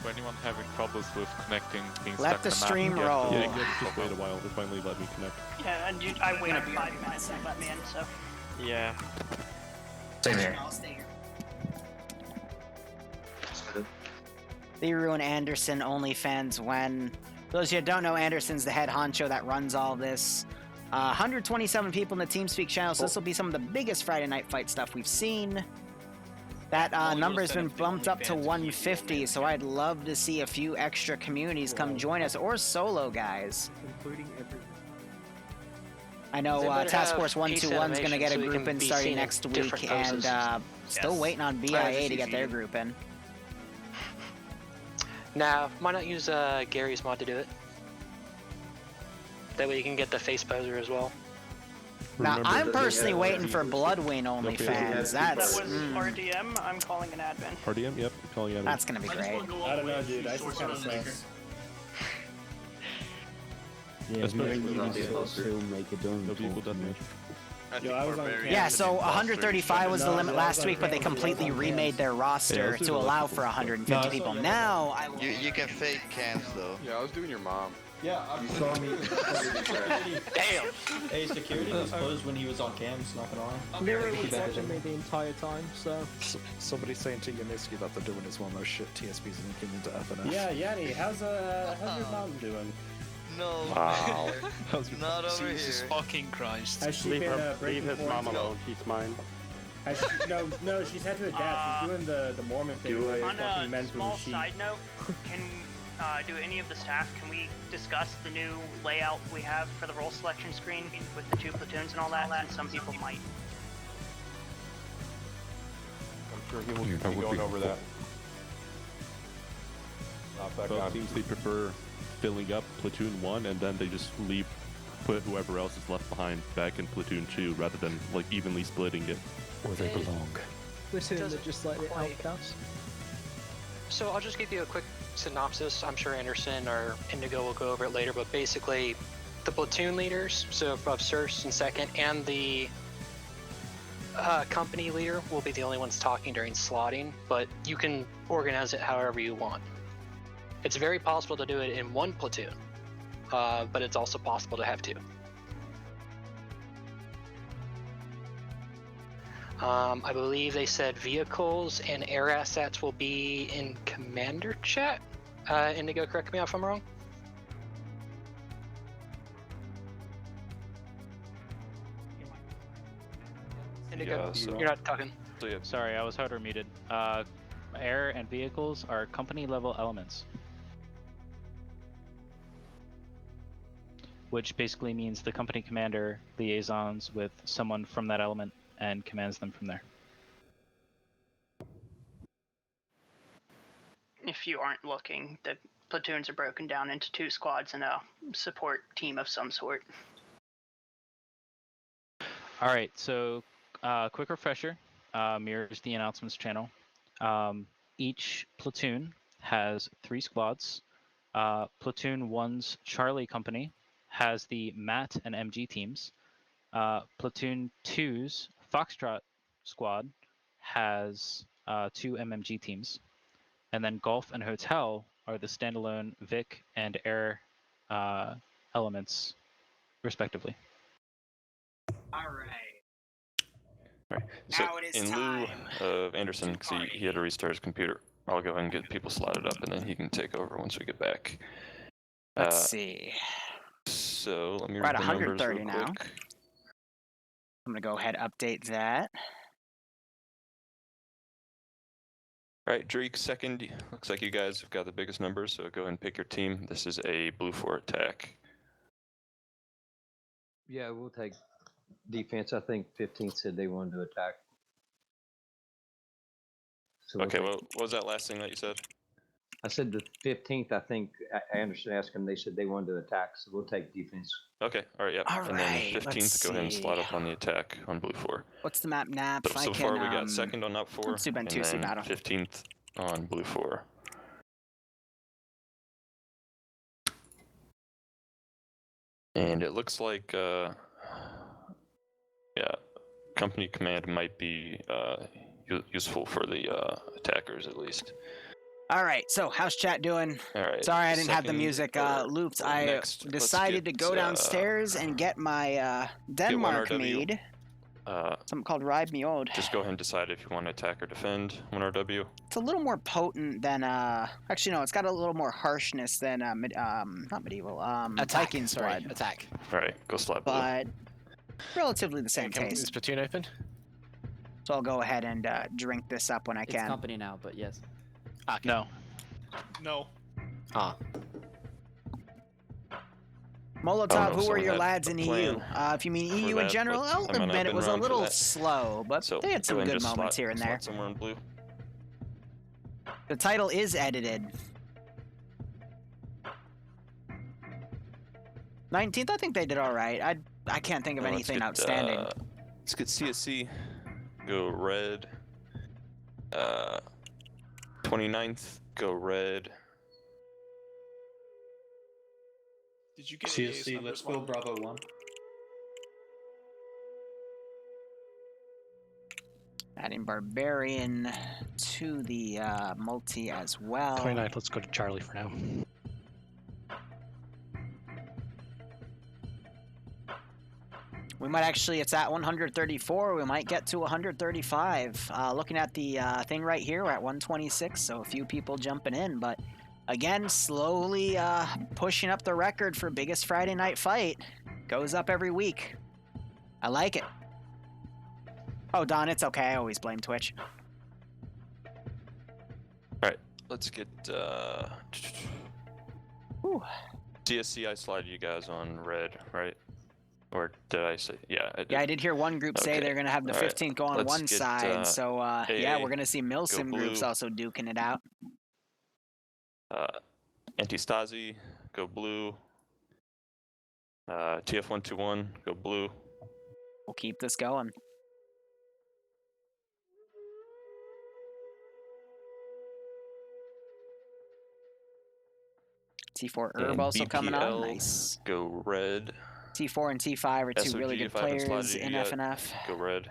For anyone having troubles with connecting, being Let stuck the in map, stream you have roll. to- Yeah, just wait a while. They finally let me connect. Yeah, I waited 5 minutes and let me in, so. Yeah. Same here. I'll stay here. Liru and Anderson OnlyFans when. For those of you who don't know, Anderson's the head honcho that runs all this. 127 people in the TeamSpeak channel, so this will be some of the biggest Friday Night Fight stuff we've seen. That number has been bumped up to 150, so I'd love to see a few extra communities come join us, or solo guys. Including everyone. I know They better Task have Force 121 is going to peace get a animation so we group can in be starting seen in next week, different and poses. still waiting on BIA to get their group in. Nah, why not use Gary's mod to do it? That way you can get the face poser as well. Now, Remember I'm that personally they waiting have- for Bloodwing OnlyFans. That That's was RDM, I'm calling an admin. RDM? Yep, calling out. that's gonna be great. I don't know, dude. I just kind of sus. Yeah, Especially maybe when he'll make it done. No people done much. Yo, I was on Yeah, so 135 was the limit No, last I was week, but they on completely cams. remade their roster let's do to the allow left for people. 150 people. Now I will. You can fake cams though. Yeah, I was doing your mom. Yeah, You saw me. Damn! Hey, security was closed when he was on cams, not gonna lie. Liru was watching me the entire time, so. Somebody's saying to Yaniski that they're doing is one of those shit TSPs linking into FNF. Yeah, Yanni, how's your mom doing? No. Wow. Not over Jesus here. fucking Christ. Has she Leave been her, leave breaking his mom quarantine? alone. He's mine. Has she, no, she's had to adapt. She's doing the Mormon thing. where On it's a fucking men's small with a sheep. side note, can do any of the staff, can we discuss the new layout we have for the role selection screen with the 2 platoons and all that? And some people might. I'm sure he will be going over that. Both teams, they prefer filling up Platoon 1 and then they just leave, put whoever else is left behind back in Platoon 2 rather than like evenly splitting it. Where they belong. Platoons are just like the outcasts. So I'll just give you a quick synopsis. I'm sure Anderson or Indigo will go over it later, but basically the platoon leaders, so of first and second, and the company leader will be the only ones talking during slotting, but you can organize it however you want. It's very possible to do it in 1 platoon, but it's also possible to have 2. I believe they said vehicles and air assets will be in commander chat. Indigo, correct me if I'm wrong. Indigo, you're not talking. Sorry, I was hard or muted. Air and vehicles are company level elements. Which basically means the company commander liaisons with someone from that element and commands them from there. If you aren't looking, the platoons are broken down into 2 squads and a support team of some sort. Alright, so quick refresher, mirrors the announcements channel. Each platoon has 3 squads. Platoon 1's Charlie Company has the MAT and MG teams. Platoon 2's Foxtrot squad has 2 MMG teams. And then Golf and Hotel are the standalone Vic and Air elements, respectively. Alright. So Now it is in time. lieu of Anderson, because he had to restart his computer, I'll go ahead and get people slotted up, and then he can take over once we get back. Let's see. So let me We're at read the numbers 130 real now. quick. I'm gonna go ahead and update that. All right, Drake, second. Looks like you guys have got the biggest numbers, so go ahead and pick your team. This is a blue 4 attack. Yeah, we'll take defense. I think 15 said they wanted to attack. So Okay, well, what was that last thing that you said? I said the 15th. I think Anderson asked them. They said they wanted to attack, so we'll take defense. Okay, all right, yep. All and right, then 15th, let's go ahead and see. slot up on the attack on blue 4. What's the map nap? So far we got second on up 4, let's do and Bentusi then battle. 15th on blue 4. And it looks like, yeah, company command might be useful for the attackers at least. All right, so how's chat doing? All right. Sorry, I didn't have the second- music or looped. or I next, let's decided to get, go downstairs and get my get Denmark 1RW. mead. Something called Ride Me Old. Just go ahead and decide if you want to attack or defend 1RW. It's a little more potent than actually no, it's got a little more harshness than not medieval Viking's blood. Attack. All right, go slap blue. But relatively the same Is taste. platoon open? So I'll go ahead and drink this up when I It's can. company now, but yes. Okay. No. No. Ah. Molotov, know if who were someone your had lads a in plan EU? If you mean for EU in that, general, but I'll I might not admit have it been was a around for little that. slow, but So they had some go ahead good and just moments here and there. slot somewhere in blue. The title is edited. 19th, I think they did all right. I can't think of Let's anything get, outstanding. Let's get CSC. Go red. 29th, go red. Did you get CSC, let's go Bravo 1. Adding Barbarian to the multi as well. 29th, let's go to Charlie for now. We might actually, it's at 134. We might get to 135. Looking at the thing right here, we're at 126, so a few people jumping in. But again, slowly pushing up the record for biggest Friday night fight. Goes up every week. I like it. Oh, Don, it's okay. I always blame Twitch. All right, let's get Ooh. CSC. I slide you guys on red, right? Or did I say? Yeah, I did. Yeah, I did hear one group say Okay. they're going to have the All right. 15th go on Let's one get, side. So, yeah, AA, we're going to see Milsim go groups blue. also duking it out. Anti-Stasi, go blue. TF121, go blue. We'll keep this going. T4 Herb And also coming on. BPL, Nice. go red. T4 and T5 are two SOG, really good if I haven't players slotted in you yet, FNF. Go red.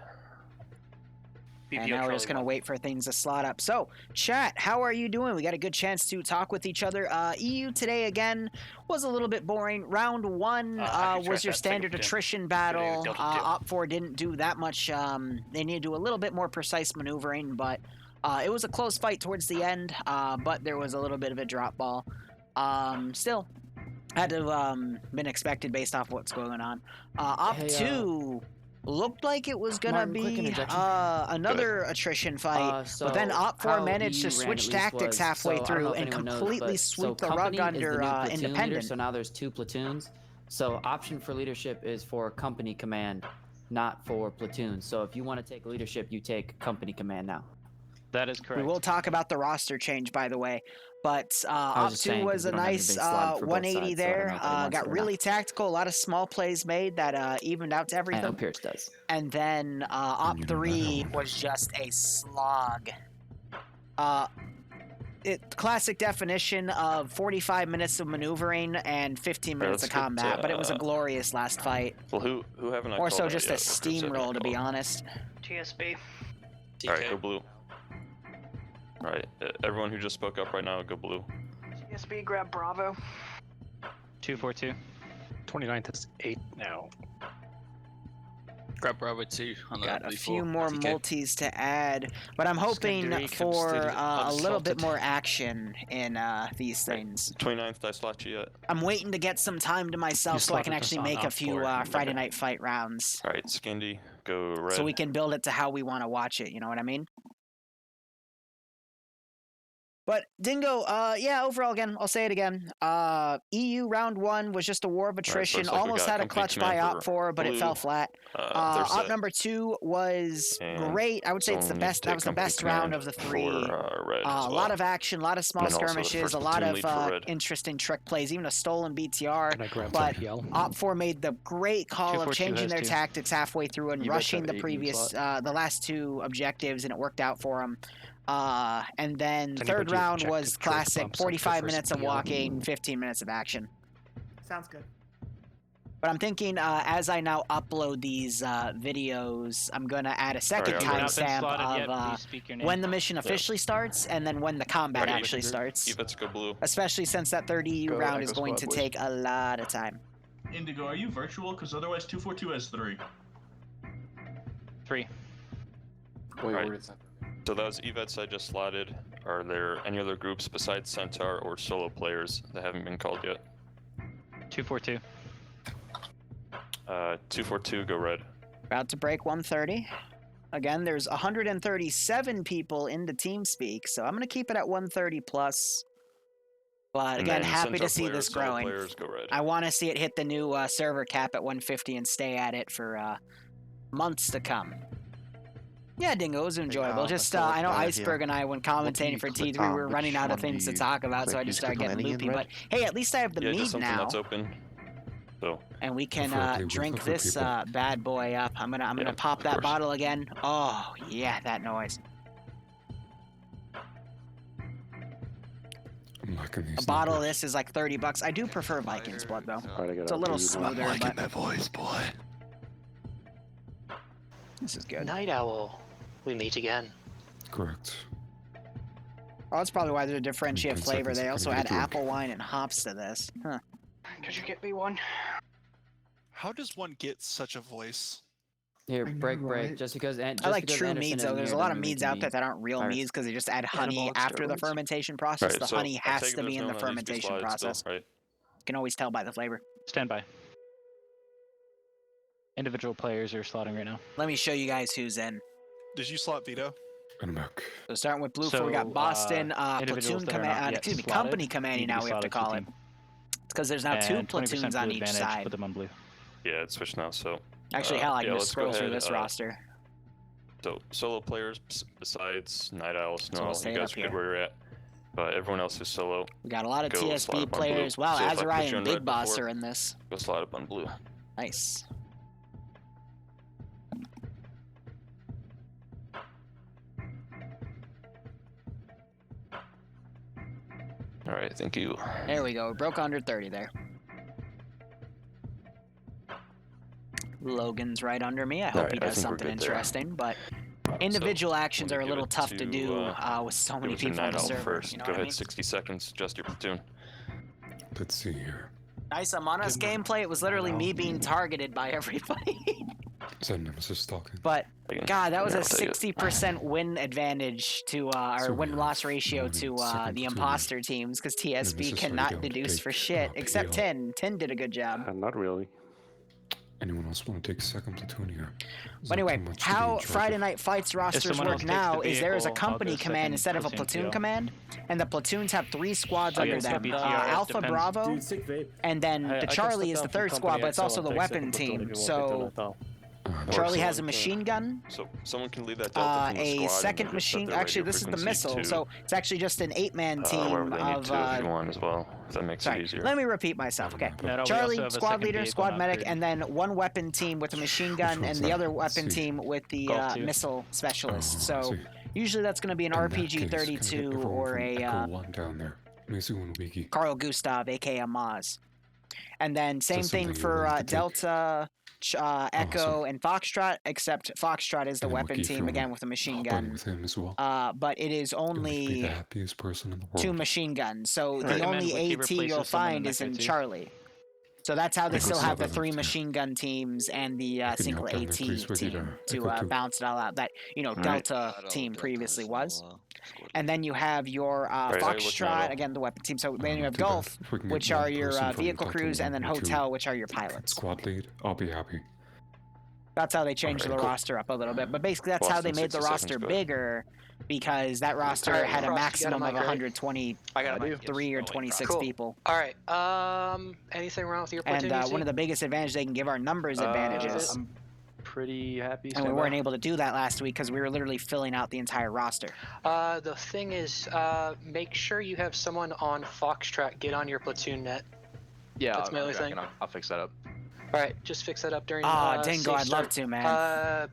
And now we're just going to wait for things to slot up. So, chat, how are you doing? We got a good chance to talk with each other. EU today, again, was a little bit boring. Round one was your standard attrition battle. Op4 didn't do that much. They need to do a little bit more precise maneuvering, but it was a close fight towards the end, but there was a little bit of a drop ball. Still, had to have been expected based off what's going on. Op2... looked like it was gonna be another attrition fight, but then Op4 managed to switch tactics halfway through and completely sweep the rug under Independent. So now there's 2 platoons. So option for leadership is for company command, not for platoon. So if you want to take leadership, you take company command now. That is correct. We will talk about the roster change, by the way. But Op2 was a nice 180 there. Got really tactical. A lot of small plays made that evened out to everything. I know Pierce does. And then Op3 was just a slog. Classic definition of 45 minutes of maneuvering and 15 minutes of combat, but it was a glorious last fight. Well, who haven't I Or called so out just a yet? What groups haven't I steamroll, to be called? honest. TSB. All right, go blue. All right, everyone who just spoke up right now, go blue. TSB, grab Bravo. 242. 29th is 8 now. Grab Bravo 2 on the Got a blue few four, more TK. multis to add, but I'm hoping Secondary for comes to a little bit unslotted. more action in these things. 29th, did I slot you yet? I'm waiting to get some time to myself so I can slotted us actually on make a Op few 4. Friday night fight rounds. All right, Skindy, go red. So we can build it to how we want to watch it, you know what I mean? But Dingo, yeah, overall, again, I'll say it again. EU round one was just a war of attrition. looks like we Almost got had a complete clutch by command Op for 4, but it blue. fell flat. They're Op set. number 2 was And great. I would say it's the someone best. needs to That take was the company best round command of the for, 3. red A as lot well. of action, a lot of small And also the skirmishes, first a lot platoon of lead for red. interesting trick plays, even a stolen BTR. Can I grab But some PL? Op 4 made the great call of 242 changing has their 2. tactics halfway through and You guys rushing have the 8 in previous, slot? the last 2 objectives, and it worked out for them. And then Does third anybody round check was the trick classic bumps on 45 Clifford's minutes of PL? walking, 15 minutes of action. Sounds good. But I'm thinking as I now upload these videos, I'm going to add a second Alright, timestamp yet, of please speak your name. when the mission officially starts and then when the combat Right, actually starts. Let's go blue. Especially since that 30 Go round Echo is going Squad, to boys. take a lot of time. Indigo, are you virtual? Because otherwise 242 has 3. 3. Wait, Right. where is that? So those events I just slotted, are there any other groups besides Centaur or solo players that haven't been called yet? 242. 242, go red. About to break 130. Again, there's 137 people in the TeamSpeak, so I'm going to keep it at 130 plus. But And again, then happy to Centaur see players, this solo growing. Players, go red. I want to see it hit the new server cap at 150 and stay at it for months to come. Yeah, Dingo, it was enjoyable. Just, I know Iceberg and I, when commentating for T3, we were running out of things to talk about, so I just started getting loopy. But hey, at least I have the Yeah, mead just something now, that's open. So, and we can Preferably with drink other this people. bad boy up. I'm gonna Yeah, pop of that course. bottle again. Oh yeah, that noise. I'm liking these A bottle of numbers. this is like $30. I do prefer Viking's blood though. Alright, I got It's a little smoother, but that voice, boy. this is good. Night Owl, we meet again. Correct. Oh, that's probably why there's a differentiate 10 flavor. seconds, They I'm also gonna add get a drink. apple wine and hops to this. Huh. Could you get me one? How does one get such a voice? Here, I know, break. right? Just because. I like true meads though. There's a lot of meads out there that aren't real Pirates. meads because they just add honey Animal after the steroids. fermentation process. Alright, The so honey I has take it to be there's in no the one that needs to be fermentation slotted still, process. right? You can always tell by the flavor. Stand by. Individual players are slotting right now. Let me show you guys who's in. Did you slot Vito? And I'm back. So starting with blue, So, we got Boston, individuals platoon that are not command, yet excuse me, slotted company commanding need to now be we have to slotted to call the it. team. It's because there's now two And 20% platoons blue on each advantage, side. Put them on blue. Yeah, it's switched now, so. Actually, hell, I can yeah, just let's go scroll through ahead, this roster. So, solo players besides Night Owl, So we'll Snow, stay you guys up are good here. where you're at. But everyone else is solo. We got a lot of Go slot TSB up on players. blue. Wow, So if I put Azariah you and on Big red Boss before- are in this. Go slide up on blue. Nice. Alright, thank you. There we go. We broke under 30 there. Logan's right under me. I hope Alright, he I does think we're something good there. interesting, but individual actions let are me a give little it tough to to, do with so many Give it to people on Night the Owl server. first. You know Go what I ahead, mean? 60 seconds, adjust your platoon. Let's see here. Nice Among Us gameplay. It was literally me being targeted by everybody. Is that Nemesis talking? But God, that was Yeah, a I'll tell you. 60% win advantage to or So we win-loss have ratio one to second the to imposter teams because Nemesis TSB ready cannot to deduce take for shit up except heel. 10. 10 did a good job. Not really. Anyone else want to take second platoon here? Is But that anyway, too much to be in how charge Friday of? Night Fights rosters someone else work takes now the is there is a vehicle, I'll company go command second instead of a platoon platoon PO. command, and the platoons have 3 squads Oh, under yeah, so them. BTR Alpha depends. Bravo, Dude, sick vape. and then I the can Charlie step is the down from 3rd squad, Company but it's XL also and the take weapon second platoon team. if you want me to, So Natal. Charlie has a machine gun, So someone can lead that delta from the a squad and second then just set machine. their Actually, radio this is the frequency missile, to, so it's actually just an 8-man team wherever they need of. to if you want as well. If that makes it Sorry, easier. let me repeat myself. Okay, No, we also Charlie, have a squad second leader, vehicle squad not medic, created. and then one weapon team with a machine gun, and one's the that? other Let's weapon see. team with the Golf 2. missile specialist. Oh, I So see. usually that's going to be an In that RPG case, can I get 32 everyone or from a Echo 1 down there. Mizu and Wiki. Carl Gustav, aka Maz. And then same that thing something you're for willing to take? Delta, Echo, and Foxtrot, except Foxtrot is the And then weapon Wiki, if you team again wanna with a machine hop in gun. with him as well. But it is It would be only the happiest person in the world. 2 machine guns. So Right. the Recommend only Wiki AT replaces you'll someone in find is Echo in 2. Charlie. So that's how they Echo still have the 7 3 up there. machine gun teams and the Can you single hop down AT there, please, Wiki, team to to Echo 2? bounce it all out. That Alright. Delta team previously was. And then you have your Right, how you looking at Foxtrot, it? again the weapon team. So then you Not have too bad. Gulf, If we can get which one are your person from vehicle Delta crews, and then 1 or 2 Hotel, which are your pilots. Squad lead, I'll be happy. That's how they changed Alright, the cool. roster up a little bit. But basically, that's how they Boston, made the 60 roster seconds, go ahead. bigger because that roster Alright, had a Frost, you got a maximum of mic, right? 123 I got a mic, yes. or Oh, wait, 26 Cool. people. All right. Anything wrong with your platoon? And you one see? of the biggest advantages they can give are numbers advantages. I'm pretty happy. And we weren't able to do that last week because we were literally filling out the entire roster. The thing is, make sure you have someone on Foxtrot get on your platoon net. Yeah, That's my only thing. I'll fix that up. All right, just fix that up during. Ah, Dingo, safe I'd love start. to, man.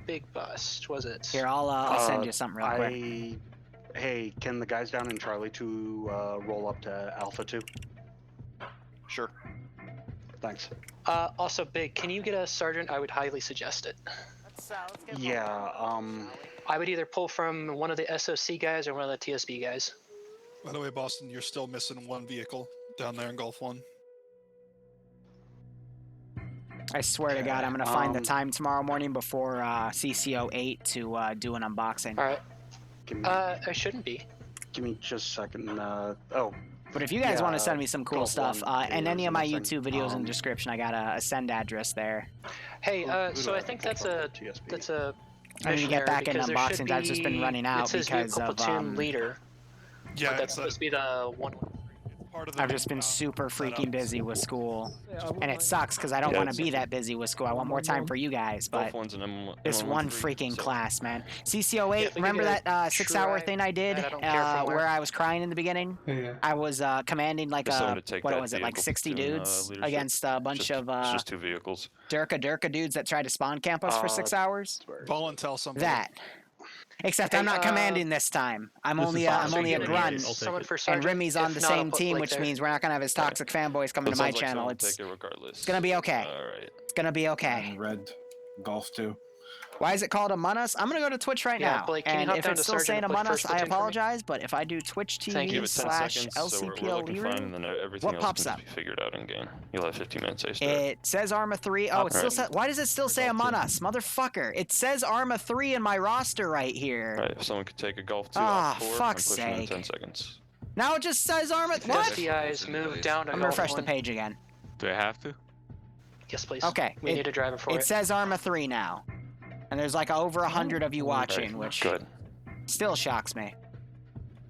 Big Bust was it? Here, I'll send you something real quick. Hey, can the guys down in Charlie 2 roll up to Alpha 2? Sure. thanks. Also, Big, can you get a sergeant? I would highly suggest it. Let's get Yeah, I would either pull from one of the SOC guys or one of the TSB guys. By the way, Boston, you're still missing one vehicle down there in Gulf 1. I swear to God, I'm gonna find the time tomorrow morning before CCO 8 to do an unboxing. All right. Give me, I shouldn't be. give me just a second. But if you guys want to send me some cool Gulf stuff, 1 and any is of my missing. YouTube videos in the description, I got a send address there. Hey, Who so do I think that's a I need to get back into because there should unboxings. I've just been running out it says because vehicle of platoon leader. Yeah, That's supposed to be the one. part of the I've just been super freaking busy with school, and it sucks because I don't want to be that busy with school. I want more time for you guys, but this one freaking class, man. CCO 8, remember that 6-hour thing I did where I was crying in the beginning? Yeah. I was commanding like what was it, like 60 dudes against a bunch of just 2 vehicles. Durka dudes that tried to spawn camp us for 6 hours. Volunteer something. That. Except I'm not commanding this time. I'm only a grunt, and Remy's on the same team, which means we're not gonna have his toxic fanboys coming to my channel. It's gonna be okay. It's gonna be okay. Red Golf 2. Why is it called Among Us? I'm gonna go to Twitch right now, Blake, can you and hop if down it's to still saying Sergeant and Among put Us, first I platoon for me? apologize. But if I do Twitch Give it 10 seconds, so we're TV/LCPL looking fine, and then everything what else pops can up? be figured out in game. You'll have 15 minutes. I start. It says Arma 3. Oh, it still says. Why does it still say Among Us, motherfucker? It says Arma 3 in my roster right here. Right, if someone could take a Golf 2 Ah, off 4, fuck's I'm pushing in sake. 10 seconds. Now it just says Arma. What? SPI's moved down to I'm gonna Golf refresh the 1. page again. Do I have to? Yes, please. Okay. We need a driver for it. It says Arma 3 now. And there's like over 100 of you watching, which Good. still shocks me.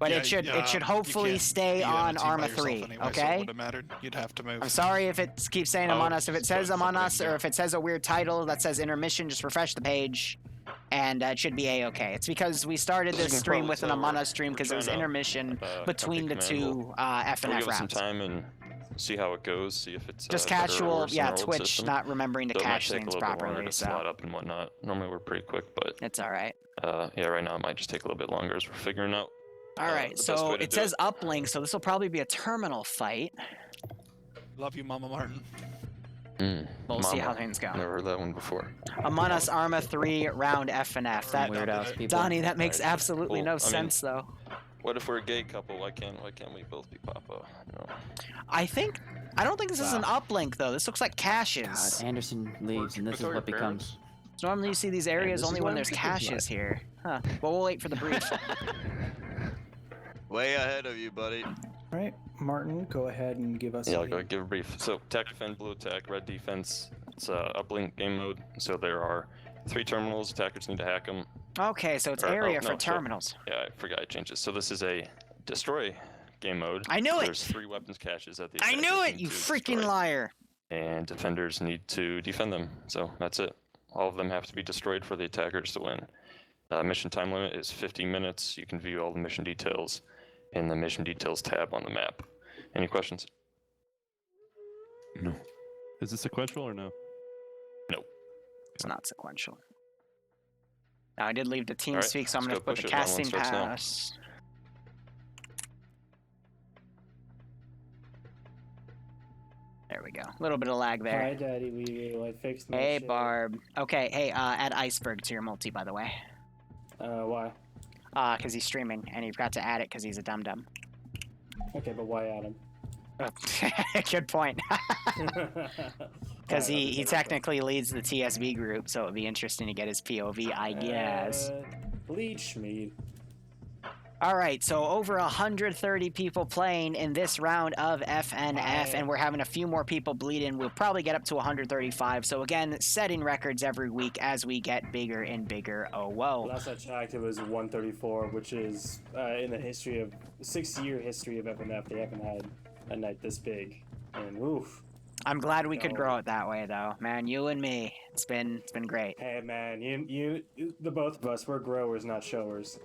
But Yeah, it should you hopefully can't stay be on a on team by Arma yourself 3, anyway, so it okay? would have mattered. You'd have to move. I'm sorry if it keeps saying Oh, Among Us. If it says so Among something Us, or if it says a weird title that says intermission, just refresh the page, and it should be a-okay. It's because we started this stream with an Among Us stream because it was intermission between the two F and We'll F give it some rounds. time and see how it goes. See if it's Just better or casual, worse than yeah, our old Twitch system. not remembering to So it might cache take a things little bit longer properly, to so slot up and whatnot. Normally we're pretty quick, but it's all right. yeah, right now it might just take a little bit longer as we're figuring out. All right, the best so way to it do says uplink, so this will probably be a terminal fight. Love you, Mama Martin. We'll see how things go. Never heard that one before. Among Us Arma 3 round F and F. That Weird ass people. Donnie, that makes absolutely Well, no I mean, sense though. What if we're a gay couple? Why can't we both be Papa? No. I don't think this is an uplink though. This looks like caches. God, Anderson leaves, and this is what becomes. So normally you see these areas this only is when what there's I'm thinking caches here. Huh. Well, we'll wait for the brief. Way ahead of you, buddy. All right, Martin, go ahead and give us. Yeah, I'll go ahead and give a brief. So, attack, defend, blue attack, red defense. It's uplink game mode. So there are 3 terminals. Attackers need to hack them. Okay, so it's area for terminals. Yeah, I forgot I changed it. So this is a destroy game mode. I knew it! There's 3 weapons caches at the I attackers knew it, need you to freaking destroy. liar. And defenders need to defend them. So that's it. All of them have to be destroyed for the attackers to win. Mission time limit is 50 minutes. You can view all the mission details in the mission details tab on the map. Any questions? No. Is it sequential or no? No. It's not sequential. Now I did leave the team All right, speak, so I'm let's going to go put the push it. Round one casting starts now. pass. There we go. A little bit of lag there. Hi, Daddy. We fixed my Hey, shit. Barb. Okay, hey, add Iceberg to your multi, by the way. Why? Because he's streaming, and you forgot to add it because he's a dum-dum. Okay, but why Adam? Good point. Because he technically leads the TSB group, so it would be interesting to get his POV, I guess. Bleach me. All right, so over 130 people playing in this round of FNF, and we're having a few more people bleed in. We'll probably get up to 135. So again, setting records every week as we get bigger and bigger. Oh, whoa. Last I checked, it was 134, which is in the history of 6-year history of FNF. They haven't had a night this big, and oof. I'm glad we could grow it that way, though. Man, you and me, it's been great. Hey, man, the both of us, we're growers, not showers.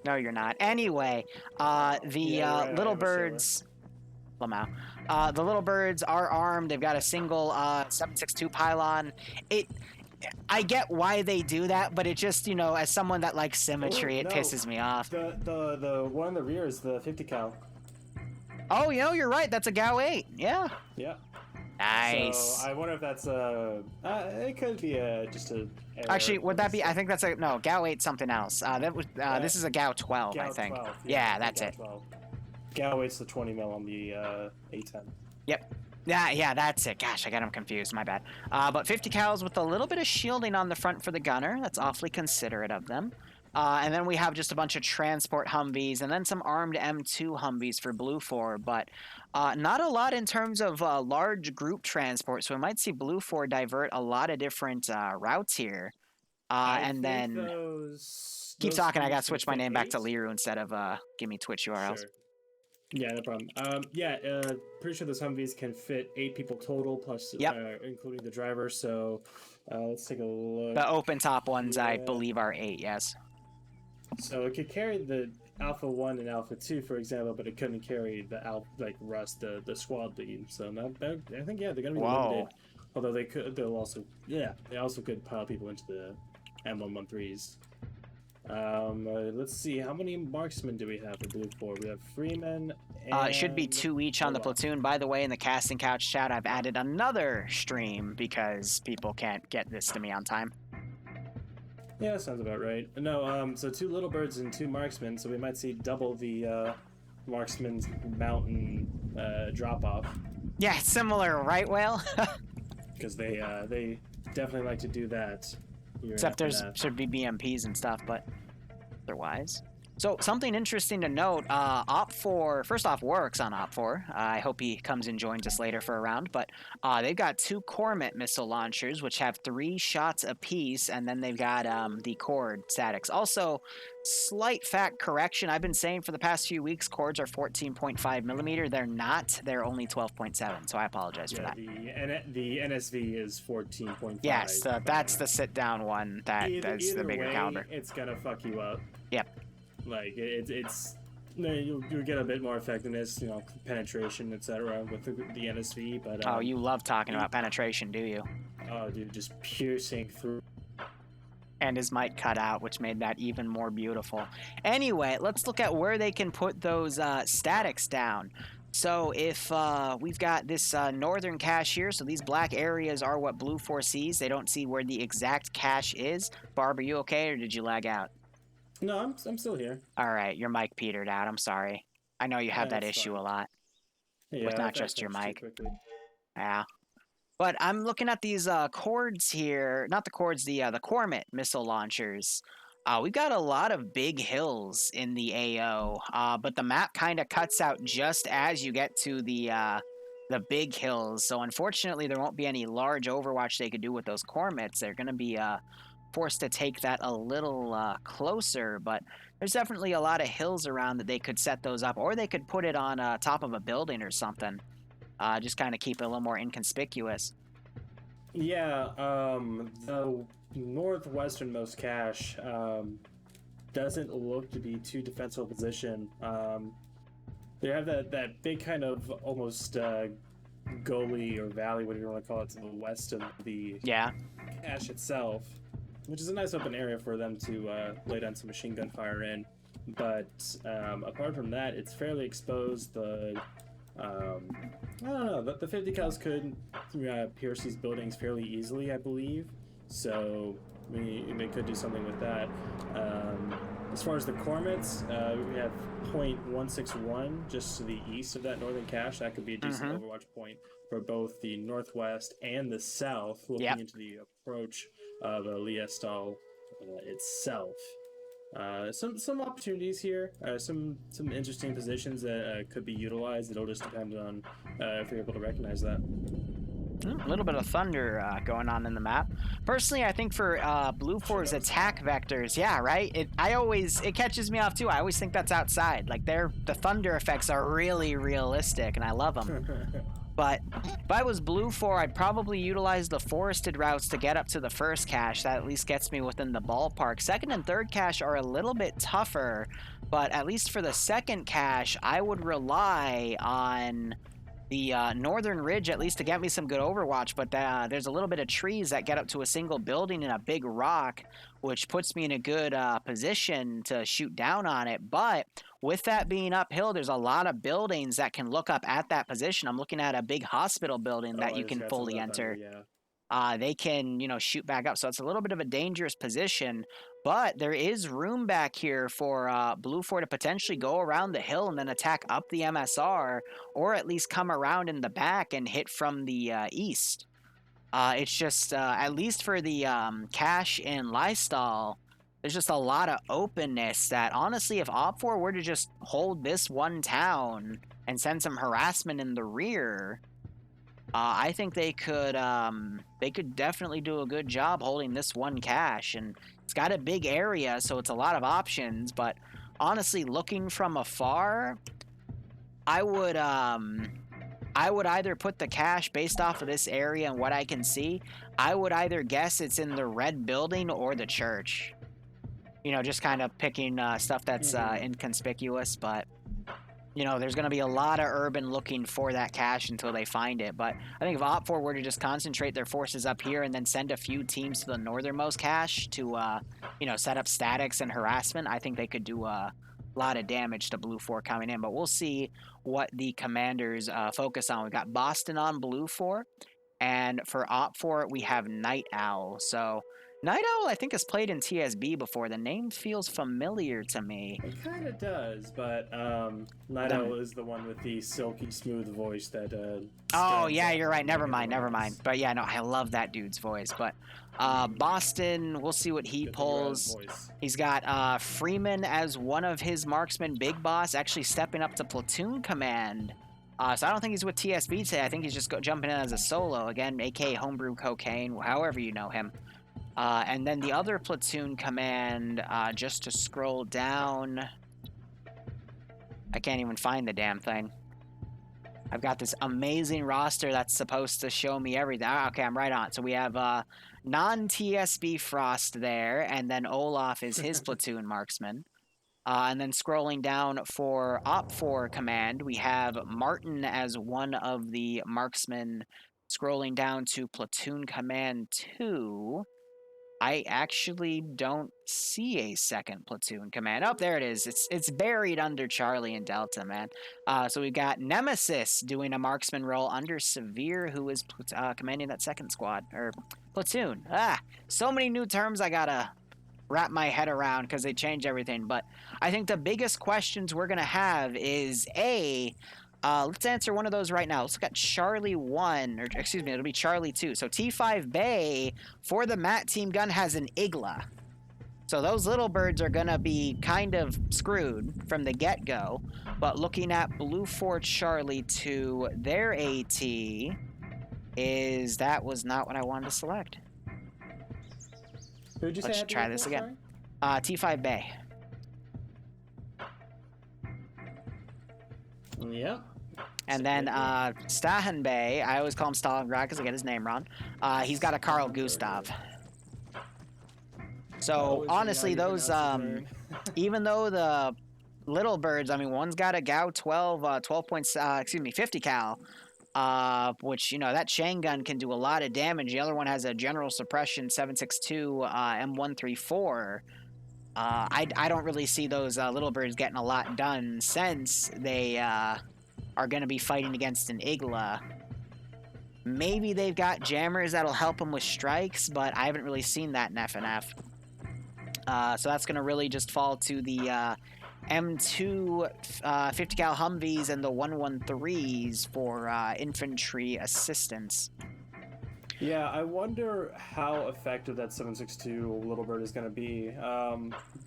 No, you're not. Anyway, Little Birds... Lamau. The Little Birds are armed. They've got a single 7.62 pylon. I get why they do that, but it just, as someone that likes symmetry, it pisses me off. The one in the rear is the 50 cal. Oh, you're right. That's a GAU 8. Yeah. Yeah. Nice. So I wonder if that's it could be just a. Actually, would that be? I think that's a no. Gao 8 something else. This is a Gao 12, Gao I think. 12, Yeah, that's Gao it. 12. Gao 8's the 20 mil on the A10. Yep. Yeah, that's it. Gosh, I got him confused. My bad. But 50 cals with a little bit of shielding on the front for the gunner. That's awfully considerate of them. And then we have just a bunch of transport Humvees and then some armed M2 Humvees for Blue 4. But not a lot in terms of large group transport. So we might see Blue 4 divert a lot of different routes here. And then keep talking. I got to switch my name back to Liru instead of give me Twitch URLs. Sure. Yeah, no problem. Pretty sure those Humvees can fit 8 people total, plus including the driver. So let's take a look. The open top ones, I believe, are 8. Yes. So it could carry the Alpha 1 and Alpha 2, for example, but it couldn't carry the Rust, the squad lead. So I think they're gonna be limited. Although they also could pile people into the M113s. Let's see, how many marksmen do we have for Blue 4? We have Freeman and... It should be 2 each on the platoon. By the way, in the Casting Couch chat, I've added another stream because people can't get this to me on time. Yeah, sounds about right. No, so 2 little birds and 2 marksmen, so we might see double the marksman's mountain drop-off. Yeah, similar, right, Whale? Because they definitely like to do that. Except there's should be BMPs and stuff, but otherwise. So something interesting to note, Op4, first off, works on Op4. I hope he comes and joins us later for a round, but they've got 2 Cormet missile launchers, which have 3 shots apiece, and then they've got the Cord statics. Also, slight fact correction, I've been saying for the past few weeks, Cords are 14.5 millimeter. They're not. They're only 12.7, so I apologize for that. The NSV is 14.5. Yes, that's the sit-down one that's the bigger caliber. It's gonna fuck you up. Yep. Like you'll get a bit more effectiveness, penetration, etc. with the NSV. But oh, you love talking about penetration, do you? Oh, dude, just piercing through. And his mic cut out, which made that even more beautiful. Anyway, let's look at where they can put those statics down. So if we've got this northern cache here, so these black areas are what Blue 4 sees. They don't see where the exact cache is. Barb, are you okay, or did you lag out? No, I'm still here. All right, your mic petered out. I'm sorry. I know you have that issue a lot. Yeah, with not just your mic. Yeah. But I'm looking at these cords here. Not the cords, the Cormet missile launchers. We've got a lot of big hills in the AO, but the map kind of cuts out just as you get to the big hills. So unfortunately, there won't be any large Overwatch they could do with those Cormets. They're going to be forced to take that a little closer, but there's definitely a lot of hills around that they could set those up, or they could put it on top of a building or something. Just kind of keep it a little more inconspicuous. Yeah, the northwesternmost cache doesn't look to be too defensible position. They have that big kind of almost gully or valley, whatever you want to call it, to the west of the cache itself, which is a nice open area for them to lay down some machine gun fire in. But apart from that, it's fairly exposed. I don't know, the 50 cals could pierce these buildings fairly easily, I believe. So they could do something with that. As far as the Cormets, we have point 161 just to the east of that northern cache. That could be a decent Overwatch point for both the northwest and the south, looking into the approach of Liestal itself. Some opportunities here, some interesting positions that could be utilized. It'll just depend on if you're able to recognize that. A little bit of thunder going on in the map. Personally, I think for Blue 4's attack vectors, yeah, right? It catches me off too. I always think that's outside. Like the thunder effects are really realistic, and I love them. But if I was Blue 4, I'd probably utilize the forested routes to get up to the first cache. That at least gets me within the ballpark. Second and third cache are a little bit tougher, but at least for the second cache, I would rely on the northern ridge at least to get me some good Overwatch. But there's a little bit of trees that get up to a single building and a big rock, which puts me in a good position to shoot down on it. But with that being uphill, there's a lot of buildings that can look up at that position. I'm looking at a big hospital building that you can fully enter. They can, shoot back up. So it's a little bit of a dangerous position, but there is room back here for Blue 4 to potentially go around the hill and then attack up the MSR, or at least come around in the back and hit from the east. It's just, at least for the Cash and Lystal, there's just a lot of openness that, honestly, if Op4 were to just hold this one town and send some harassment in the rear, I think they could definitely do a good job holding this one cache. And it's got a big area, so it's a lot of options. But honestly, looking from afar, I would either put the cache based off of this area and what I can see. I would either guess it's in the red building or the church. Just kind of picking stuff that's inconspicuous, but there's going to be a lot of urban looking for that cache until they find it. But I think if Op4 were to just concentrate their forces up here and then send a few teams to the northernmost cache to, set up statics and harassment, I think they could do a lot of damage to Blue 4 coming in. But we'll see what the commanders focus on. We've got Boston on Blue 4, and for Op4, we have Night Owl. So Night Owl, I think, has played in TSB before. The name feels familiar to me. It kind of does, but Night Owl is the one with the silky smooth voice that... oh, yeah, you're right. Never mind. But yeah, no, I love that dude's voice. But Boston, we'll see what he pulls. He's got Freeman as one of his marksmen, Big Boss, actually stepping up to platoon command. So I don't think he's with TSB today. I think he's just jumping in as a solo. Again, aka Homebrew Cocaine, however you know him. And then the other platoon command, just to scroll down. I can't even find the damn thing. I've got this amazing roster that's supposed to show me everything. Okay, I'm right on. So we have non-TSB Frost there, and then Olaf is his platoon marksman. And then scrolling down for Op4 command, we have Martin as one of the marksmen. Scrolling down to platoon command 2, I actually don't see a second platoon command. Oh, there it is. It's buried under Charlie and Delta, man. So we've got Nemesis doing a marksman role under Severe, who is commanding that second squad, or platoon. So many new terms I gotta wrap my head around because they change everything. But I think the biggest questions we're gonna have is let's answer one of those right now. Let's look at Charlie 1, or excuse me, it'll be Charlie 2. So T5 Bay for the Matt team gun has an Igla. So those little birds are going to be kind of screwed from the get-go. But looking at Blue 4 Charlie 2, their AT that was not what I wanted to select. Who'd you say? Let's try this again. T5 Bay. Yep. And then Stahan Bay, I always call him Stalingrad because I get his name wrong. He's got a Carl Gustav. So honestly, those even though the little birds, I mean, one's got a Gao 50 cal, which that chain gun can do a lot of damage. The other one has a general suppression 7.62 M134. I don't really see those little birds getting a lot done since they are going to be fighting against an Igla. Maybe they've got jammers that'll help them with strikes, but I haven't really seen that in FNF. So that's going to really just fall to the M2 50 cal Humvees and the 113s for infantry assistance. Yeah, I wonder how effective that 7.62 Little Bird is going to be.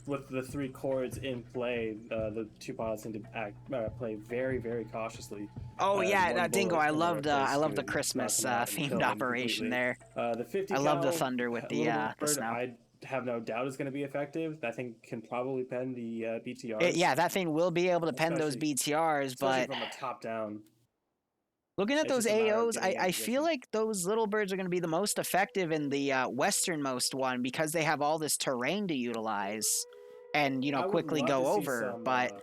With the 3 chords in play, the 2 pilots need to play very, very cautiously. Oh yeah, Dingo! I loved the Christmas themed operation there. The 50 I love the thunder with the snow. I have no doubt is going to be effective. That thing can probably pen the BTRs. Yeah, that thing will be able to pen those BTRs, but from the top down. Looking at those AOs, I feel like those little birds are going to be the most effective in the westernmost one because they have all this terrain to utilize and, quickly go over. But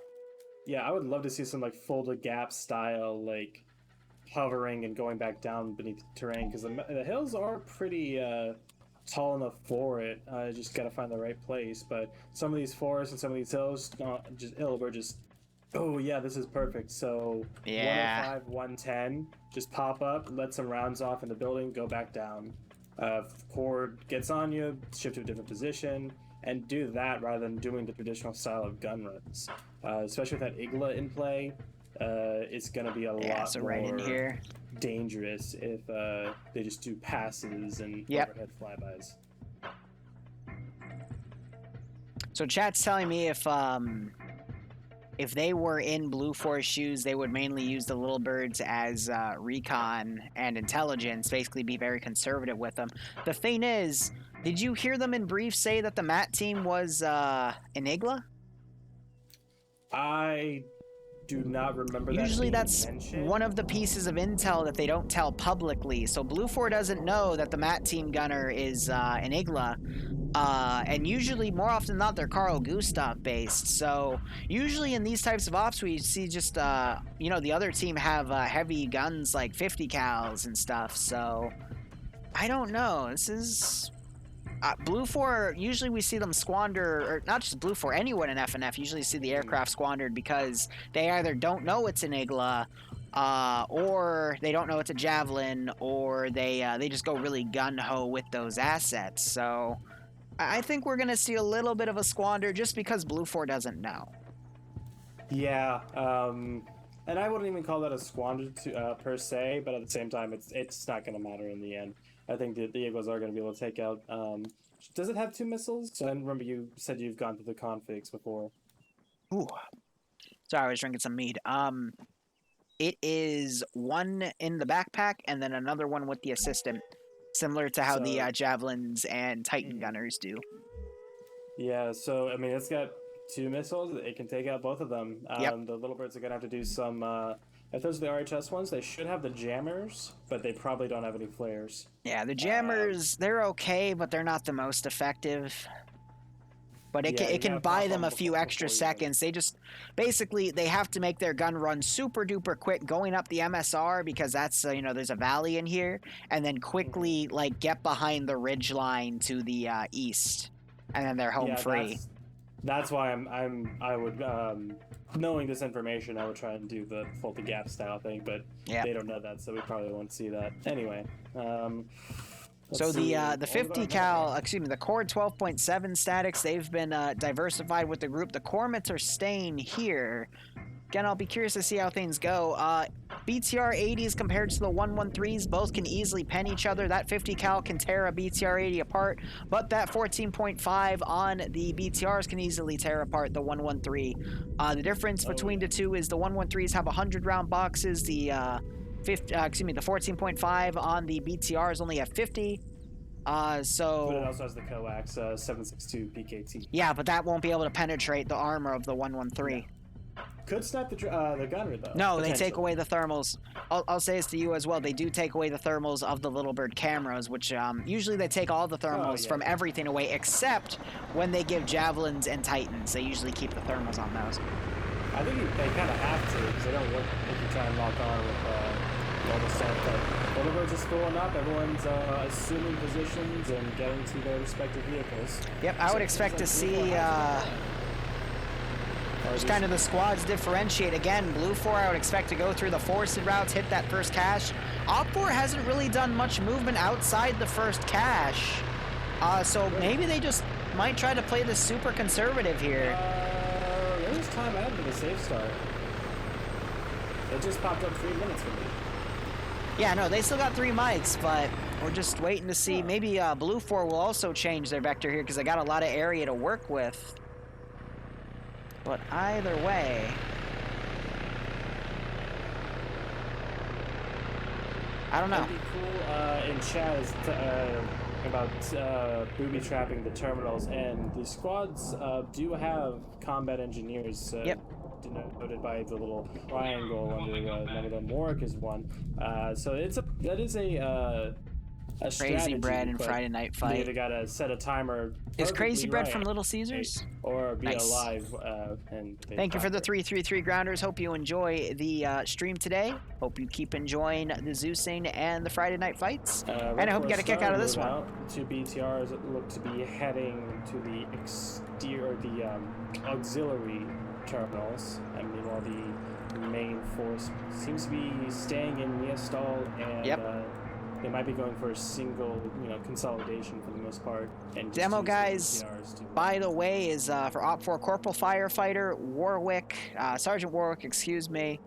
yeah, I would love to see some like folded gap style, like hovering and going back down beneath the terrain because the hills are pretty tall enough for it. I just got to find the right place. But some of these forests and some of these hills, just Oh yeah, this is perfect. So Yeah. 105, 110, just pop up, let some rounds off in the building, go back down. Core gets on you, shift to a different position, and do that rather than doing the traditional style of gun runs. Especially with that Igla in play, it's gonna be a lot so more right in here. dangerous if they just do passes and Yep. overhead flybys. So chat's telling me if they were in Blue Force shoes, they would mainly use the little birds as recon and intelligence, basically be very conservative with them. The thing is, did you hear them in brief say that the MAT team was Enigla? I do not remember that. Usually being that's mentioned. one of the pieces of intel that they don't tell publicly. So Blue 4 doesn't know that the MAT team gunner is Enigla. And usually, more often than not, they're Carl Gustav based. So usually in these types of ops, we see just, the other team have heavy guns like 50 cals and stuff. So I don't know. This is... Blue 4, usually we see them squander, or not just Blue 4, anyone in FNF usually see the aircraft squandered because they either don't know it's an Igla, or they don't know it's a Javelin, or they just go really gun-ho with those assets. So I think we're going to see a little bit of a squander just because Blue 4 doesn't know. Yeah, and I wouldn't even call that a squander per se, but at the same time, it's not going to matter in the end. I think the Eagles are going to be able to take out... does it have 2 missiles? So I remember you said you've gone through the configs before. Ooh. Sorry, I was drinking some mead. It is 1 in the backpack and then another one with the assistant, similar to how the Javelins and Titan gunners do. Yeah, so, I mean, it's got 2 missiles. It can take out both of them. Yep. The little birds are going to have to do some... if those are the RHS ones, they should have the jammers, but they probably don't have any flares. Yeah, the jammers, they're okay, but they're not the most effective. But it can buy them a few extra seconds. They just, basically, they have to make their gun run super duper quick going up the MSR because that's, there's a valley in here, and then quickly, get behind the ridge line to the east, and then they're home free. That's why I would, knowing this information, I would try and do the faulty gap style thing, but they don't know that, so we probably won't see that. Anyway, so the 50 cal, the Core 12.7 statics, they've been diversified with the group. The Cormets are staying here. Again, I'll be curious to see how things go. BTR 80s compared to the 113s, both can easily pen each other. That 50 cal can tear a BTR 80 apart, but that 14.5 on the BTRs can easily tear apart the 113. The difference between the two is the 113s have 100 round boxes. The 14.5 on the BTRs only have 50. But it also has the coax 762 PKT. Yeah, but that won't be able to penetrate the armor of the 113. Yeah. Could snap the gunner, though. No, they take away the thermals. I'll say this to you as well. They do take away the thermals of the Little Bird cameras, which usually they take all the thermals from everything away, except when they give Javelins and Titans. They usually keep the thermals on those. I think they kind of have to, because they don't work if you try and lock on with all the stuff. But Little Birds is pulling up. Everyone's assuming positions and getting to their respective vehicles. Yep, I would expect to see... just kind of the squads differentiate. Again, Blue 4, I would expect to go through the forested routes, hit that first cache. Op 4 hasn't really done much movement outside the first cache. So maybe they just might try to play this super conservative here. There's time ahead for the safe start. It just popped up 3 minutes for me. Yeah, no, they still got 3 mics, but we're just waiting to see. Maybe Blue 4 will also change their vector here because they got a lot of area to work with. But either way, I don't know. It'd be cool in chat about booby trapping the terminals, and the squads do have combat engineers. Denoted by the little triangle under none of them. Warwick is one. So that is a Crazy Bread and Friday Night Fight. You either gotta set a timer. Is Crazy Bread from Little Caesars? Or be alive. Thank you for the 333 grounders. Hope you enjoy the stream today. Hope you keep enjoying the Zeusing and the Friday Night Fights. And I hope you get a kick out of this one. 2 BTRs look to be heading to the exterior, the auxiliary terminals. And meanwhile, the main force seems to be staying in Neostal, and they might be going for a single, consolidation for the most part. And just Demo use the guys, VTRs to, by the way, is for Op 4 Corporal Firefighter, Sergeant Warwick, excuse me.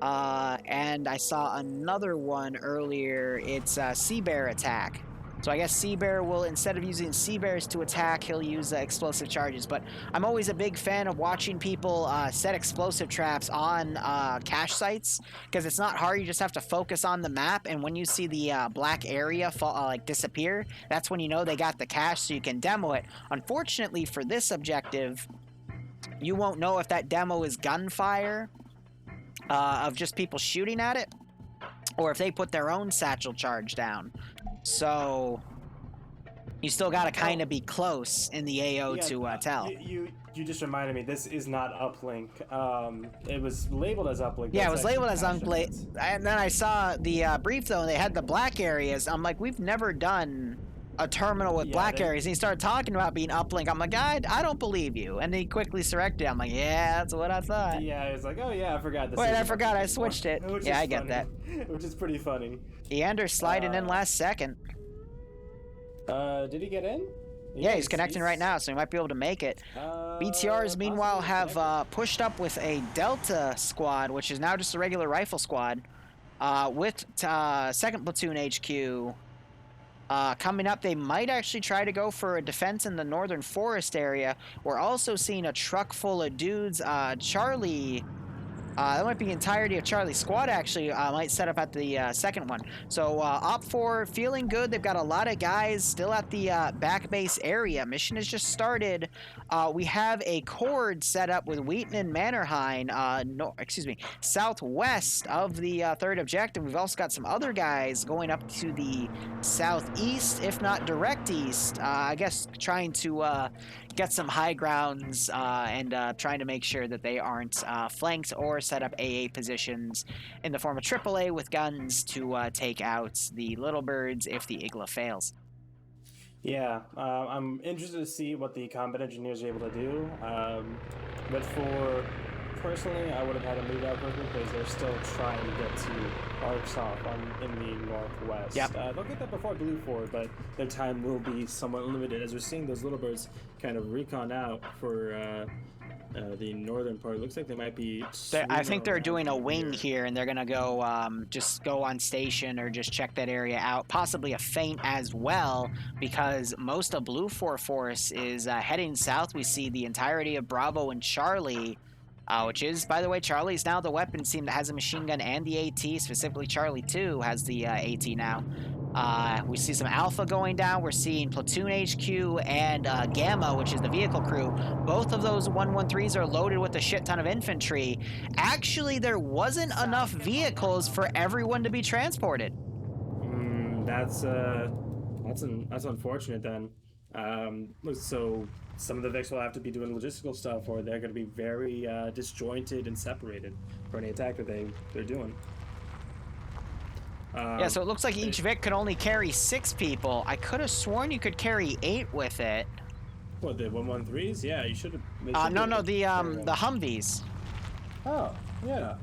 And I saw another one earlier. It's Sea Bear attack. So I guess Sea Bear will, instead of using Sea Bears to attack, he'll use explosive charges. But I'm always a big fan of watching people set explosive traps on cache sites, because it's not hard. You just have to focus on the map, and when you see the black area disappear, that's when you know they got the cache, so you can demo it. Unfortunately for this objective, you won't know if that demo is gunfire of just people shooting at it, or if they put their own satchel charge down. So you still got to kind of be close in the AO to tell. You just reminded me, this is not uplink. It was labeled as uplink. Yeah, it was labeled as uplink. And then I saw the brief, though, and they had the black areas. I'm like, we've never done a terminal with black areas. And he started talking about being uplink. I'm like, I don't believe you. And he quickly corrected. I'm like, yeah, that's what I thought. Yeah, it's like, oh yeah, I forgot this. Wait, I forgot I switched it. Yeah, I get that. Which is pretty funny. Eander's sliding in last second. Did he get in? Yeah, he's connecting right now, so he might be able to make it. BTRs, meanwhile, have pushed up with a Delta squad, which is now just a regular rifle squad, with 2nd Platoon HQ. Coming up, they might actually try to go for a defense in the northern forest area. We're also seeing a truck full of dudes. Charlie, that might be the entirety of Charlie's squad, actually, might set up at the second one. So Op 4 feeling good. They've got a lot of guys still at the back base area. Mission has just started. We have a cord set up with Wheaton and Mannerheim, southwest of the third objective. We've also got some other guys going up to the southeast, if not direct east. I guess trying to get some high grounds and trying to make sure that they aren't flanked or set up AA positions in the form of AAA with guns to take out the Little Birds if the Igla fails. Yeah, I'm interested to see what the combat engineers are able to do. But personally, I would have had to move out quickly because they're still trying to get to Arksop in the northwest. Yep. They'll get that before Blue 4, but their time will be somewhat limited as we're seeing those Little Birds kind of recon out for the northern part. It looks like they might be... I think they're doing a wing here, and they're going to go just go on station or just check that area out. Possibly a feint as well, because most of Blue 4 force is heading south. We see the entirety of Bravo and Charlie, which is, by the way, Charlie's now the weapons team that has a machine gun and the AT. Specifically, Charlie 2 has the AT now. We see some Alpha going down. We're seeing Platoon HQ and Gamma, which is the vehicle crew. Both of those 113s are loaded with a shit ton of infantry. Actually, there wasn't enough vehicles for everyone to be transported. That's unfortunate then. So some of the Vics will have to be doing logistical stuff, or they're going to be very disjointed and separated for any attack that they're doing. Yeah, so it looks like each Vic could only carry 6 people. I could have sworn you could carry 8 with it. What, the 113s? Yeah, you should have. No, the Humvees. Oh, yeah.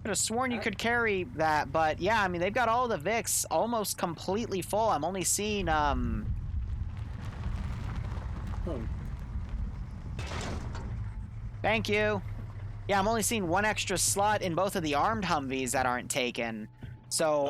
Could have sworn you could carry that, but yeah, I mean, they've got all the Vics almost completely full. I'm only seeing Thank you. Yeah, I'm only seeing 1 extra slot in both of the armed Humvees that aren't taken. So,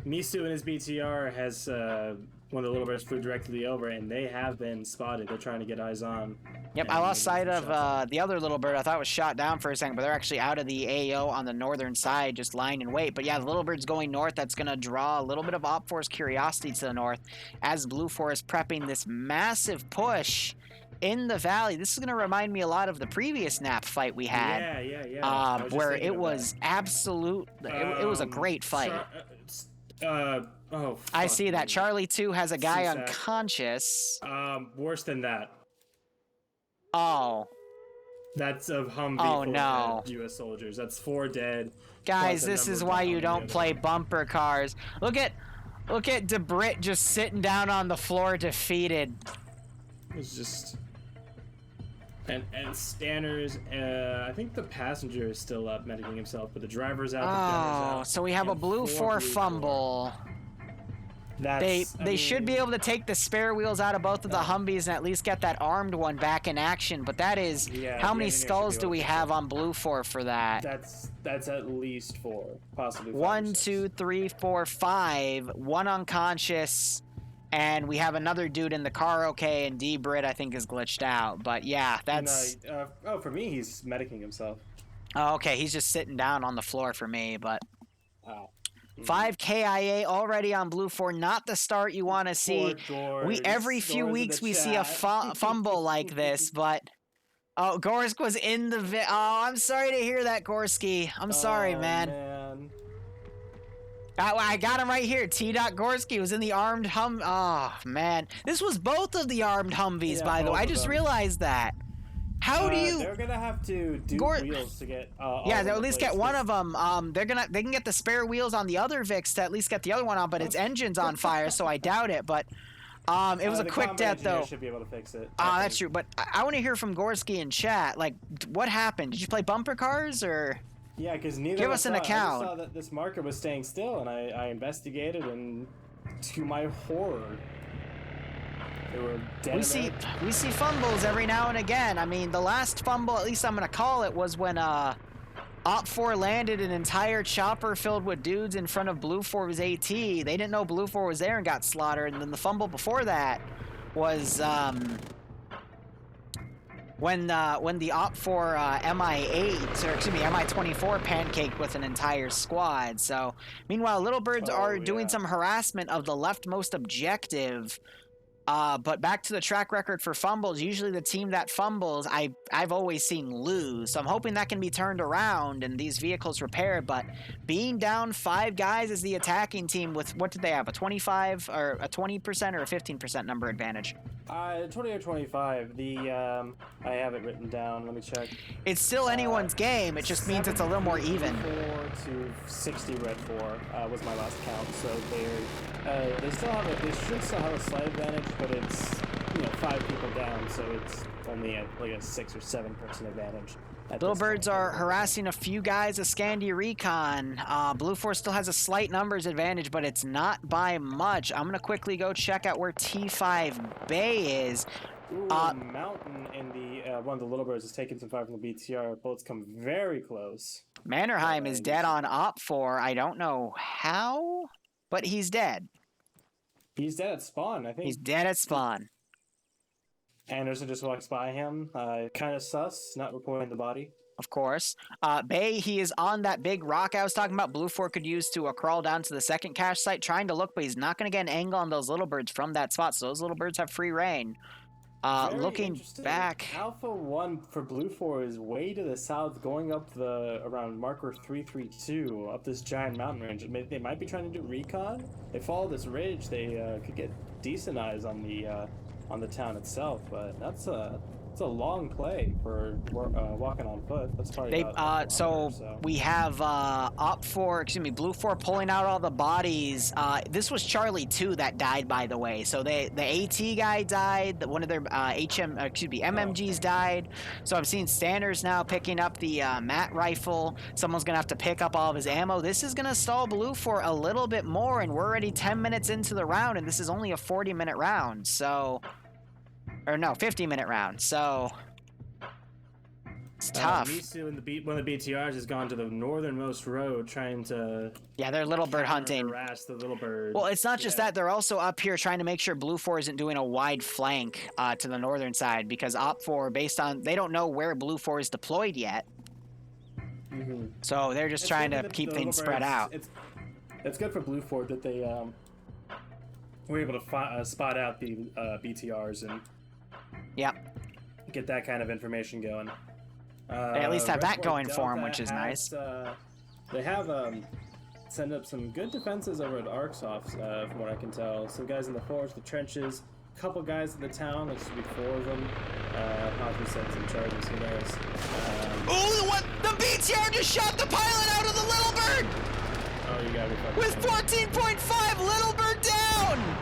Misu and his BTR has one of the Little Birds flew directly over, and they have been spotted. They're trying to get eyes on. Yep, I lost sight of the other Little Bird. I thought it was shot down for a second, but they're actually out of the AO on the northern side, just lying in wait. But yeah, the Little Bird's going north. That's going to draw a little bit of Op 4's curiosity to the north as Blue 4 is prepping this massive push in the valley. This is going to remind me a lot of the previous NAP fight we had. Yeah. Where it was absolute. It was a great fight. I see that. Charlie 2 has a guy unconscious. Worse than that. Oh. That's of Humvee. Oh no. U.S. soldiers. That's 4 dead. Guys, this is why you don't play bumper cars. Look at DeBrit just sitting down on the floor, defeated. It's just. And Stanners, I think the passenger is still up medicing himself, but the driver's out. The gunner's out. So we have a blue 4 fumble. They should be able to take the spare wheels out of both of the Humvees and at least get that armed one back in action. But that is, how many skulls do we have on blue 4 for that? That's at least 4, possibly 5 1, 2, 3, 4, 5. 1 unconscious. And we have another dude in the car okay, and D-Brit, I think, is glitched out. But yeah, that's... No, for me, he's medicing himself. Oh, okay, he's just sitting down on the floor for me, but... Oh. 5 KIA already on blue 4, not the start you want to see. Every few weeks we see a fumble like this, but... Oh, Gorsk was in the... Oh, I'm sorry to hear that, Gorski. I'm sorry, man. I got him right here. T. Gorski was in the armed Oh, man. This was both of the armed Humvees, by the way. I just realized that. How do you... They're going to have to do wheels to get... yeah, they'll at least get one of them. They can get the spare wheels on the other Vix to at least get the other one on, but its engine's on fire, so I doubt it. But it was a quick death, though. Should be able to fix it. That's true. But I want to hear from Gorski in chat. Like, what happened? Did you play bumper cars, or... Yeah, because neither Give us an account. I saw that this marker was staying still, and I investigated, and to my horror, they were dead. We see fumbles every now and again. I mean, the last fumble, at least I'm gonna call it, was when Op 4 landed an entire chopper filled with dudes in front of Blue 4's AT. They didn't know Blue 4 was there and got slaughtered. And then the fumble before that was when the Op 4 MI8, or excuse me, MI24 pancaked with an entire squad. So, meanwhile, Little Birds are doing some harassment of the leftmost objective. But back to the track record for fumbles, usually the team that fumbles, I've always seen lose. So I'm hoping that can be turned around and these vehicles repaired. But being down 5 guys as the attacking team with, what did they have, a 25 or a 20% or a 15% number advantage? 20 or 25. I have it written down. Let me check. It's still anyone's game. It just means it's a little more even. 4 to 60 red 4 was my last count. So they should still have a slight advantage, but it's 5 people down, so it's only like a 6 or 7 person advantage. Little Birds are harassing a few guys of Scandi Recon. Blue 4 still has a slight numbers advantage, but it's not by much. I'm gonna quickly go check out where T5 Bay is. Mountain in the one of the Little Birds is taking some fire from the BTR. Bullets come very close. Mannerheim is dead on Op 4. I don't know how, but he's dead. He's dead at spawn, I think. He's dead at spawn. Anderson just walks by him. Kind of sus, not reporting the body. Of course. Bay, he is on that big rock I was talking about. Blue 4 could use to crawl down to the second cache site, trying to look, but he's not going to get an angle on those Little Birds from that spot, so those Little Birds have free reign. Looking back... Alpha 1 for Blue 4 is way to the south, going up around marker 332, up this giant mountain range. They might be trying to do recon. They follow this ridge, they could get decent eyes on the town itself, but that's a long play for walking on foot. That's probably we have Op 4, excuse me, Blue 4 pulling out all the bodies. This was Charlie 2 that died, by the way. So the AT guy died. One of their MMGs died. So I'm seeing Standers now picking up the Matt rifle. Someone's gonna have to pick up all of his ammo. This is gonna stall Blue 4 a little bit more, and we're already 10 minutes into the round, and this is only a 40-minute round. So. Or no, 50-minute round, so it's tough. Misu and one of the BTRs has gone to the northernmost road trying to... Yeah, they're Little Bird hunting. Harass the Little Bird. Well, it's not just that. They're also up here trying to make sure Blue 4 isn't doing a wide flank to the northern side, because Op 4, based on... They don't know where Blue 4 is deployed yet. Mm-hmm. So they're just trying to keep things spread out. It's good for Blue 4 that they were able to spot out the BTRs and... Yep. Get that kind of information going. They at least have that going for them, which is nice. They have sent up some good defenses over at Arcsoft, from what I can tell. Some guys in the forest, the trenches, a couple guys in the town, there should be 4 of them. Probably sent some charges, who knows. Ooh, what? The BTR just shot the pilot out of the Little Bird! Oh, you gotta be fucking with 14.5, Little Bird down!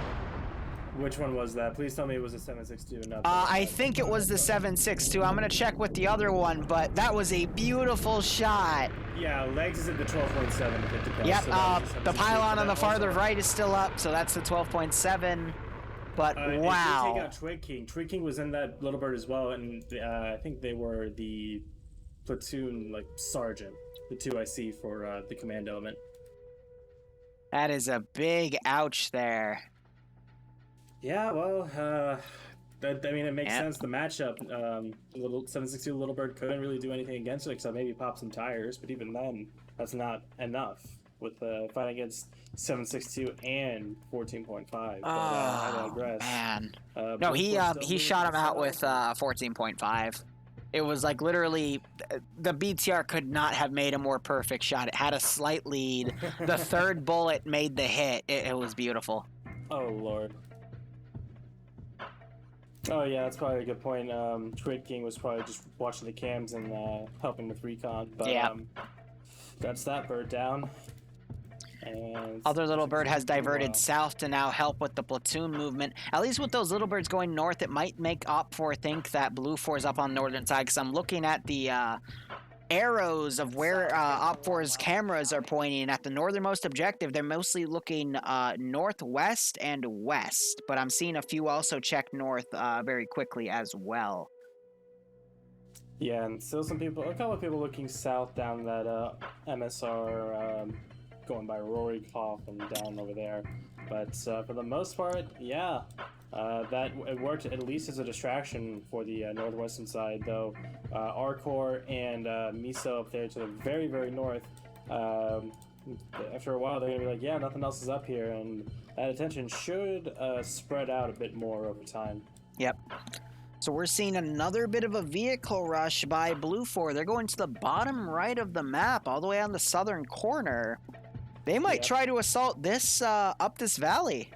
Which one was that? Please tell me it was a 762 and not. I think it was the 762. I'm gonna check with the other one, but that was a beautiful shot. Yeah, legs is at the 12.7 if it depends. Yep. So that was The pylon on the also- farther right is still up, so that's the 12.7 But It did wow. take out Twig King. Twig King was in that Little Bird as well, and I think they were the platoon like sergeant, the two I see for the command element. That is a big ouch there. Yeah, well, I mean, it makes sense. The matchup, little 762 Little Bird couldn't really do anything against it except maybe pop some tires, but even then, that's not enough with fighting against 762 and 14.5. I digress. Man. Blue No, he Force shot him out with 14.5. It was like literally the BTR could not have made a more perfect shot. It had a slight lead. The third bullet made the hit. It was beautiful. Oh Lord. Oh yeah, that's probably a good point. Twig King was probably just watching the cams and helping with recon. But that's that bird down. And Other Little Bird has diverted south to now help with the platoon movement. At least with those Little Birds going north, it might make Op4 think that Blue 4 is up on the northern side, because I'm looking at the arrows of where Op4's cameras are pointing. At the northernmost objective, they're mostly looking northwest and west, but I'm seeing a few also check north very quickly as well. Yeah, and still a couple of people looking south down that MSR, going by Rorycloth and down over there. But for the most part, yeah, that it worked at least as a distraction for the northwestern side, though. Arcor and Miso up there to the very, very north. After a while, they're gonna be like, yeah, nothing else is up here, and that attention should spread out a bit more over time. Yep. So we're seeing another bit of a vehicle rush by Blue 4. They're going to the bottom right of the map, all the way on the southern corner. They might try to assault this up this valley.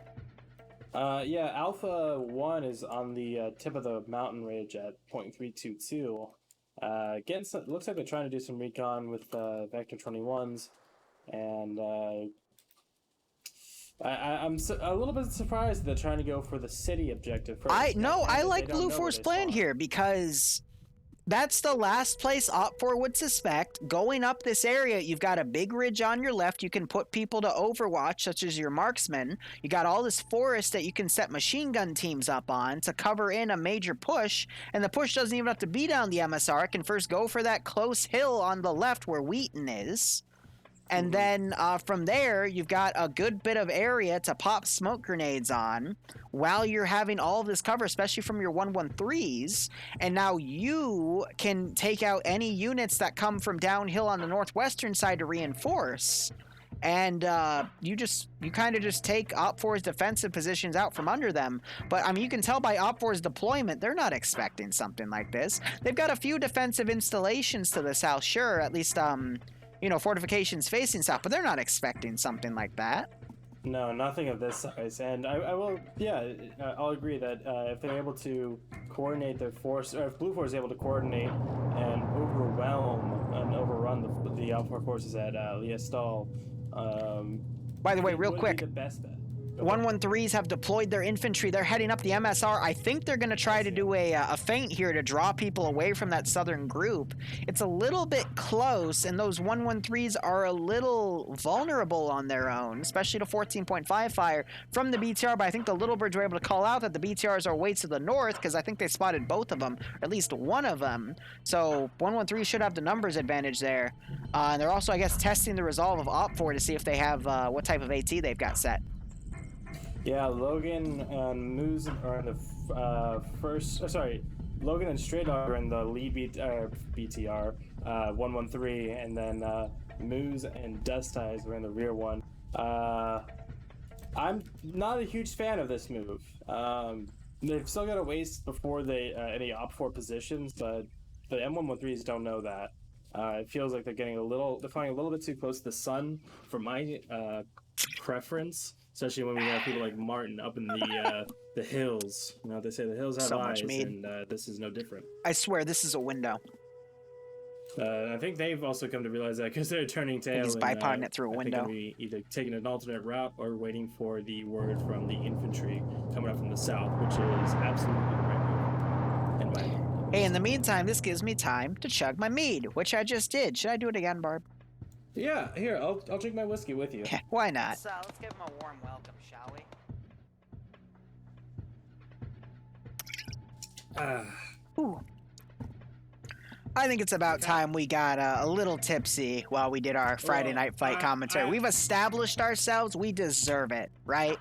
Yeah, Alpha 1 is on the tip of the mountain ridge at .322. Looks like they're trying to do some recon with Vector 21s, and I'm a little bit surprised that they're trying to go for the city objective first. I like Blue 4's plan here, because that's the last place Op4 would suspect. Going up this area, you've got a big ridge on your left. You can put people to overwatch, such as your marksmen. You got all this forest that you can set machine gun teams up on to cover in a major push. And the push doesn't even have to be down the MSR. It can first go for that close hill on the left where Wheaton is. And then from there, you've got a good bit of area to pop smoke grenades on while you're having all of this cover, especially from your 113s. And now you can take out any units that come from downhill on the northwestern side to reinforce. And you kind of just take Op4's defensive positions out from under them. But, I mean, you can tell by Op4's deployment, they're not expecting something like this. They've got a few defensive installations to the south, sure, at least fortifications facing south, but they're not expecting something like that. No, nothing of this size. And I'll agree that if they're able to coordinate their force, or if Blue 4 is able to coordinate and overwhelm and overrun the Alpha forces at Liestal. By the way, real quick, the best bet. 113s have deployed their infantry. They're heading up the MSR. I think they're going to try to do a feint here to draw people away from that southern group. It's a little bit close, and those 113s are a little vulnerable on their own, especially to 14.5 fire from the BTR. But I think the Little Birds were able to call out that the BTRs are way to the north, because I think they spotted both of them, or at least one of them. So 113 should have the numbers advantage there. And they're also, I guess, testing the resolve of Op4 to see if they have what type of AT they've got set. Yeah, Logan and Moose are in the Logan and Straight are in the lead BTR, 113, and then Moose and Dust Ties are in the rear one. I'm not a huge fan of this move. They've still got to waste before they any Op4 positions, but the M113s don't know that. It feels like they're flying a little bit too close to the sun for my preference. Especially when we have people like Martin up in the hills. They say the hills have eyes, and this is no different. I swear, this is a window. I think they've also come to realize that because they're turning tail. he's bipoding it through a I think window. we either taking an alternate route or waiting for the word from the infantry coming up from the south, which is absolutely the right move. In my opinion. Hey, in the meantime, this gives me time to chug my mead, which I just did. Should I do it again, Barb? Yeah, here, I'll drink my whiskey with you. Why not? Let's give him a warm welcome, shall we? Ooh. I think it's about time we got a little tipsy while we did our Friday Night Fight commentary. We've established ourselves. We deserve it, right?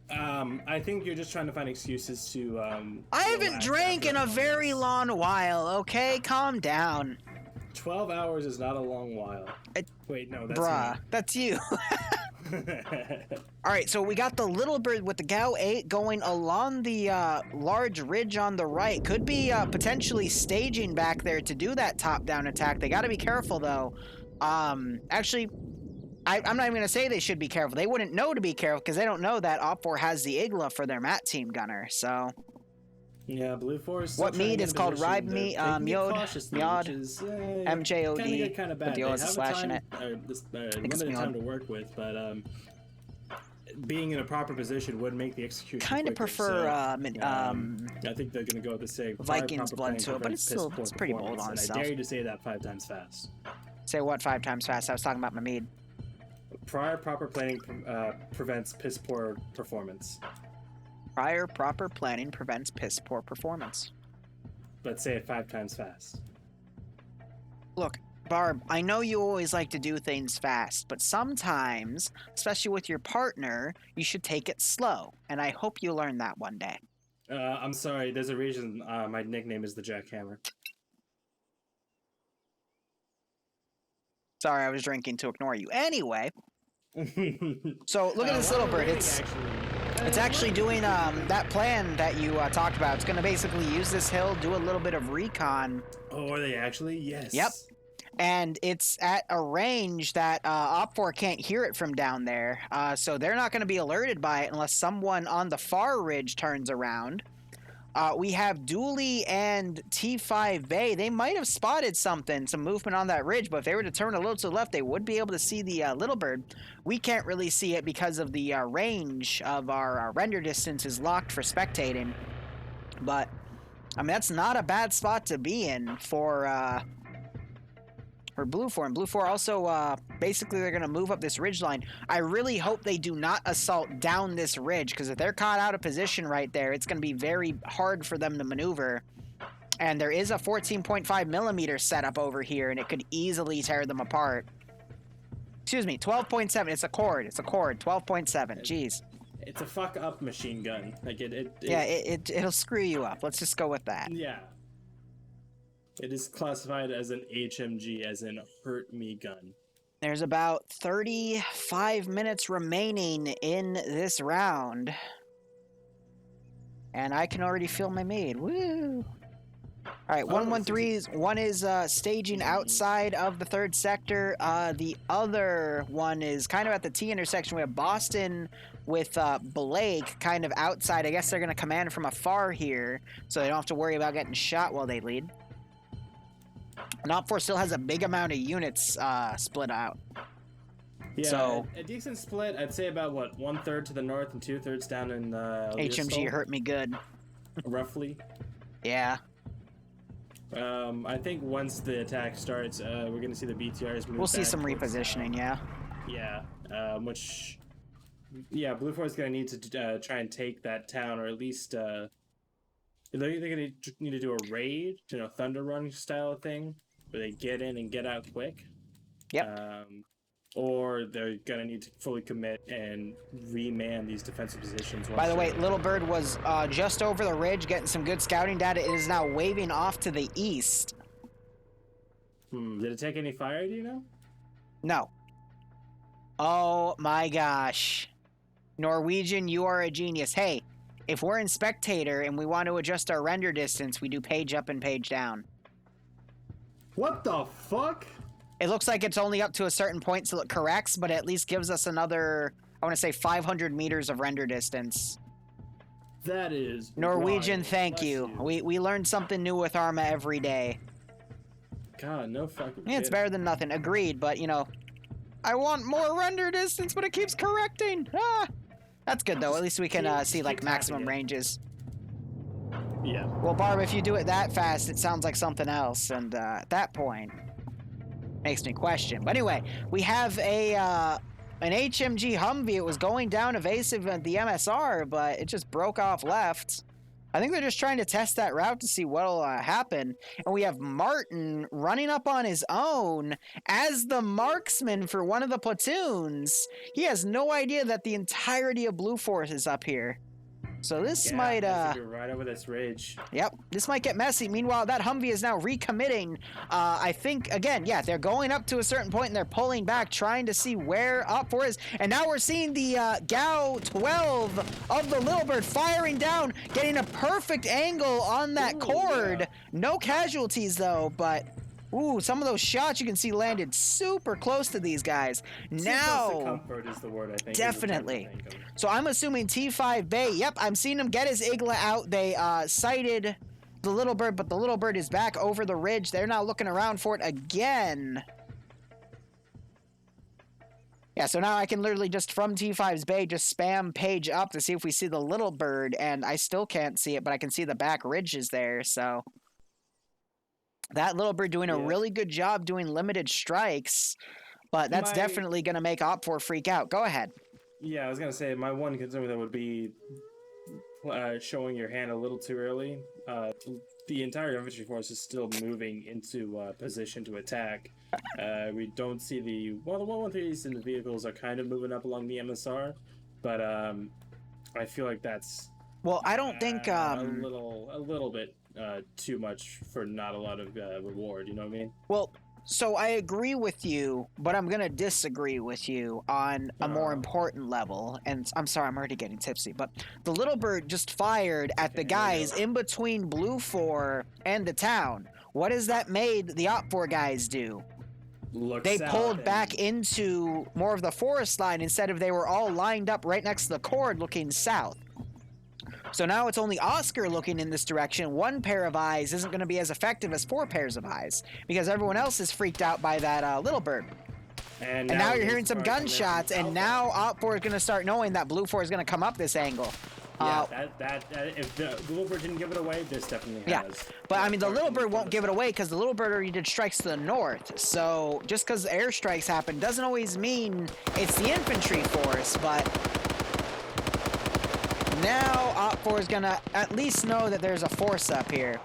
I think you're just trying to find excuses to. I haven't drank in a very long while, okay? Calm down. 12 hours is not a long while. Wait, no, that's Bruh, me. that's you. All right, so we got the Little Bird with the Gao 8 going along the large ridge on the right. Could be potentially staging back there to do that top-down attack. They got to be careful, though. Actually, I'm not even going to say they should be careful. They wouldn't know to be careful because they don't know that Op4 has the Igla for their mat team gunner, so... Yeah, Blue Force. What mead is called Ride Me, Myod, MJOD, kind of with bad. the O's slashing it. Limited time to work with, but being in a proper position would make the execution kind of quicker, prefer I think they're going to go with the same Vikings blood to it, but it's still it's pretty bold on itself. I dare you to say that 5 times fast. Say what 5 times fast? I was talking about my mead. Prior proper planning prevents piss poor performance. Prior proper planning prevents piss poor performance. Let's say it 5 times fast. Look, Barb, I know you always like to do things fast, but sometimes, especially with your partner, you should take it slow. And I hope you learn that one day. I'm sorry, there's a reason my nickname is the Jackhammer. Sorry, I was drinking to ignore you. Anyway, so look at this Little Bird. It's actually doing that plan that you talked about. It's going to basically use this hill, do a little bit of recon. Oh, are they actually? Yes. Yep. And it's at a range that Op4 can't hear it from down there. So they're not going to be alerted by it unless someone on the far ridge turns around. We have Dooley and T5 Bay. They might have spotted some movement on that ridge, but if they were to turn a little to the left, they would be able to see the Little Bird. We can't really see it because of the range of our render distance is locked for spectating. But, I mean, that's not a bad spot to be in for Blue 4. And Blue 4 also, basically, they're going to move up this ridge line. I really hope they do not assault down this ridge, because if they're caught out of position right there, it's going to be very hard for them to maneuver. And there is a 14.5 millimeter setup over here, and it could easily tear them apart. Excuse me, 12.7. It's a cord. 12.7. Jeez. It's a fuck up machine gun. Like it'll screw you up. Let's just go with that. Yeah. It is classified as an HMG, as in hurt me gun. There's about 35 minutes remaining in this round. And I can already feel my maid. Woo! Alright, 113's one is staging outside of the 3rd sector. The other one is kind of at the T intersection. We have Boston with Blake kind of outside. I guess they're going to command from afar here, so they don't have to worry about getting shot while they lead. And Op4 still has a big amount of units split out. Yeah, so, a decent split. I'd say about, 1/3 to the north and 2/3 down in HMG hurt me good. Roughly. Yeah. I think once the attack starts, we're going to see the BTRs move. We'll see some repositioning, yeah. Yeah, which... Yeah, Blue 4 is going to need to try and take that town, or at least... They're going to need to do a raid, Thunder Run style thing, where they get in and get out quick. Yep. Or they're going to need to fully commit and reman these defensive positions. By the way, Little Bird was just over the ridge getting some good scouting data. It is now waving off to the east. Did it take any fire, do you know? No. Oh my gosh. Norwegian, you are a genius. Hey, if we're in spectator and we want to adjust our render distance, we do page up and page down. What the fuck? It looks like it's only up to a certain point so it corrects, but it at least gives us another, I want to say 500 meters of render distance. That is Norwegian, wild. thank you. We learn something new with Arma every day. God, no fucking. Yeah, it's kidding. better than nothing. Agreed, but you know, I want more render distance, but it keeps correcting. Ah, that's good though. At least we can see like maximum ranges. Yeah. Well, Barb, if you do it that fast, it sounds like something else, and at that point, makes me question. But anyway, we have an HMG Humvee. It was going down evasive at the MSR, but it just broke off left. I think they're just trying to test that route to see what'll happen. And we have Martin running up on his own as the marksman for one of the platoons. He has no idea that the entirety of Blue Force is up here. So this might you're right over this ridge. Yep, this might get messy. Meanwhile, that Humvee is now recommitting. I think, again, yeah, they're going up to a certain point and they're pulling back, trying to see where OPFOR is. And now we're seeing the GAU 12 of the Little Bird firing down, getting a perfect angle on that cord. Yeah. No casualties, though, but... Ooh, some of those shots you can see landed super close to these guys. Now, comfort is the word, I think. Definitely. So I'm assuming T5 Bay. Yep, I'm seeing him get his Igla out. They sighted the Little Bird, but the Little Bird is back over the ridge. They're now looking around for it again. Yeah, so now I can literally just from T5's Bay just spam page up to see if we see the Little Bird, and I still can't see it, but I can see the back ridges there, so... That Little Bird doing a really good job doing limited strikes, but that's definitely going to make OPFOR freak out. Go ahead. Yeah, I was going to say, my one concern with that would be showing your hand a little too early. The entire infantry force is still moving into position to attack. We don't see the 113s and the vehicles are kind of moving up along the MSR, but I feel like that's... Well, I don't think... a little bit... too much for not a lot of reward, you know what I mean? Well, so I agree with you, but I'm going to disagree with you on a more important level. And I'm sorry, I'm already getting tipsy, but the Little Bird just fired at the guys in between Blue 4 and the town. What has that made the OPFOR guys do? They pulled back into more of the forest line instead of they were all lined up right next to the cord looking south. So now it's only Oscar looking in this direction. One pair of eyes isn't going to be as effective as 4 pairs of eyes because everyone else is freaked out by that Little Bird. And now you're hearing some gunshots, and now OPFOR is going to start knowing that Blue 4 is going to come up this angle. Yeah, if the Little Bird didn't give it away, this definitely has. Yeah, but I mean, the Little Bird won't give it away because the Little Bird already did strikes to the north. So just because airstrikes happen doesn't always mean it's the infantry force, but... Now, OPFOR is going to at least know that there's a force up here.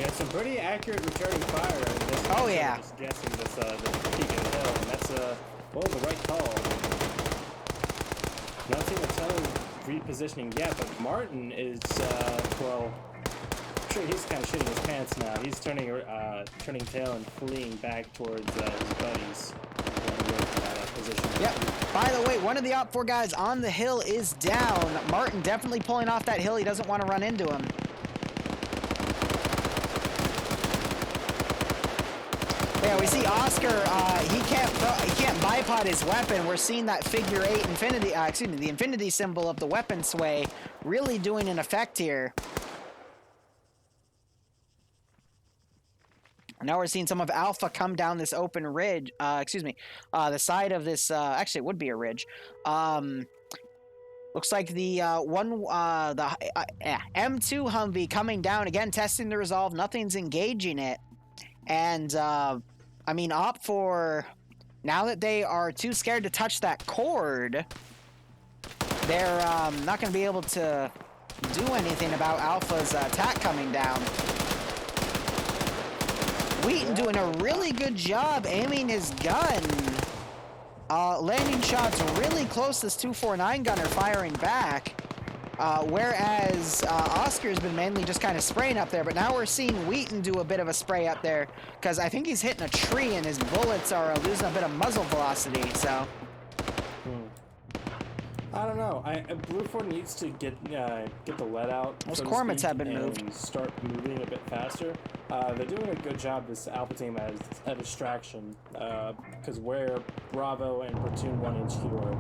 Yeah, some pretty accurate returning fire. This oh, yeah. Just guessing this peak of the hill, and that's, the right call. Not seeing a ton of repositioning yet, but Martin is, I'm sure he's kind of shitting his pants now. He's turning tail and fleeing back towards his buddies. Yep. By the way, one of the OPFOR guys on the hill is down. Martin definitely pulling off that hill. He doesn't want to run into him. Yeah, we see Oscar. He can't bipod his weapon. We're seeing that figure 8 infinity. The infinity symbol of the weapon sway really doing an effect here. Now we're seeing some of Alpha come down this open ridge. The side of this. Actually, it would be a ridge. Looks like the M2 Humvee coming down again, testing the resolve. Nothing's engaging it, and I mean, OPFOR, now that they are too scared to touch that cord, they're not going to be able to do anything about Alpha's attack coming down. Wheaton doing a really good job aiming his gun. Landing shots really close to this 249 gunner firing back. Whereas Oscar's been mainly just kind of spraying up there, but now we're seeing Wheaton do a bit of a spray up there because I think he's hitting a tree and his bullets are losing a bit of muzzle velocity, so... I don't know. Blue 4 needs to get the lead out. Those Cormets have been moved. And start moving a bit faster. They're doing a good job, this Alpha team, as a distraction. Because where Bravo and Platoon 1 HQ are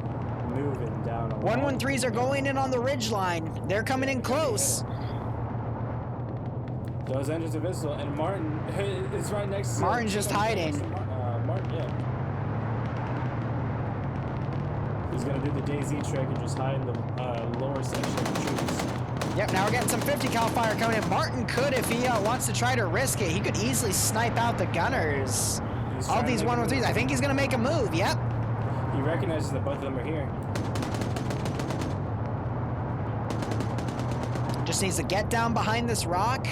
moving down. 113s are going in on the ridge line. They're coming in close. Those engines are visible, and Martin is right next to... Martin's just hiding. Martin, yeah. He's gonna do the DayZ trick and just hide in the lower section of the trees. Yep, now we're getting some 50 cal fire coming in. Martin could, if he wants to try to risk it, he could easily snipe out the gunners. All these 113s. I think he's gonna make a move. Yep. He recognizes that both of them are here. Just needs to get down behind this rock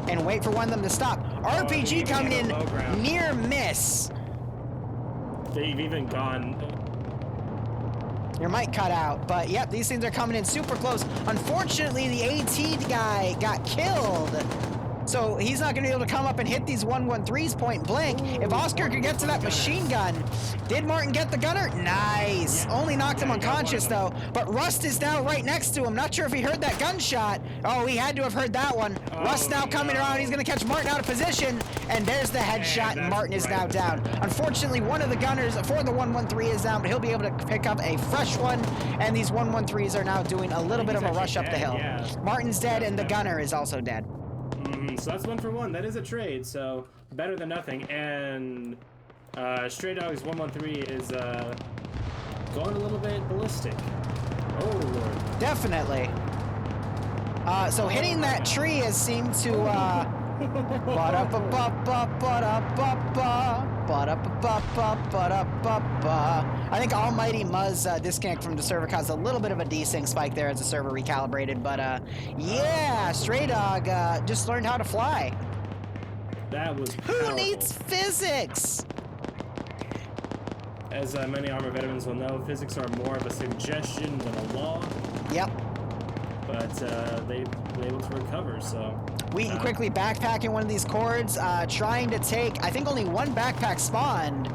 and wait for one of them to stop. RPG coming in near miss. They've even gone... Your mic cut out, but yep, these things are coming in super close. Unfortunately, the AT guy got killed. So he's not going to be able to come up and hit these 113s point blank. If Oscar could get to that machine gun, did Martin get the gunner? Nice. Yeah. Only knocked him unconscious though. But Rust is now right next to him. Not sure if he heard that gunshot. Oh, he had to have heard that one. Rust now coming around. He's going to catch Martin out of position. And there's the headshot, and Martin is now down. Unfortunately, one of the gunners for the 113 is down, but he'll be able to pick up a fresh one. And these 113s are now doing a little bit of a rush up the hill. Yeah. Martin's dead, and the gunner is also dead. So that's 1 for 1. That is a trade, so better than nothing. And Stray Dogs 113 is going a little bit ballistic. Oh lord. Definitely. So hitting that tree has seemed to I think Almighty Muzz disconnect from the server caused a little bit of a desync spike there as the server recalibrated, but yeah, Stray Dog just learned how to fly. That was powerful. Who needs physics? As many armor veterans will know, physics are more of a suggestion than a law. Yep. But they've been able to recover, so... Wheaton quickly backpacking one of these cords, trying to take... I think only one backpack spawned.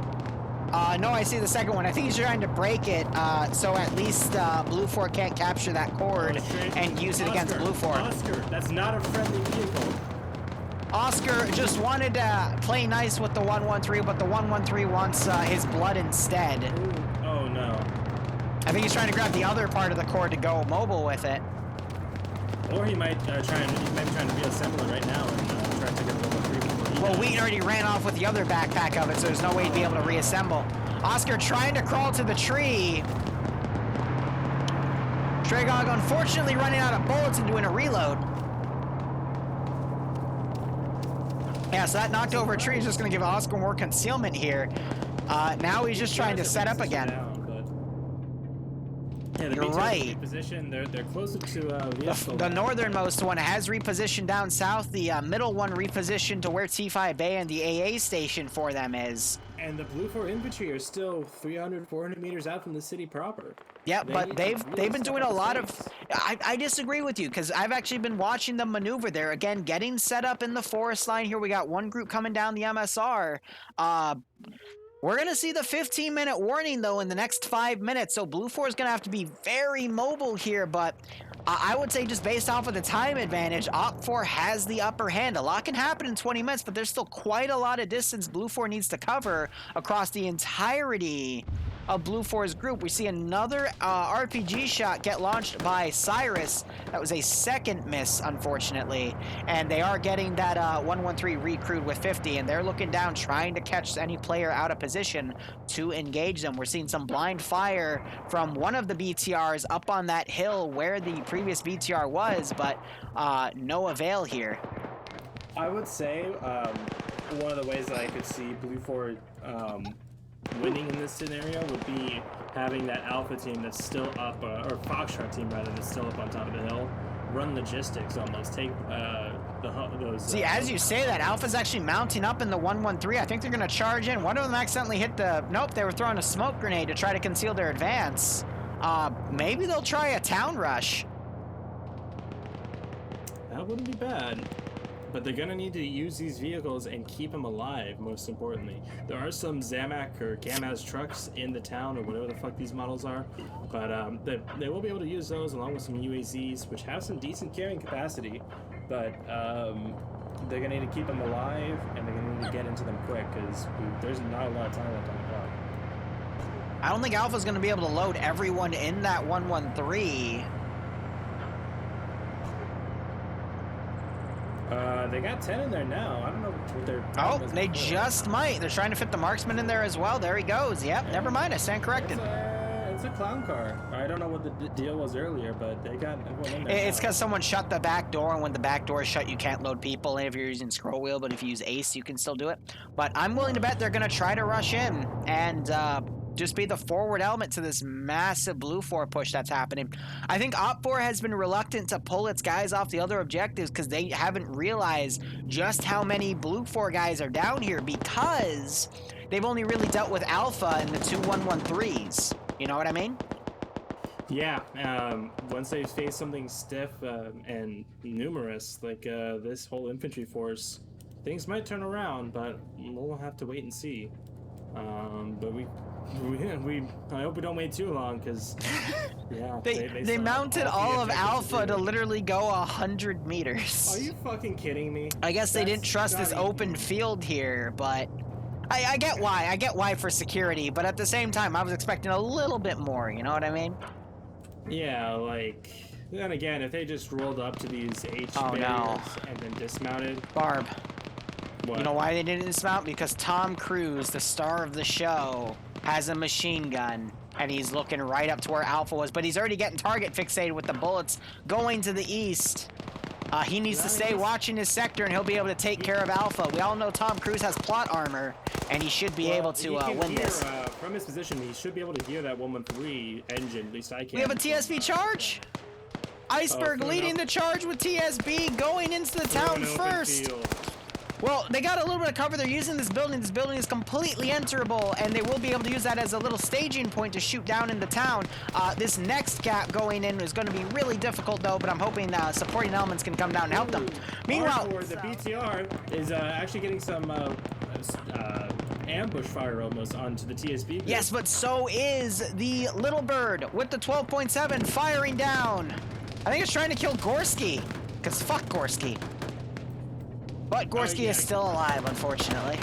No, I see the second one. I think he's trying to break it, so at least Blue 4 can't capture that cord and use it against Blue 4. Oscar, that's not a friendly vehicle. Oscar just wanted to play nice with the 113, but the 113 wants his blood instead. Ooh. Oh, no. I think he's trying to grab the other part of the cord to go mobile with it. Or he might try and reassemble it right now and try to take it a little bit. Well, Wheaton already ran off with the other backpack of it, so there's no way he'd be able to reassemble. Oscar trying to crawl to the tree. Stray Dog unfortunately running out of bullets and doing a reload. Yeah, so that knocked over a tree is just going to give Oscar more concealment here. Now he's just trying to set up again. Yeah, you're right. They're closer to the northernmost one has repositioned down south. The middle one repositioned to where T5 Bay and the AA station for them is. And the Blue 4 infantry are still 300, 400 meters out from the city proper. Yeah, but they've been doing a lot of... I disagree with you, because I've actually been watching them maneuver there. Again, getting set up in the forest line here. We got one group coming down the MSR. We're going to see the 15-minute warning, though, in the next 5 minutes. So Blue 4 is going to have to be very mobile here, but I would say just based off of the time advantage, Op 4 has the upper hand. A lot can happen in 20 minutes, but there's still quite a lot of distance Blue 4 needs to cover across the entirety of Blue 4's group. We see another RPG shot get launched by Cyrus. That was a second miss, unfortunately. And they are getting that 113 recruit with 50, and they're looking down, trying to catch any player out of position to engage them. We're seeing some blind fire from one of the BTRs up on that hill where the previous BTR was, but no avail here. I would say one of the ways that I could see Blue 4 winning in this scenario would be having that Alpha team that's still up, or Foxtrot team rather, that's still up on top of the hill, run logistics almost, take those... See, as you say that, Alpha's actually mounting up in the 113. I think they're going to charge in. One of them accidentally hit the... Nope, they were throwing a smoke grenade to try to conceal their advance. Maybe they'll try a town rush. That wouldn't be bad. But they're going to need to use these vehicles and keep them alive, most importantly. There are some Zamak or Gamaz trucks in the town, or whatever the fuck these models are. But they will be able to use those along with some UAZs, which have some decent carrying capacity. But they're going to need to keep them alive, and they're going to need to get into them quick, because there's not a lot of time left on the clock. I don't think Alpha's going to be able to load everyone in that 113. They got 10 in there now. I don't know what their Oh, problem is they before. just might. They're trying to fit the marksman in there as well. There he goes. Yep, never mind. I stand corrected. It's a clown car. I don't know what the deal was earlier, but they got everyone in there. It's now. because someone shut the back door, and when the back door is shut, you can't load people if you're using scroll wheel, but if you use ace, you can still do it. But I'm willing to bet they're going to try to rush in and just be the forward element to this massive Blue 4 push that's happening. I think Op 4 has been reluctant to pull its guys off the other objectives because they haven't realized just how many Blue 4 guys are down here because they've only really dealt with Alpha and the 2113s. You know what I mean? Yeah, once they face something stiff and numerous, like this whole infantry force, things might turn around, but we'll have to wait and see. But I hope we don't wait too long, because yeah, they mounted all of Alpha to literally go 100 meters. Are you fucking kidding me? I guess they didn't trust this open field here, but I get why. I get why for security, but at the same time, I was expecting a little bit more. You know what I mean? Yeah, like, then again, if they just rolled up to these H barriers and then dismounted. Barb. What? You know why they didn't dismount? Because Tom Cruise, the star of the show, has a machine gun, and he's looking right up to where Alpha was, but he's already getting target fixated with the bullets going to the east. He needs to stay watching his sector, and he'll be able to take care of Alpha. We all know Tom Cruise has plot armor, and he should be able to win this. From his position, he should be able to hear that 113 engine. At least I can. We have a TSB charge. Iceberg leading the charge with TSB going into the town first. Well, they got a little bit of cover. They're using this building. This building is completely enterable, and they will be able to use that as a little staging point to shoot down in the town. This next gap going in is going to be really difficult, though, but I'm hoping supporting elements can come down and help them. Meanwhile, the BTR is actually getting some ambush fire almost onto the TSB group. Yes, but so is the Little Bird with the 12.7 firing down. I think it's trying to kill Gorski, because fuck Gorski. But Gorski is still alive, unfortunately.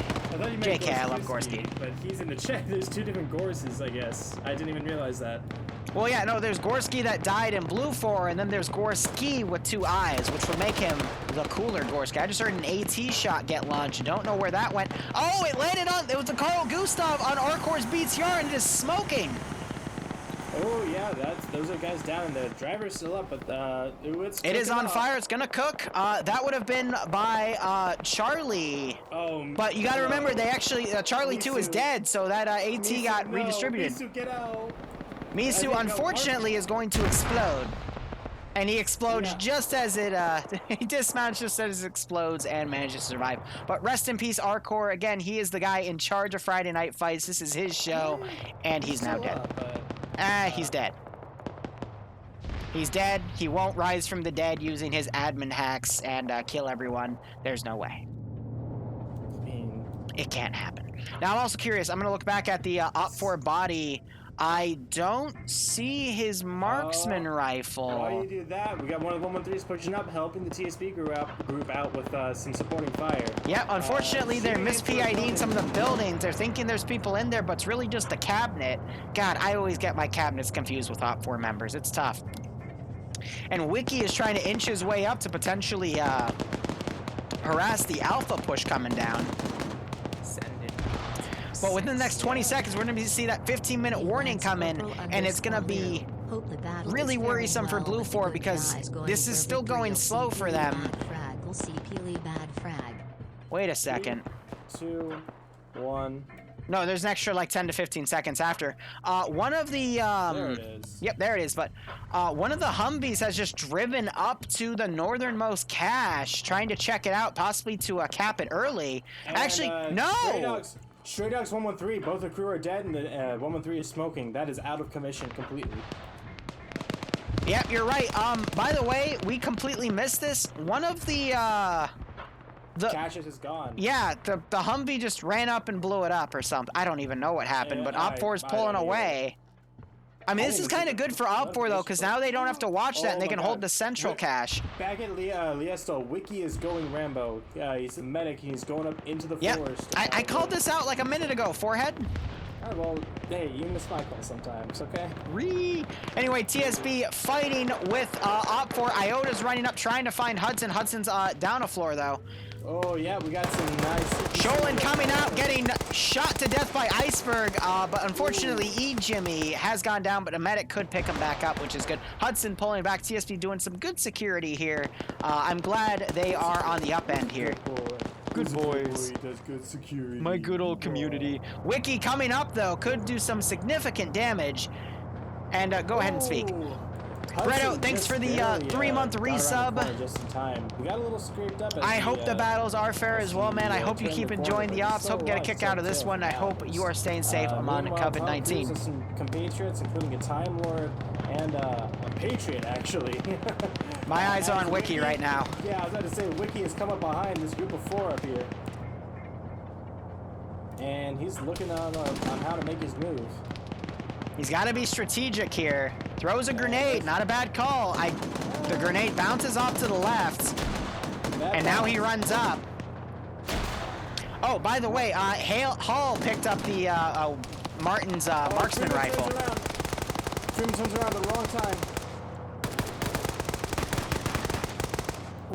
JK, I love Gorski. But he's in the chat. There's two different Gorses, I guess. I didn't even realize that. Well, yeah, no, there's Gorski that died in Blue 4, and then there's Gorski with 2 eyes, which would make him the cooler Gorski. I just heard an AT shot get launched. Don't know where that went. Oh, it landed on, it was the Carl Gustav on Arcor's BTR, and it is smoking. Oh, yeah, those are guys down, and the driver's still up, but it is on fire. It's gonna cook. That would have been by Charlie. Oh, but you gotta remember, they actually, Charlie 2 is dead, so that AT got redistributed. Misu, get out. Misu, unfortunately, is going to explode. And he explodes just as it, he dismounts just as it explodes and manages to survive. But rest in peace, Arcor. Again, he is the guy in charge of Friday Night Fights. This is his show, and he's now dead. He's dead. He's dead. He won't rise from the dead using his admin hacks and kill everyone. There's no way. It can't happen. Now, I'm also curious. I'm going to look back at the Op 4 body. I don't see his marksman rifle. Why do you do that? We got one of the 113s pushing up, helping the TSB group out with some supporting fire. Yeah, unfortunately, they're mis-PIDing some of the buildings. They're thinking there's people in there, but it's really just a cabinet. God, I always get my cabinets confused with Op 4 members. It's tough. And Wiki is trying to inch his way up to potentially harass the Alpha push coming down. But within the next 20 seconds, we're going to see that 15-minute warning come in, and it's going to be really worrisome for Blue 4 because this is still going slow for them. Wait a second. 2, 1. No, there's an extra like 10 to 15 seconds after. One of the there it is. Yep, there it is. But one of the Humvees has just driven up to the northernmost cache, trying to check it out, possibly to cap it early. And, actually, no. Stray Dogs 113, both the crew are dead, and the 113 is smoking. That is out of commission completely. Yep, you're right. By the way, we completely missed this. One of the caches is gone. Yeah, the Humvee just ran up and blew it up or something. I don't even know what happened, but Op 4 is pulling away. I mean, this is kind of good for Op 4 though, because now they don't have to watch that, and they can hold the central cache. Back at Liesto, Wiki is going Rambo. He's a medic. He's going up into the forest. I called this out like a minute ago. Forehead. Alright, well, hey, you miss my call sometimes, okay? Anyway, TSB fighting with Op4. Iota's running up, trying to find Hudson. Hudson's down a floor, though. Oh, yeah, we got some nice... Sholin coming out, getting shot to death by Iceberg, but unfortunately, E-Jimmy has gone down, but a medic could pick him back up, which is good. Hudson pulling back, TSB doing some good security here. I'm glad they are on the up end here. Good boys. Does good security. My good old community. Wiki coming up, though, could do some significant damage. And go ahead and speak. Bredo, thanks for the 3-month resub. Just in time. We got a little scraped up. I hope the battles are fair as well, man. I hope you keep enjoying the ops. Hope you get a kick out of this one. I hope you are staying safe among COVID-19. Some compatriots, including a Time Lord and a Patriot, actually. My eyes are on Wiki right now. Yeah, I was about to say, Wiki has come up behind this group of 4 up here. And he's looking on how to make his move. He's got to be strategic here. Throws a grenade, not a bad call. The grenade bounces off to the left, and now he runs up. Oh, by the way, Hall picked up the Martin's marksman rifle. Freeman turns around at the wrong time.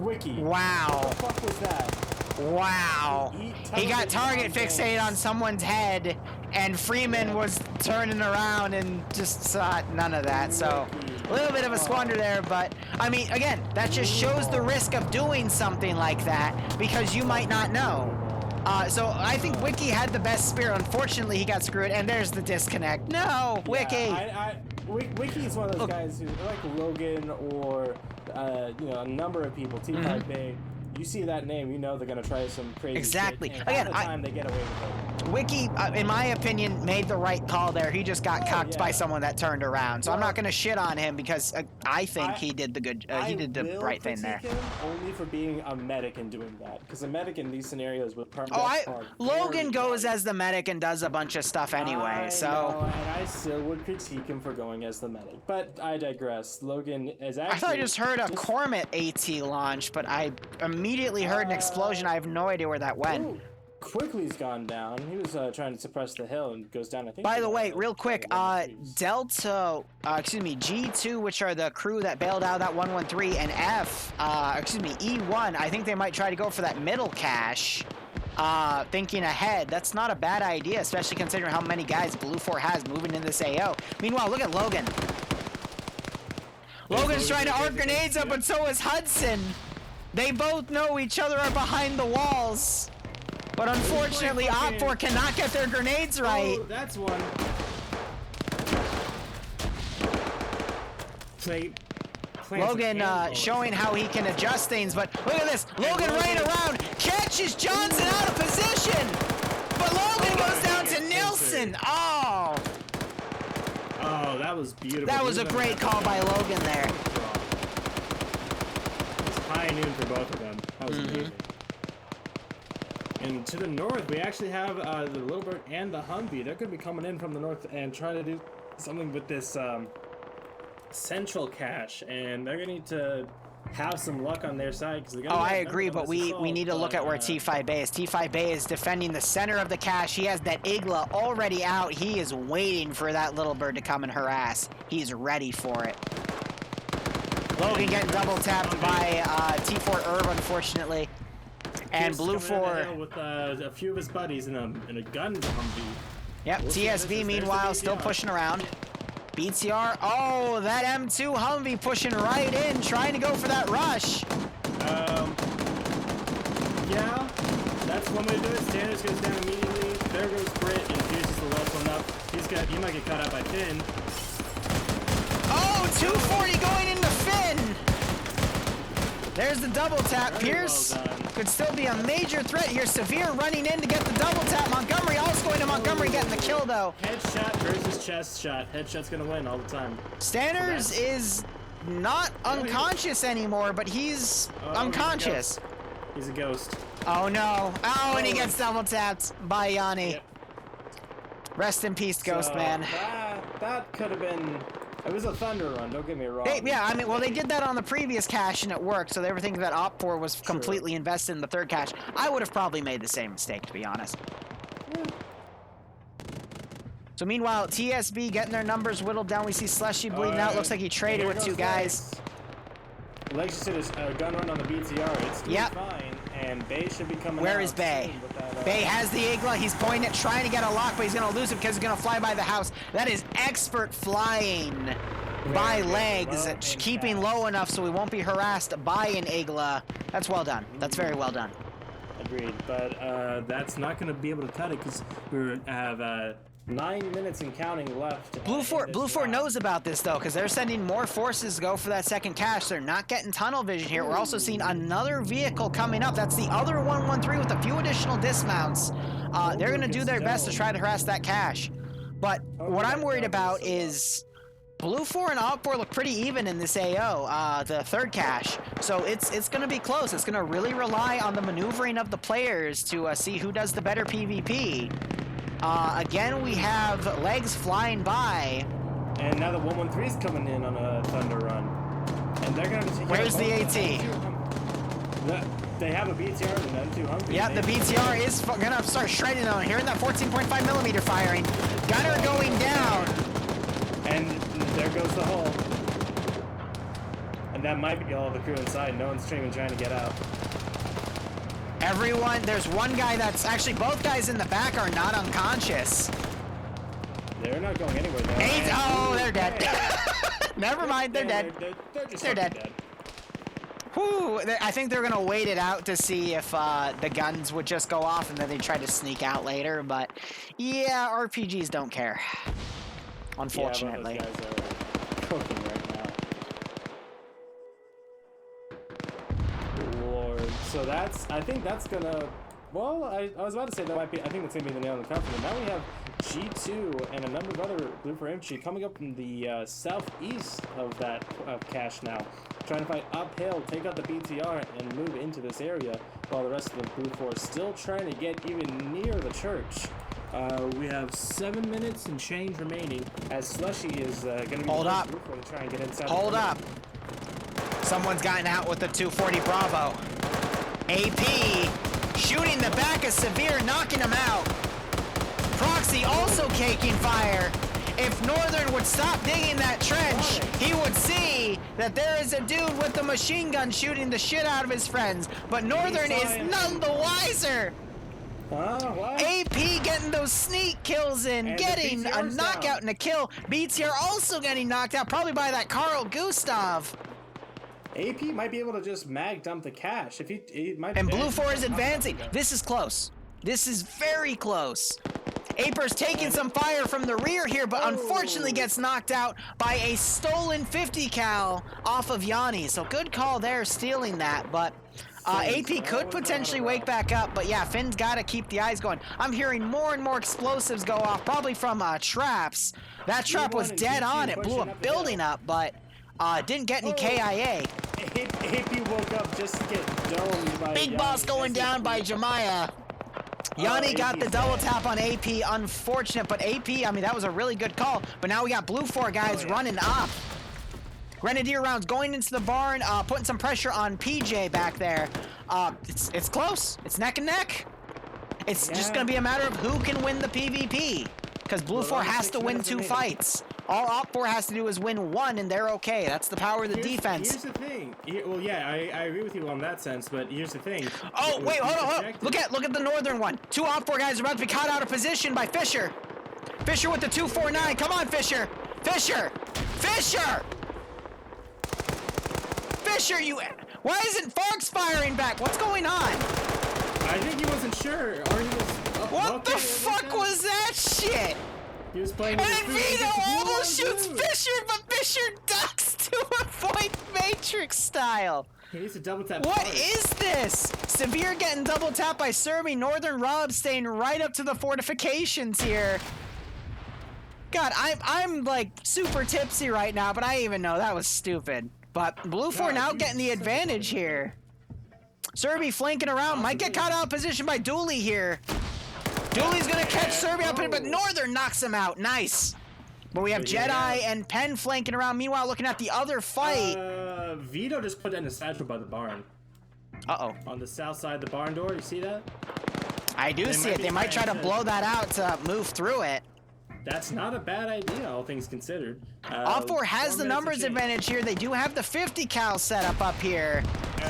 Wiki. Wow. What the fuck was that? Wow. He got target fixated on someone's head, and Freeman was turning around and just saw none of that. So a little bit of a squander there, but I mean, again, that just shows the risk of doing something like that because you might not know. So I think Wiki had the best spear. Unfortunately, he got screwed, and there's the disconnect. No, Wiki. Wiki is one of those guys who, like Logan or a number of people, T5 Bay. You see that name, you know they're gonna try some crazy exactly. shit. Again, the time they get away with it. Wiki, in my opinion, made the right call there. He just got cucked by someone that turned around. So I'm not gonna shit on him because I think he did the good. He did the right thing there. Him only for being a medic and doing that, because a medic in these scenarios would Logan goes as the medic and does a bunch of stuff anyway. And I still would critique him for going as the medic, but I digress. Logan is actually. I thought I just heard a Cormet AT launch, but I immediately heard an explosion. I have no idea where that went. Ooh, Quickly's gone down. He was trying to suppress the hill and goes down. I think. By the way, real quick, G2, which are the crew that bailed out that 113, and E1. I think they might try to go for that middle cache. Thinking ahead, that's not a bad idea, especially considering how many guys Blue 4 has moving in this AO. Meanwhile, look at Logan. Logan's trying to arc grenades up, but so is Hudson. They both know each other are behind the walls. But unfortunately, Op4 cannot get their grenades right. Oh, that's one. Logan showing how he can adjust things, but look at this. Logan running around, catches Johnson out of position. But Logan goes down to Nilsson. Oh, that was beautiful. That was a great call by Logan there. It's high noon for both of them. That was amazing. And to the north, we actually have the Little Bird and the Humvee. They're going to be coming in from the north and trying to do something with this central cache, and they're going to need to have some luck on their side. I agree, but we need to look at where T5 Bay is. T5 Bay is defending the center of the cache. He has that Igla already out. He is waiting for that Little Bird to come and harass. He's ready for it. Logan getting double tapped by T4 Herb, unfortunately. And Blue 4 with a few of his buddies in a gun Humvee. Yep, TSB meanwhile still pushing around. BTR, oh, that M2 Humvee pushing right in, trying to go for that rush. Yeah, that's one way to do it. Standards goes down immediately. There goes Britt, and Pierce is the last one up. He might get caught out by Finn. Oh, 240 going into Finn. There's the double tap. Pierce could still be a major threat here. Severe running in to get the double tap. Montgomery also going to Montgomery, getting the kill though. Headshot versus chest shot. Headshot's gonna win all the time. Stanners is not unconscious anymore, but he's unconscious. He's a ghost. Oh no. Oh, and he gets double tapped by Yanni. Yep. Rest in peace, Ghost Man. That could have been... It was a thunder run, don't get me wrong. Yeah, I mean, well, they did that on the previous cache and it worked, so they were thinking that Op4 was completely invested in the third cache. I would have probably made the same mistake, to be honest. So meanwhile, TSB getting their numbers whittled down. We see Slushy bleeding out. Looks like he traded with 2 guys. Legs did a gun run on the BTR. It's doing fine, and Bay should be coming Where out is Bay? soon with that, Bay has the Igla. He's pointing it, trying to get a lock, but he's going to lose it because he's going to fly by the house. That is expert flying by Legs, keeping low enough so we won't be harassed by an Igla. That's well done. That's very well done. Agreed, but that's not going to be able to cut it because we have 9 minutes and counting left. Blue 4 knows about this though, because they're sending more forces to go for that second cache. They're not getting tunnel vision here. We're also seeing another vehicle coming up. That's the other 113 with a few additional dismounts. They're going to do their best to try to harass that cache. But what I'm worried about is Blue 4 and Op 4 look pretty even in this AO, the third cache. So it's going to be close. It's going to really rely on the maneuvering of the players to see who does the better PvP. Again, we have Legs flying by. And now the 113 is coming in on a Thunder Run. And they're going to take Where's the AT? They have a BTR and an M200. Yeah, the BTR is going to start shredding on. Hearing that 14.5 millimeter firing. Gunner going down. And there goes the hole. And that might be all the crew inside. No one's even trying to get out. Everyone, there's one guy that's actually, both guys in the back are not unconscious. They're not going anywhere. Oh, they're dead. Never mind, they're dead. They're dead. Whew, I think they're gonna wait it out to see if the guns would just go off and then they try to sneak out later. But yeah, RPGs don't care. Unfortunately. Yeah, those guys are cooking right now. Lord. So I think that's gonna, well, I was about to say that might be, I think that's gonna be the nail in the coffin. But now we have G2 and a number of other Blue 4 infantry coming up from the southeast of that cache now. Trying to fight uphill, take out the BTR, and move into this area, while the rest of the Blue 4 still trying to get even near the church. We have 7 minutes and change remaining, as Slushy is going to be Hold the up. Blue 4 to try and get inside. Hold up. Someone's gotten out with the 240 Bravo. AP shooting the back of Severe, knocking him out. Proxy also caking fire. If Northern would stop digging that trench, he would see that there is a dude with a machine gun shooting the shit out of his friends. But Northern is none the wiser. AP getting those sneak kills in, And getting a knockout down. and a kill. BTR also getting knocked out, probably by that Carl Gustav. AP might be able to just mag dump the cache. If he might. And Blue 4 is advancing. This is close. This is very close. Aper's taking some fire from the rear here, but unfortunately gets knocked out by a stolen 50 cal off of Yanni. So good call there, stealing that. But AP could potentially wake back up. But yeah, Finn's got to keep the eyes going. I'm hearing more and more explosives go off, probably from traps. That trap was dead on. It blew a building up, but didn't get any KIA. AP woke up just to get domed by Big Boss going down by Jemiah. Yanni got the double tap on AP, unfortunate, but AP, I mean, that was a really good call. But now we got Blue 4 guys running up. Grenadier rounds going into the barn, putting some pressure on PJ back there. It's close. It's neck and neck. It's just going to be a matter of who can win the PvP. Because Blue 4 has to win 2 fights. All Op 4 has to do is win 1, and they're okay. That's the power of the defense. Here's the thing. Well, yeah, I agree with you on that sense, but here's the thing. Oh, wait, hold on. Look at the northern one. 2 Op 4 guys are about to be caught out of position by Fisher. Fisher with the 249. Come on, Fisher. Fisher! Fisher! Fisher, you... Why isn't Fox firing back? What's going on? I think he wasn't sure, or he was... What the fuck was that shit? He was playing... And then Vito almost shoots Fisher, but Fisher ducks to a point Matrix style. He needs to double tap. What is this? Severe getting double tapped by Serby. Northern Rob staying right up to the fortifications here. God, I'm like super tipsy right now, but I even know that was stupid. But Blue 4 now getting the advantage here. Serby flanking around, might get caught out of position by Dooley here. Dooley's gonna catch Serby up, but Northern knocks him out. Nice. But we have Jedi and Penn flanking around. Meanwhile, looking at the other fight. Vito just put in a satchel by the barn. Uh-oh. On the south side of the barn door, you see that? I do see it. They might try to blow that out to move through it. That's not a bad idea, all things considered. Op4 has the numbers advantage here. They do have the 50 cal setup up here.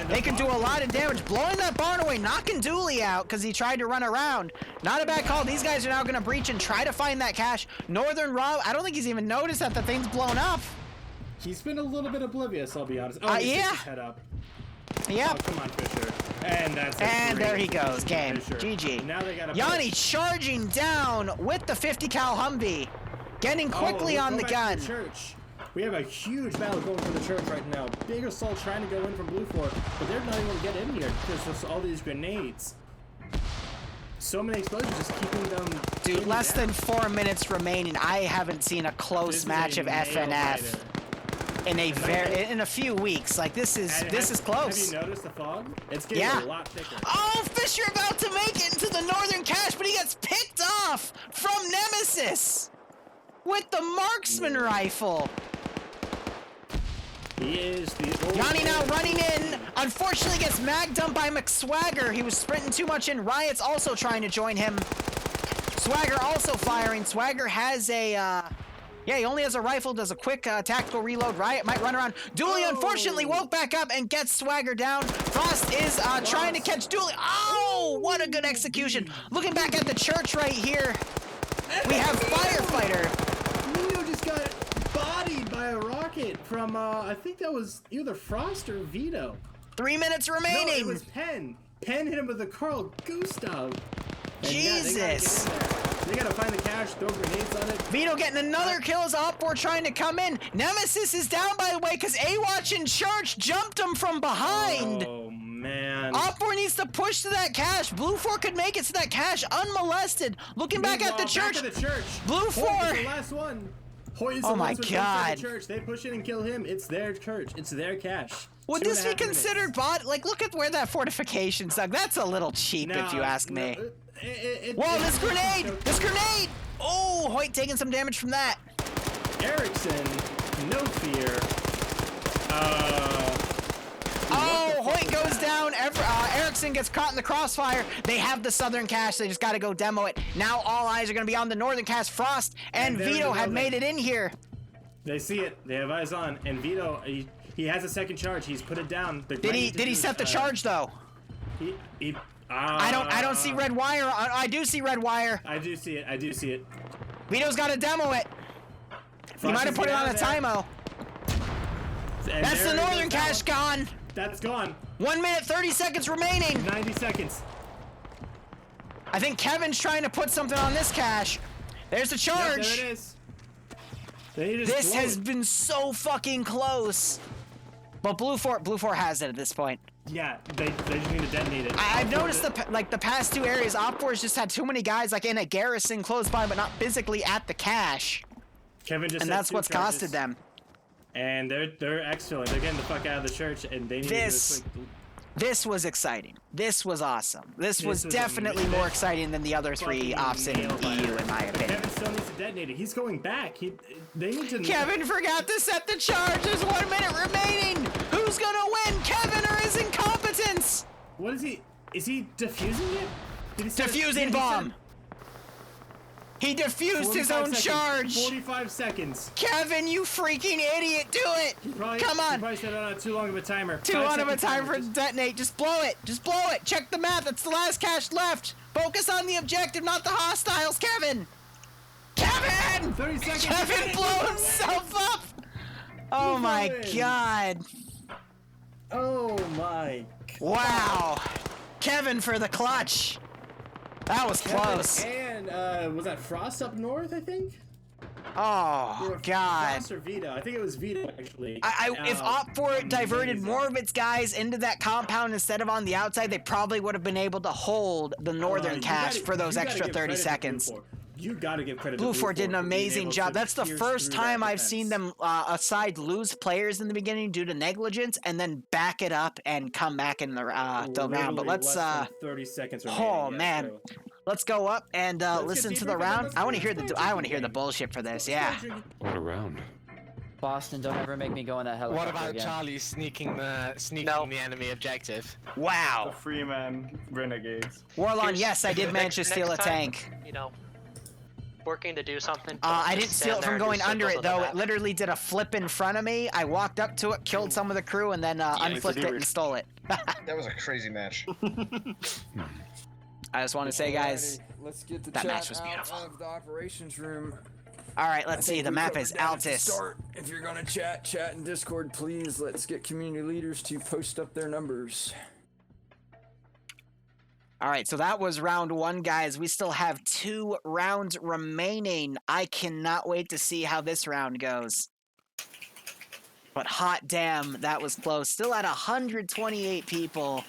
They can do a lot of damage. Blowing that barn away, knocking Dooley out because he tried to run around. Not a bad call. These guys are now going to breach and try to find that cache. Northern Rob, I don't think he's even noticed that the thing's blown up. He's been a little bit oblivious, I'll be honest. Oh, he yeah. sticks his head up. Yep. Oh, come on, Fisher. And that's And there he goes. Game. GG. Now they got Yanni charging down with the 50 cal Humvee. Getting quickly on the gun. Church. We have a huge battle going for the church right now. Big assault trying to go in from Blue Fort, but they're not even going to get in here because there's all these grenades. So many explosions just keeping them. Dude, less than 4 minutes remaining. I haven't seen a close match of FNF in a few weeks. Like this is close. Have you noticed the fog? It's getting a lot thicker. Oh, Fisher about to make it into the northern cache, but he gets picked off from Nemesis with the marksman rifle. He is the Yanni now running in. Unfortunately gets mag dumped by McSwagger. He was sprinting too much in. Riot's also trying to join him. Swagger also firing. Swagger has a, he only has a rifle, does a quick tactical reload. Riot might run around. Dooley unfortunately woke back up and gets Swagger down. Frost is trying to catch Dooley. Oh, what a good execution. Looking back at the church right here, we have Firefighter. Liru just got bodied by a rocket from, I think that was either Frost or Vito. 3 minutes remaining. No, it was Penn. Penn hit him with a Carl Gustav. And Jesus. They gotta find the cache, throw grenades on it. Vito getting another kill as Op4 trying to come in. Nemesis is down, by the way, because A-Watch and Church jumped him from behind. Oh, man. Op4 needs to push to that cache. Blue 4 could make it to that cache unmolested. Looking back at the church. Blue 4. Hoyt is the last one. Hoyt is the last one inside the church. They push in and kill him. It's their church. It's their cache. Would this be considered bot? Like, look at where that fortification's dug. That's a little cheap, if you ask me. Whoa, this grenade! This grenade! Oh, Hoyt taking some damage from that. Erickson, no fear. Oh, Hoyt goes down. Erickson gets caught in the crossfire. They have the southern cache. They just got to go demo it. Now all eyes are going to be on the northern cache. Frost and Vito have made it in here. They see it. They have eyes on. And Vito, he has a second charge. He's put it down. Did he set the charge though? I don't see red wire. I do see red wire. I do see it. Vito's got to demo it. He might have put it on a timer. That's the northern cache gone. That's gone. 1 minute, 30 seconds remaining. 90 seconds. I think Kevin's trying to put something on this cache. There's the charge. Yep, there it is. This has been so fucking close. But Blue 4 has it at this point. Yeah, they just need to detonate it. I've noticed the past two areas, Op4's just had too many guys like in a garrison close by, but not physically at the cache. Kevin just and that's what's costed them. And they're exfilling. They're getting the fuck out of the church, and they need this. This was exciting. This was awesome. This was definitely more exciting than the other three ops in EU, in my opinion. Kevin still needs to detonate it. He's going back. They need to. Kevin forgot to set the charge. There's 1 minute remaining. Who's gonna win, Kevin or his incompetence? What is he? Is he defusing it? Defusing bomb. He defused his own charge. 45 seconds. Kevin, you freaking idiot! Do it! Come on! He probably set it on too long of a timer. Too long of a timer for detonate. Just blow it. Just blow it. Check the math. It's the last cache left. Focus on the objective, not the hostiles, Kevin. Kevin! 30 seconds. Kevin blew himself up. Oh my god. Oh my. Wow. Kevin for the clutch. That was close. And was that Frost up north, I think? Oh, God. Frost or Vito? I think it was Vito, actually. If Op4 diverted more of its guys into that compound instead of on the outside, they probably would have been able to hold the northern cache for those extra 30 seconds. You gotta give credit to Blue 4 did an amazing job. That's the first time I've seen them aside lose players in the beginning due to negligence and then back it up and come back in the round. But let's 30 seconds remaining. Oh man. Let's go up and listen to the round. I want to hear the bullshit for this. Yeah. What a round. Boston, don't ever make me go in that helicopter What about again. Charlie sneaking the enemy objective? Wow. The Freeman Renegades. Warlon, yes, I did manage to steal a tank. You know, working to do something? I Just didn't stand steal it there from and do going under circles it on the though. map? It literally did a flip in front of me. I walked up to it, killed some of the crew, and then unflipped it and stole it. That was a crazy match. I just want to say, guys, Alrighty, let's get the that chat match was out beautiful. of the operations room. All right, I let's see. think The we map covered is that at the Altus. start. If you're gonna chat in Discord, please. Let's get community leaders to post up their numbers. All right, so that was round 1, guys. We still have 2 rounds remaining. I cannot wait to see how this round goes. But hot damn, that was close. Still at 128 people.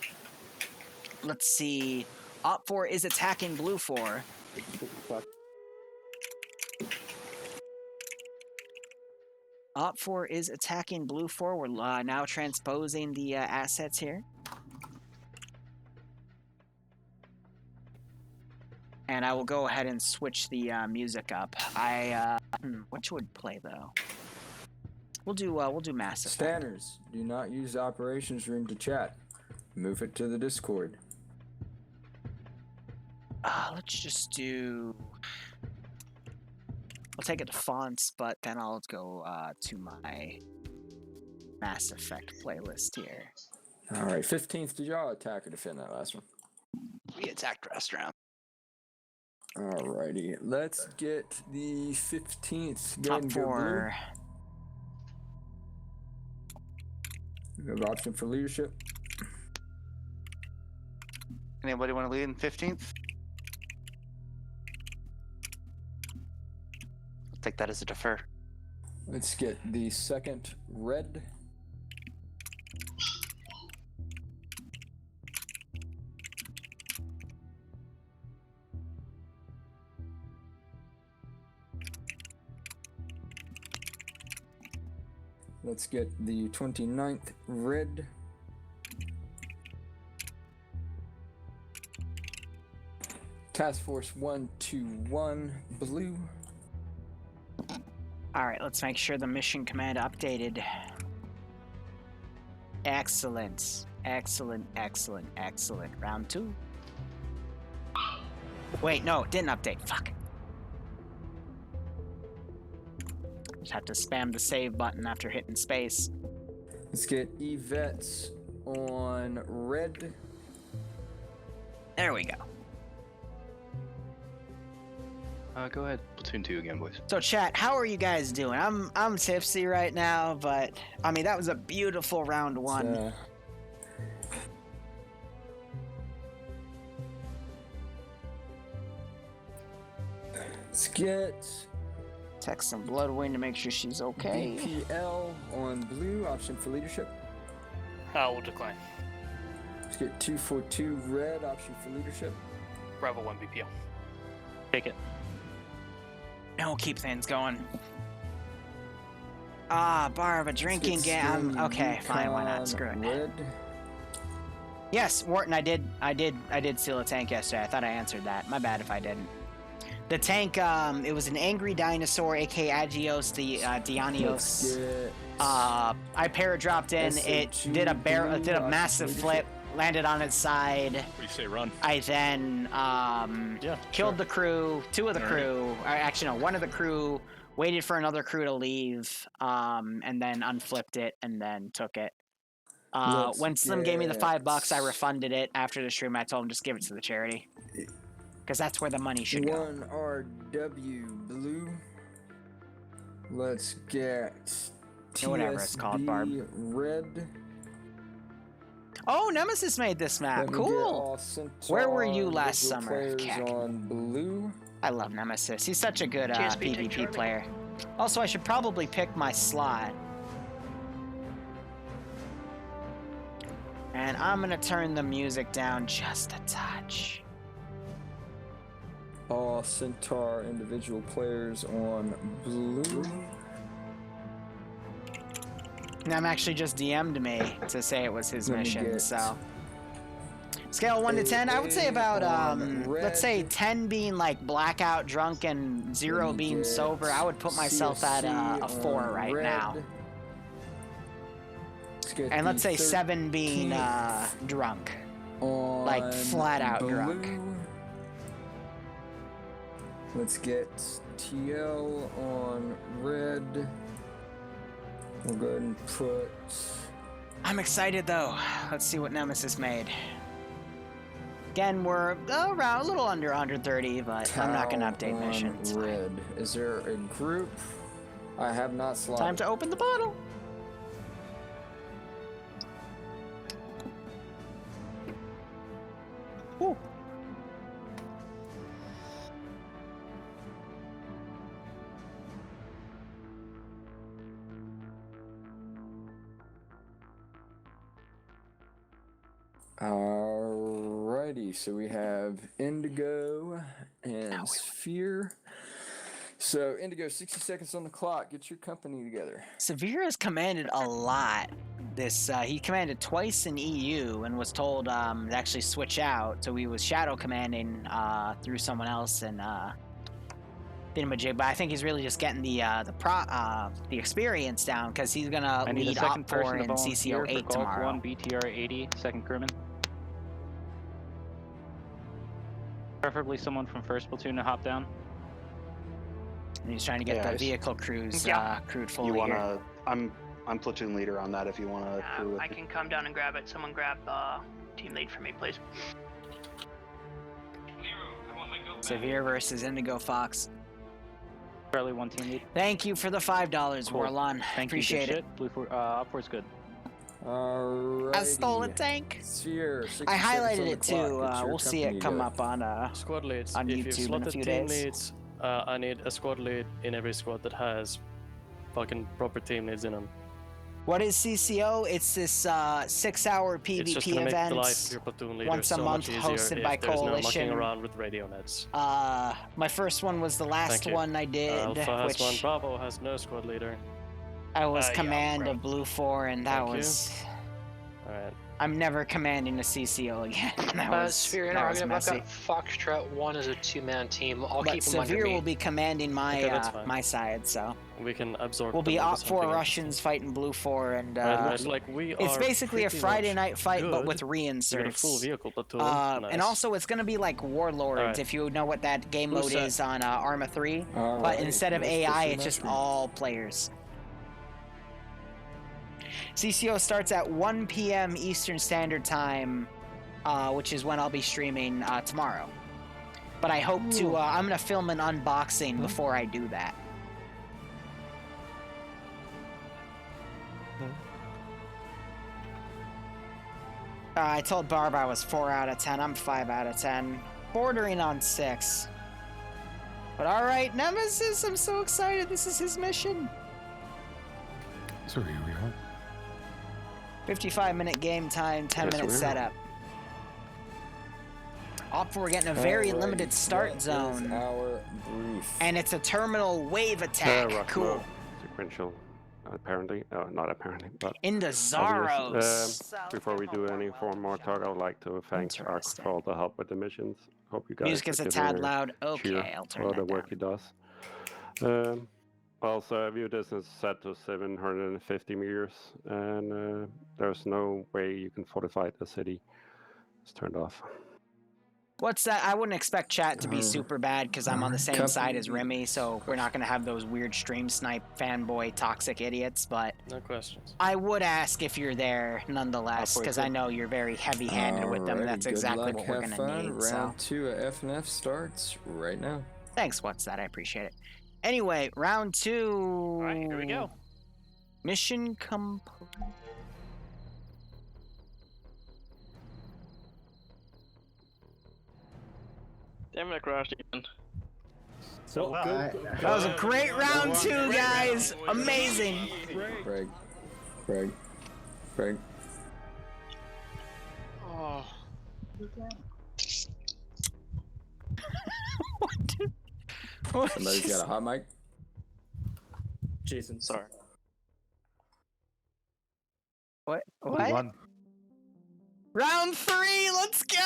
Let's see. Op 4 is attacking Blue 4. Op 4 is attacking Blue 4. We're now transposing the assets here. And I will go ahead and switch the music up. Which would play though? We'll do Mass Effect. Stanners, do not use the operations room to chat. Move it to the Discord. Let's just do. I'll take it to fonts, but then I'll go to my Mass Effect playlist here. All right, 15th. Did y'all attack or defend that last one? We attacked restaurant. Alrighty, let's get the 15th. Go Top ahead and go four. blue. We have option for leadership. Anybody want to lead in 15th? I'll take that as a defer. Let's get the second red. Let's get the 29th red. Task Force 121 blue. All right, let's make sure the mission command updated. Excellent. Excellent, excellent, excellent. Round 2. Wait, no, it didn't update. Fuck. Just have to spam the save button after hitting space. Let's get Yvette's on red. There we go. Go ahead, platoon 2 again, boys. So chat, how are you guys doing? I'm tipsy right now, but I mean that was a beautiful round 1. Let's get text some Bloodwind to make sure she's okay. BPL on blue, option for leadership. We'll decline. Let's get 242 red, option for leadership. Bravo 1 BPL. Take it. And we'll keep things going. Bar of a drinking game. Okay, fine, why not? Screw it. Red. Yes, Wharton, I did steal a tank yesterday. I thought I answered that. My bad if I didn't. The tank, it was an angry dinosaur, aka Agios the Dionyos. I para-dropped in. It did a massive flip, landed on its side. What do you say, run? I then killed the crew, 2 of the crew. Actually, no, 1 of the crew. Waited for another crew to leave, and then unflipped it, and then took it. When Slim gave me the $5, I refunded it after the stream. I told him just give it to the charity. Because that's where the money should go. 1 RW blue. Let's get whatever it's called, Barb. Red. Oh, Nemesis made this map. Cool. Where were you last summer? On blue. I love Nemesis. He's such a good PvP player. Also, I should probably pick my slot. And I'm going to turn the music down just a touch. All Centaur individual players on blue. And I'm actually just DM'd me to say it was his mission, so. Scale 1 to 10, I would say about, let's say 10 being like blackout drunk and 0 being sober. I would put myself at a 4 right now. And let's say 7 being drunk. Like flat out drunk. Let's get TL on red. We'll go ahead and put. I'm excited though. Let's see what Nemesis made. Again, we're around a little under 130, but I'm not going to update on missions. Red. Is there a group? I have not slotted. Time to open the bottle. Ooh. Alrighty, so we have Indigo and Sphere. So Indigo, 60 seconds on the clock. Get your company together. Severe has commanded a lot. He commanded twice in EU and was told to actually switch out. So he was shadow commanding through someone else and thingamajig. But I think he's really just getting the experience down because he's gonna I need lead a second Op 4 person to in volunteer CCO 8 for Golf tomorrow. 1 BTR 80, second crewman. Preferably someone from first platoon to hop down. And he's trying to get the vehicle crews crewed fully You wanna? here. I'm platoon leader on that. If you wanna crew with I can come down and grab it. Someone grab team lead for me, please. Severe versus Indigo Fox. Barely one team lead. Thank you for the $5, Warlon. Thank Appreciate you. it. Blue 4, Op 4's good. Alright. I stole a tank. Sphere, 60 I seconds highlighted on the it too. clock. Get your We'll see company it come together. up on squad leads. on If you've YouTube in a slotted few team days. leads, I need a squad lead in every squad that has fucking proper team leads in them. What is CCO? It's this 6-hour It's just PvP gonna make the life of event your platoon leader once a so month, much easier hosted if by there's no mucking Coalition. around with radio nets. My first one was the last Thank you. one I did, Alpha has which one. Bravo has no squad leader. I was yeah, command of Blue 4, and that Thank you. was. Alright. I'm never commanding a CCO again. That was Sphere, that was I've messy. got Foxtrot 1 as a 2-man team. I'll But keep them under Severe me. will be commanding my Okay, that's fine. my side, so We can absorb. we'll be them into Op 4 something Russians fighting Blue 4, and Alright, looks like we it's are basically a pretty Friday much night fight, but good. with We got a reinserts. full vehicle platoon. And Nice. also, it's gonna be like Warlords, Alright. if you know what that game Who's mode set? is on Arma 3. But Alright, instead of let's AI, push the it's just match. all players. CCO starts at 1 p.m. Eastern Standard Time, which is when I'll be streaming tomorrow. But I hope to, I'm gonna film an unboxing before I do that. I told Barb I was 4 out of 10. I'm 5 out of 10. Bordering on 6. But alright, Nemesis, I'm so excited. This is his mission. So here we are. 55-minute game time, 10-minute we are. setup. Op 4 getting a very Alrighty, limited start what is zone. our brief? And it's a terminal wave attack. Cool. Sequential, apparently, not apparently, but Into obvious. Zaros. Before we do any more talk, I would like to thank Ark for all the help with the missions. Hope you guys Music is a give tad him loud. Okay, cheer I'll turn for the that work he does. Also, I view this as set to 750 meters, and there's no way you can fortify the city. It's turned off. What's that? I wouldn't expect chat to be super bad because I'm on the same side as Remy, so we're not going to have those weird stream snipe fanboy toxic idiots, but No questions. I would ask if you're there nonetheless because I know you're very heavy-handed with them. Alrighty, That's good exactly luck, what we're have going to fun. need. So. Round 2 of FNF starts right now. Thanks, what's that? I appreciate it. Anyway, round 2. All right, here we go. Mission complete. Damn it, I crashed again. So That was a great round 2, guys. Amazing. Craig. Oh. Somebody's got a hot mic. Jason. Sorry. What? One. Round 3, let's go!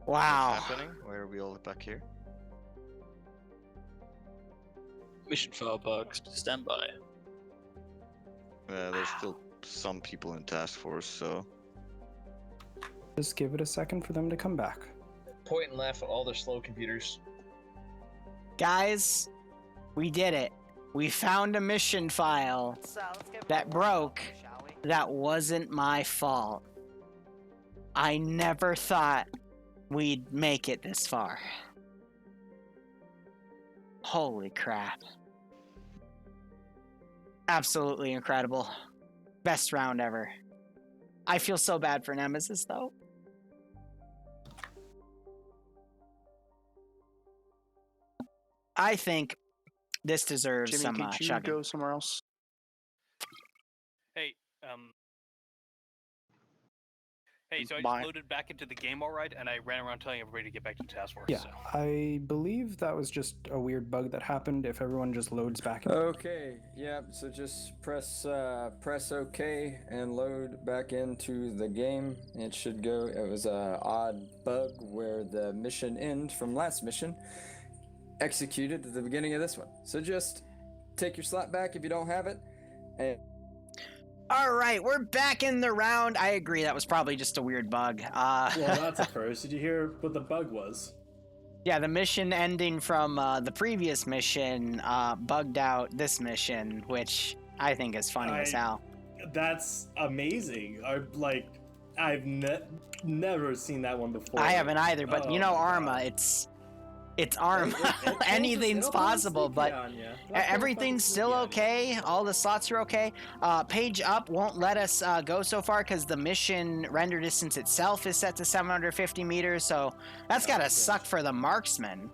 Wow. What's happening? Why are we all back here? Mission file bugs. Stand by. There's still some people in task force, so. Just give it a second for them to come back. Point and laugh at all their slow computers. Guys, we did it. We found a mission file that broke. That wasn't my fault. I never thought we'd make it this far. Holy crap. Absolutely incredible. Best round ever. I feel so bad for Nemesis, though. I think this deserves Jimmy, some could you chugging. go somewhere else? Hey, so I Bye. just loaded back into the game all right, and I ran around telling everybody to get back to task force. Yeah, So. I believe that was just a weird bug that happened if everyone just loads back in. Okay, yeah, so just press OK and load back into the game. It should go. It was a odd bug where the mission end from last mission executed at the beginning of this one. So just take your slot back if you don't have it. And All right, we're back in the round. I agree, that was probably just a weird bug. Well, that's a first. Did you hear what the bug was? Yeah, the mission ending from the previous mission bugged out this mission, which I think is funny as hell. That's amazing. I've never seen that one before. I haven't either, but you know, my Arma, God. it's Arma. Anything's possible, but everything's still okay. All the slots are okay. Page up won't let us go so far because the mission render distance itself is set to 750 meters, so that's gotta suck for the marksman.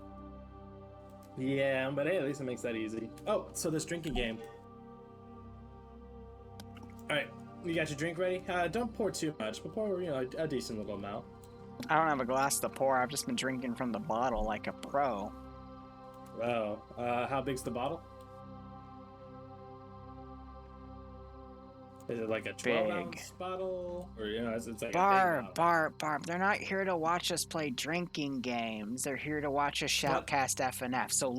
Yeah, but hey, at least it makes that easy. Oh, so this drinking game. All right, you got your drink ready? Don't pour too much, but pour a decent little amount. I don't have a glass to pour. I've just been drinking from the bottle like a pro. Wow. How big's the bottle? Is it like a 12-ounce bottle? Or, it's like a big bottle? Barb, they're not here to watch us play drinking games. They're here to watch us shoutcast FNF. So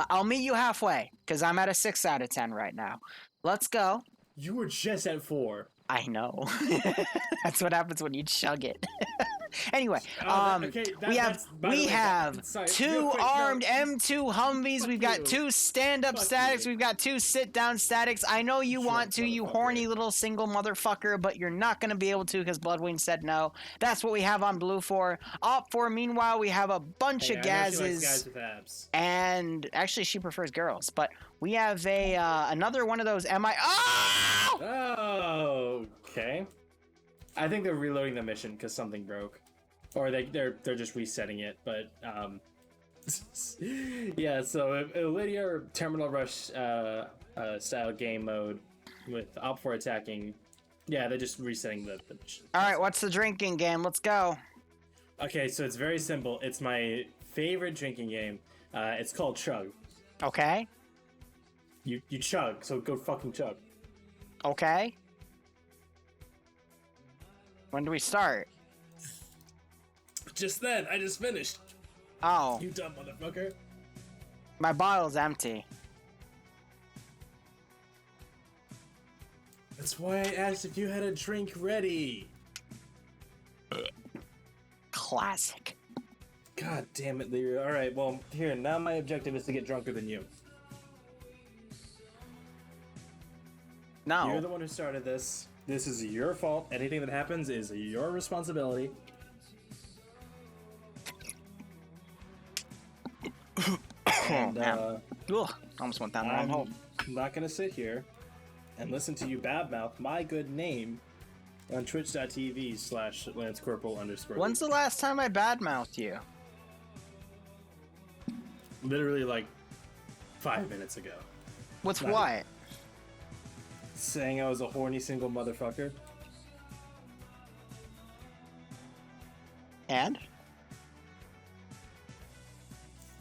I'll meet you halfway, because I'm at a 6 out of 10 right now. Let's go. You were just at 4. I know. That's what happens when you chug it. Anyway, we have two armed M2 Humvees. We've got 2 stand-up statics. We've got 2 sit-down statics. I know you want to, you horny little single motherfucker, but you're not going to be able to because Bloodwing said no. That's what we have on Blue 4. Op 4, meanwhile, we have a bunch of gazes. Guys with abs. And actually, she prefers girls, but we have another one of those Oh, okay. I think they're reloading the mission because something broke, or they're just resetting it. But yeah. So Lydia Terminal Rush style game mode with Op 4 attacking. Yeah, they're just resetting the mission. All right, what's the drinking game? Let's go. Okay, so it's very simple. It's my favorite drinking game. It's called Chug. Okay. You chug, so go fucking chug. Okay. When do we start? Just then. I just finished. Oh. You dumb motherfucker. My bottle's empty. That's why I asked if you had a drink ready. Classic. God damn it, Liru. Alright, well, here, now my objective is to get drunker than you. No. You're the one who started this. This is your fault. Anything that happens is your responsibility. And, almost went down the wrong hole. I'm not gonna sit here and listen to you badmouth my good name on twitch.tv/LanceCorporal_. When's the last time I badmouthed you? Literally like 5 minutes ago. With what? Saying I was a horny single motherfucker. And?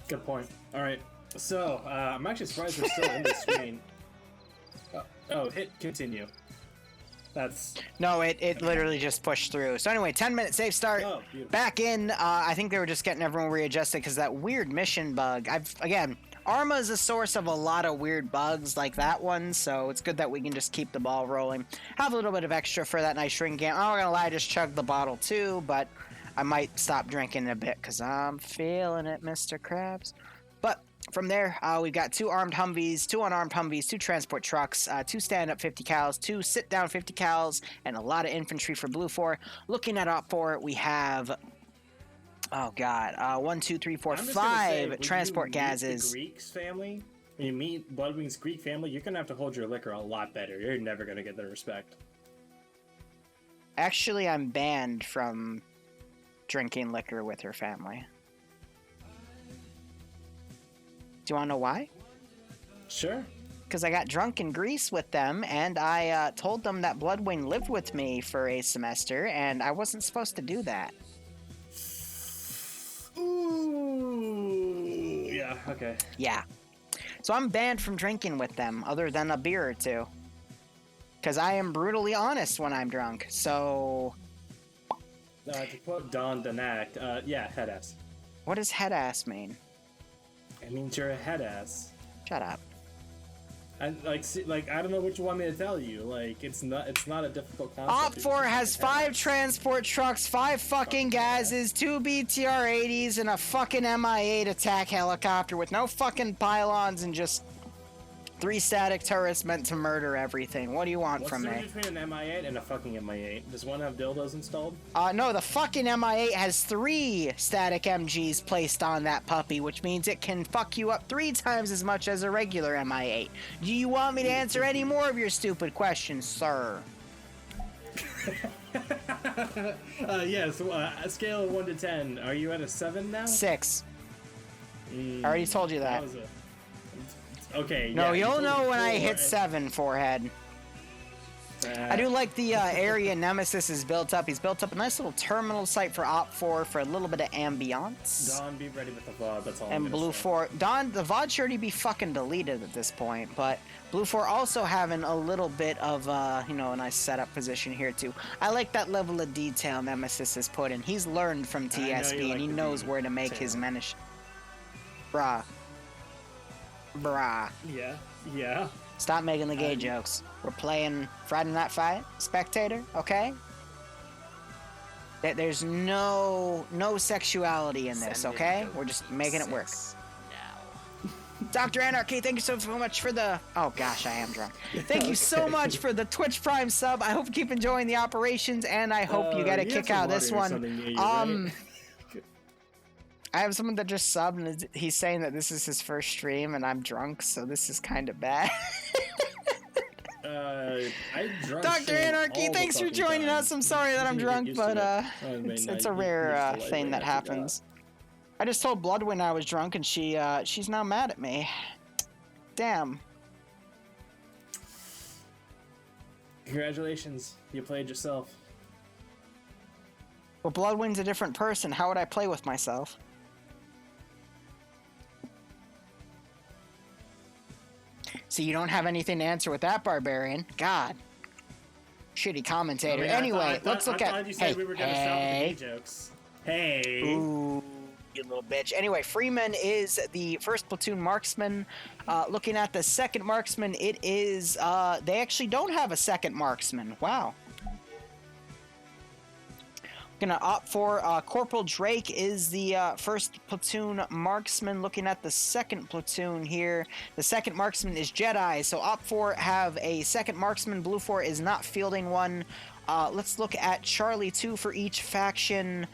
Good point. Alright, so, I'm actually surprised we're still in the screen. Hit continue. That's... No, it literally just pushed through. So anyway, 10-minute safe start. Back in, I think they were just getting everyone readjusted because that weird mission bug. Arma is a source of a lot of weird bugs like that one, so it's good that we can just keep the ball rolling. Have a little bit of extra for that nice drink game. I'm not gonna lie, I just chugged the bottle too, but I might stop drinking in a bit because I'm feeling it, Mr. Krabs. But from there, we've got 2 armed Humvees, 2 unarmed Humvees, 2 transport trucks, 2 stand-up 50 cals, 2 sit-down 50 cals, and a lot of infantry for Blue 4. Looking at Op 4, we have... Oh God! 1, 2, 3, 4, 5 transport gases. The Greeks family. When you meet Bloodwing's Greek family, you're gonna have to hold your liquor a lot better. You're never gonna get their respect. Actually, I'm banned from drinking liquor with her family. Do you want to know why? Sure. Because I got drunk in Greece with them, and I told them that Bloodwing lived with me for a semester, and I wasn't supposed to do that. Ooh. Yeah, okay. Yeah. So I'm banned from drinking with them, other than a beer or two. Because I am brutally honest when I'm drunk, so... To quote Don Danak, yeah, head ass. What does head ass mean? It means you're a head ass. Shut up. And I don't know what you want me to tell you. Like, it's not a difficult concept. Op 4 has 5 transport trucks, 5 fucking gases, 2 BTR-80s, and a fucking Mi-8 attack helicopter with no fucking pylons and just 3 static turrets meant to murder everything. What do you want from me? What's the difference between an Mi-8 and a fucking Mi-8? Does one have dildos installed? No, the fucking Mi-8 has 3 static MGs placed on that puppy, which means it can fuck you up 3 times as much as a regular Mi-8. Do you want me to answer any more of your stupid questions, sir? Yes, a scale of 1 to 10. Are you at a 7 now? 6. I already told you that. Okay. No, yeah, you'll know when I hit and... 7, forehead. I do like the area Nemesis is built up. He's built up a nice little terminal site for Op 4 for a little bit of ambiance. Don, be ready with the VOD, that's all and I'm gonna Blue say. 4. Don, the VOD should already be fucking deleted at this point, but Blue 4 also having a little bit of, a nice setup position here too. I like that level of detail Nemesis has put in. He's learned from TSB and he knows where to make his menace. Bruh. Yeah. Stop making the gay jokes. We're playing Friday Night Fight, Spectator, okay? There's no sexuality in this, okay? We're just making it work. Dr. Anarchy, thank you so much for the... Oh gosh, I am drunk. Thank you so much for the Twitch Prime sub. I hope you keep enjoying the operations, and I hope you get a kick out of this one. I have someone that just subbed, and he's saying that this is his first stream, and I'm drunk, so this is kind of bad. Dr. Anarchy, thanks for joining us. I'm sorry that I'm drunk, but it's a rare thing that happens. I just told Bloodwind I was drunk, and she's now mad at me. Damn. Congratulations, you played yourself. Well, Bloodwind's a different person. How would I play with myself? See, you don't have anything to answer with that, Barbarian. God. Shitty commentator. Anyway, let's look at... You said we were gonna stop with the gay jokes. Hey. Ooh, you little bitch. Anyway, Freeman is the first platoon marksman. Looking at the second marksman, it is... they actually don't have a second marksman. Wow. Gonna opt for Corporal Drake is the first platoon marksman. Looking at the second platoon here, the second marksman is Jedi, so opt for have a second marksman. Blue 4 is not fielding one. Let's look at Charlie 2 for each faction.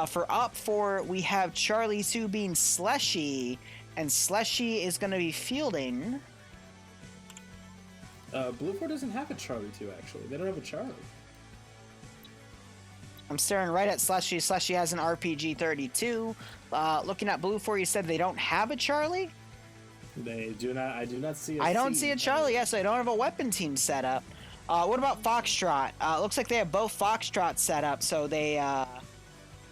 For opt 4, we have Charlie 2 being Slushy, and Slushy is gonna be fielding. Blue 4 doesn't have a Charlie 2, actually. They don't have a Charlie. I'm staring right at Slushy. Slushy has an RPG-32. Looking at Blue 4, you said they don't have a Charlie? They do not. I do not see a I don't see a Charlie, yes. They don't have a weapon team set up. What about Foxtrot? Looks like they have both Foxtrots set up, so they...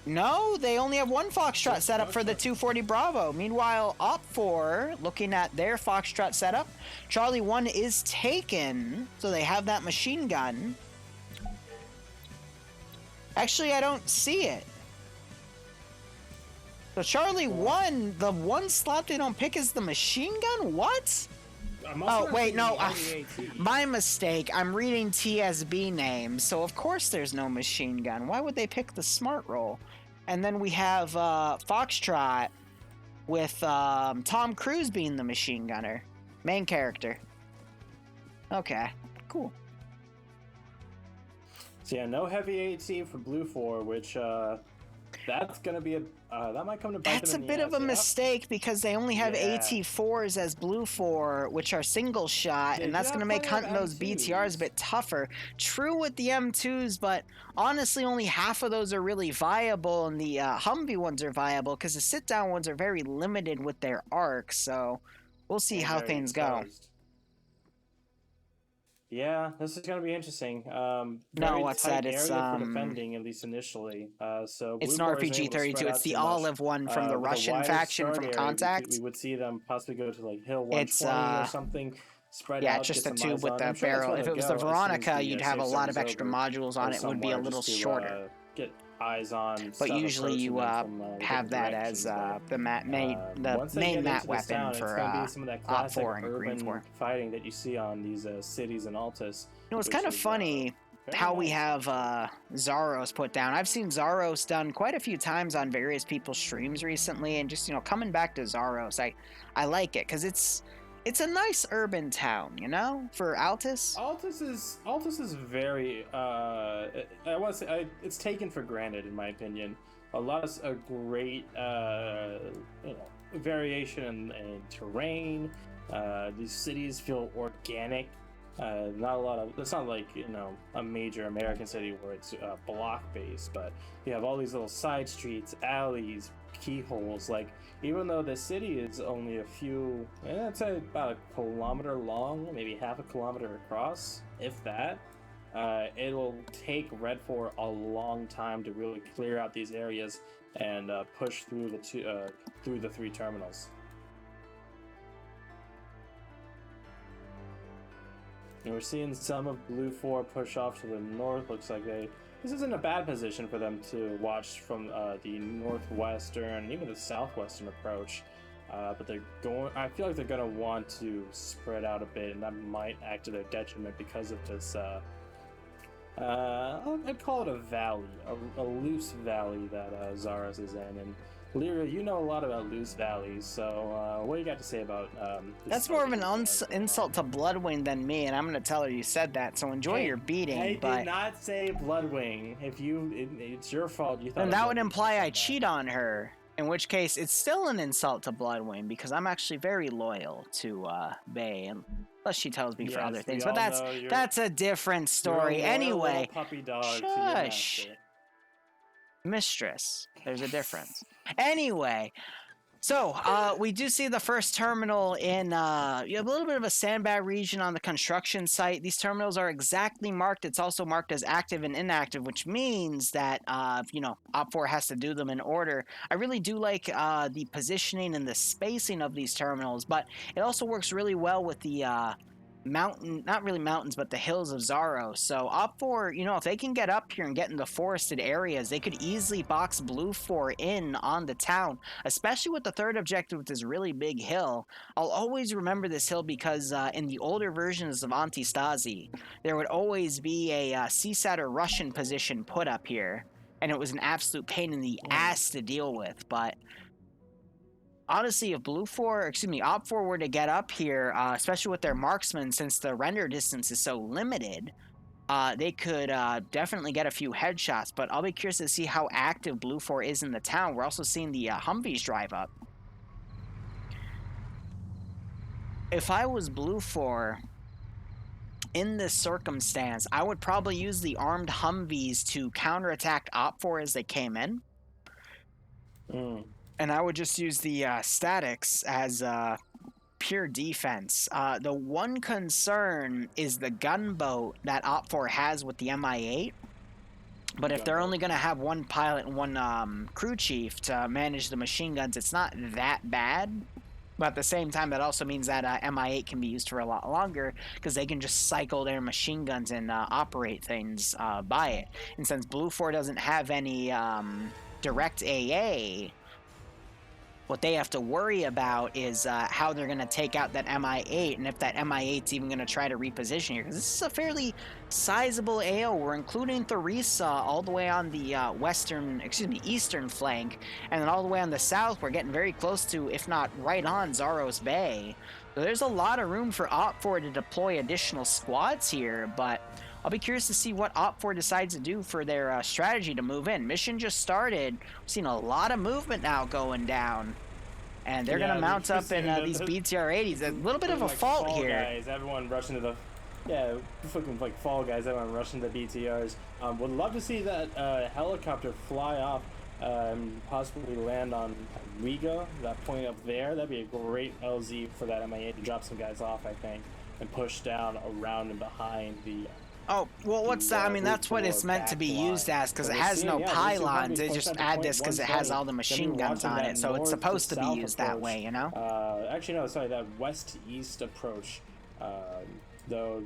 No, they only have one Foxtrot set up for the 240 Bravo. Meanwhile, Op 4, looking at their Foxtrot setup, Charlie 1 is taken, so they have that machine gun. Actually, I don't see it. So Charlie 1, the one slot they don't pick is the machine gun? What? Oh, wait, no. My mistake. I'm reading TSB names, so of course there's no machine gun. Why would they pick the smart roll? And then we have Foxtrot with Tom Cruise being the machine gunner. Main character. Okay, cool. So yeah, no heavy AT for Blue 4, which that's gonna be that might come to bite That's a them in the bit of ass, a yeah. mistake because they only have Yeah. AT4s as Blue 4, which are single shot, Yeah, and that's you going to have make plenty of hunting those BTRs a bit tougher. True with the M2s, but honestly, only half of those are really viable, and the Humvee ones are viable because the sit-down ones are very limited with their arcs, so we'll see And how very things go. exposed. Yeah, this is going to be interesting. No, Very what's tight that? It's, area for defending, at least initially. So It's Blue an Bar isn't able to RPG-32. spread It's out the too much. olive one from the With a Russian wider faction start from area, Contact. We would see them possibly go to like Hill 120 It's, or something. Spread yeah, out, just get a some tube eyes with on. the I'm sure that's barrel. where If they'll it was the go as soon as Veronica, the, you'd have a safe lot of zone's extra over, modules on or it. It would be a somewhere, little just to, shorter. Get eyes on But stuff usually you approaching them from, have that directions, as but, the once they main get mat into this weapon town, it's for gonna be some of that Op classic 4 and Green urban 4. fighting that you see on these cities in Altus. You know, it's which kind of is, funny very how we nice. have Zaros put down. I've seen Zaros done quite a few times on various people's streams recently, and just, you know, coming back to Zaros, I like it because it's a nice urban town, you know, for Altus. Altus is very I want to say it's taken for granted in my opinion. A lot of a great variation in terrain. These cities feel organic. Not a lot of. It's not like a major American city where it's block based, but you have all these little side streets, alleys, keyholes. Like even though the city is only a few, I'd say about a kilometer long, maybe half a kilometer across, if that. It'll take Red 4 a long time to really clear out these areas and push through the 3 terminals. And we're seeing some of Blue 4 push off to the north. Looks like this isn't a bad position for them to watch from the northwestern, even the southwestern approach. But I feel like they're going to want to spread out a bit, and that might act to their detriment because of this, I'd call it a valley, a loose valley that Zaros is in. And Liru, you know a lot about loose valleys, so what do you got to say about this? That's more of an insult to Bloodwing than me, and I'm going to tell her you said that, so enjoy your beating. I but did not say Bloodwing. It's your fault. You thought. And that would imply I cheat on her, in which case it's still an insult to Bloodwing, because I'm actually very loyal to Bae, unless she tells me for other things. But that's a different story. You're a loyal anyway, little puppy dog to your shush. master. Mistress. There's a difference. Anyway, so we do see the first terminal in you have a little bit of a sandbag region on the construction site. These terminals are exactly marked. It's also marked as active and inactive, which means that Op 4 has to do them in order. I really do like the positioning and the spacing of these terminals, but it also works really well with the not really mountains, but the hills of Zaros. So Op 4, if they can get up here and get into forested areas, they could easily box Blue 4 in on the town, especially with the third objective with this really big hill. I'll always remember this hill because in the older versions of Antistasi, there would always be a CSAT or Russian position put up here, and it was an absolute pain in the ass to deal with, but honestly, if Op 4 were to get up here, especially with their marksmen, since the render distance is so limited, they could definitely get a few headshots, but I'll be curious to see how active Blue 4 is in the town. We're also seeing the Humvees drive up. If I was Blue 4, in this circumstance, I would probably use the armed Humvees to counterattack Op 4 as they came in. And I would just use the statics as pure defense. The one concern is the gunboat that Op 4 has with the MI8. But if they're only going to have one pilot and one crew chief to manage the machine guns, it's not that bad. But at the same time, that also means that MI8 can be used for a lot longer because they can just cycle their machine guns and operate things by it. And since Blue 4 doesn't have any direct AA, What they have to worry about is how they're going to take out that MI8, and if that MI8's even going to try to reposition here. Because this is a fairly sizable AO. We're including Theresa all the way on the eastern flank, and then all the way on the south, we're getting very close to, if not right on, Zaros Bay. So there's a lot of room for Op4 to deploy additional squads here, but I'll be curious to see what Op4 decides to do for their strategy to move in. Mission just started. We've seen a lot of movement now going down. And they're going to mount up in these BTR-80s. A little bit of a fault Fall here. Guys, everyone rushing to the... Yeah, fucking like Fall Guys, everyone rushing to the BTRs. Would love to see that helicopter fly off, possibly land on Riga, that point up there. That'd be a great LZ for that MI8 to drop some guys off, I think, and push down around and behind the... Oh, well, what's that? I mean, that's what it's meant to be used as, because it has no pylons. They just add this because it has all the machine guns on it, so it's supposed to be used that way, you know? Actually, no, sorry, that west-east approach, though...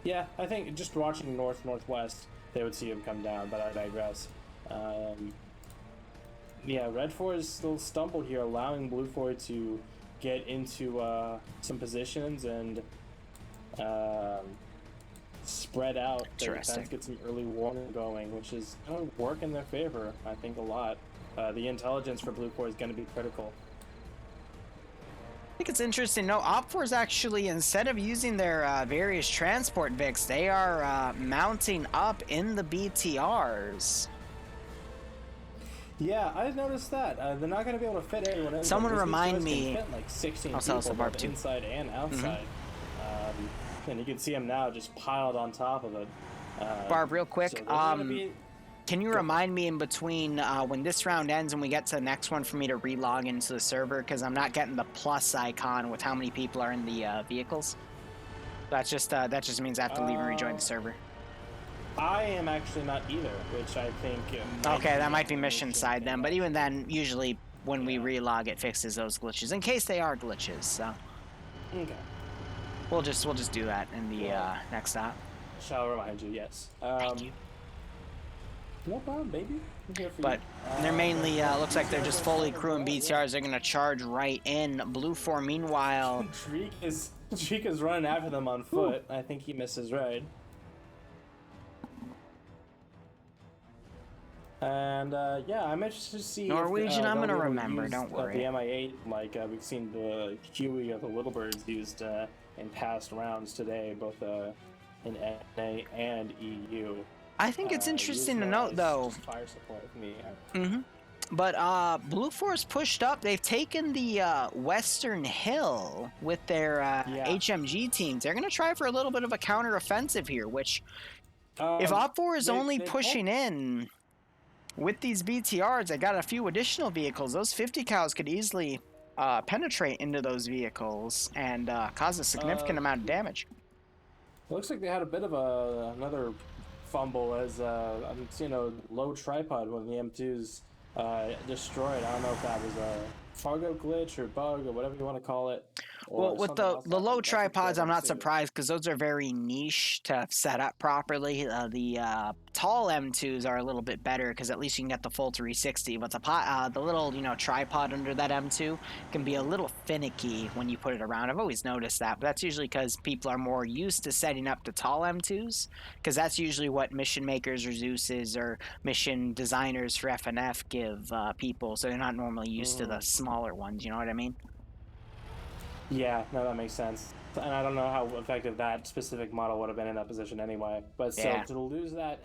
Yeah, I think just watching north-northwest, they would see him come down, but I digress. Yeah, Red 4 is still stumbled here, allowing Blue 4 to get into some positions and spread out their defense, get some early warning going, which is going to work in their favor, I think, a lot. The intelligence for Blue 4 is going to be critical. I think it's interesting. No, Op4 is actually, instead of using their various transport Vics, they are mounting up in the BTRs. Yeah, I've noticed that. They're not going to be able to fit everyone in. Someone remind me. Fit like 16 people, both inside and outside. And you can see them now just piled on top of it. Barb, real quick, so can you remind me in between when this round ends and we get to the next one for me to relog into the server, because I'm not getting the plus icon with how many people are in the vehicles. That just means I have to leave and rejoin the server. I am actually not either, which I think... Okay, that might be mission side then, but even then, usually when we relog, it fixes those glitches, in case they are glitches, so... Okay. We'll just do that in the next stop. Shall remind you, yes. Thank you. No problem, baby. But they're mainly, looks like they're just fully crewing BTRs. They're going to charge right in. Blue 4, meanwhile... Dreek is running after them on foot. I think he missed his ride. And yeah, I'm interested to see Norwegian, if, I'm gonna remember, don't worry. The MI8, like we've seen the Huey of the Little Birds used in past rounds today, both in NA and EU. I think it's interesting to note, though. Fire support with me. But Blue Force pushed up. They've taken the Western Hill with their HMG teams. They're going to try for a little bit of a counter-offensive here, which if Op4 is only pushing in with these BTRs, they got a few additional vehicles. Those 50 cows could easily penetrate into those vehicles and cause a significant amount of damage. It looks like they had a bit of another fumble as I'm seeing a low tripod when the M2's destroyed. I don't know if that was a Fargo glitch or bug or whatever you want to call it. Well, with the low tripods, I'm not surprised because those are very niche to set up properly. The tall M2s are a little bit better because at least you can get the full 360. But the little tripod under that M2 can be a little finicky when you put it around. I've always noticed that, but that's usually because people are more used to setting up the tall M2s because that's usually what mission makers or Zeus's or mission designers for FNF give people. So they're not normally used to the smaller ones. You know what I mean? Yeah, no, that makes sense. And I don't know how effective that specific model would have been in that position anyway. But still, to lose that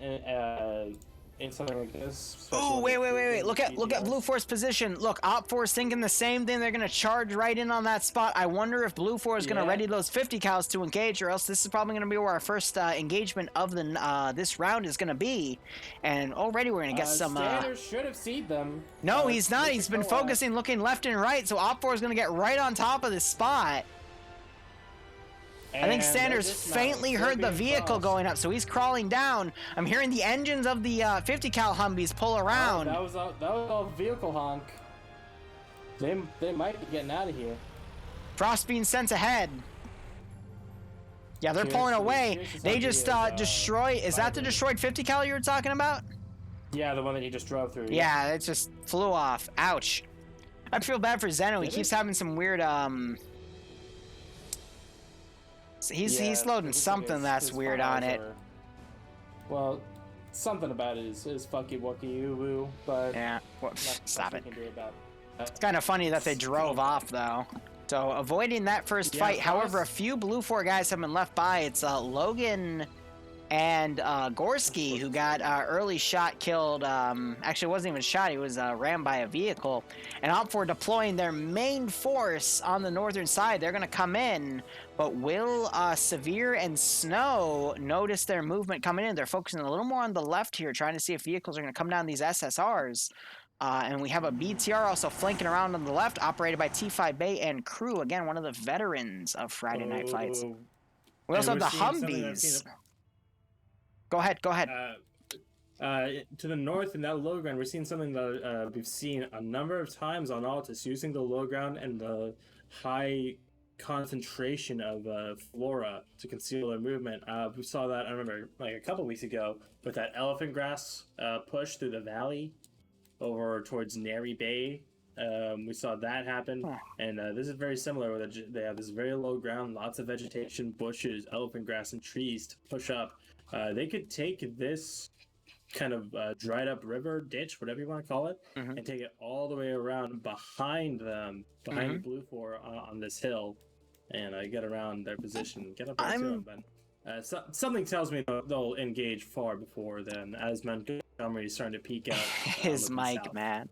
in something like this. Oh, wait. Look at Blue Force position. Look, Op4 is thinking the same thing. They're going to charge right in on that spot. I wonder if Blue 4 is going to ready those 50 cows to engage, or else this is probably going to be where our first engagement of the this round is going to be. And already we're going to get some... Sanders should have seed them. No, he's not. He's been focusing, looking left and right, so Op4 is going to get right on top of this spot. I think Sanders faintly heard the vehicle going up, so he's crawling down. I'm hearing the engines of the 50 cal Humvees pull around. That was all vehicle honk. They might be getting out of here. Frost being sent ahead. Yeah, they're pulling away. They just destroy. Is that the destroyed 50 cal you were talking about? Yeah, the one that he just drove through. Yeah, it just flew off. Ouch. I feel bad for Zeno. He keeps having some weird he's loading something that's weird on it. Well, something about it is fucky wucky woo, but yeah, stop it. Can do about It's kind of funny that they drove off though. So avoiding that first fight. However, a few Blue 4 guys have been left by. It's Logan and Gorski who got early shot killed. Actually, it wasn't even shot. He was rammed by a vehicle. And Op4 deploying their main force on the northern side. They're going to come in. But will Severe and Snow notice their movement coming in? They're focusing a little more on the left here, trying to see if vehicles are going to come down these SSRs. And we have a BTR also flanking around on the left, operated by T5 Bay and crew. Again, one of the veterans of Friday Night Fights. We also have the Humvees. Go ahead. To the north in that low ground, we're seeing something that we've seen a number of times on Altus, using the low ground and the high concentration of flora to conceal their movement. We saw that, I remember, like a couple weeks ago with that elephant grass push through the valley over towards Neri Bay. We saw that happen, and this is very similar, where they have this very low ground, lots of vegetation, bushes, elephant grass, and trees to push up. They could take this kind of dried up river, ditch, whatever you want to call it, and take it all the way around behind them, behind Blue 4 on this hill, and get around their position, get up to them. Something tells me they'll engage far before then, as Montgomery's starting to peek out. His mic, man.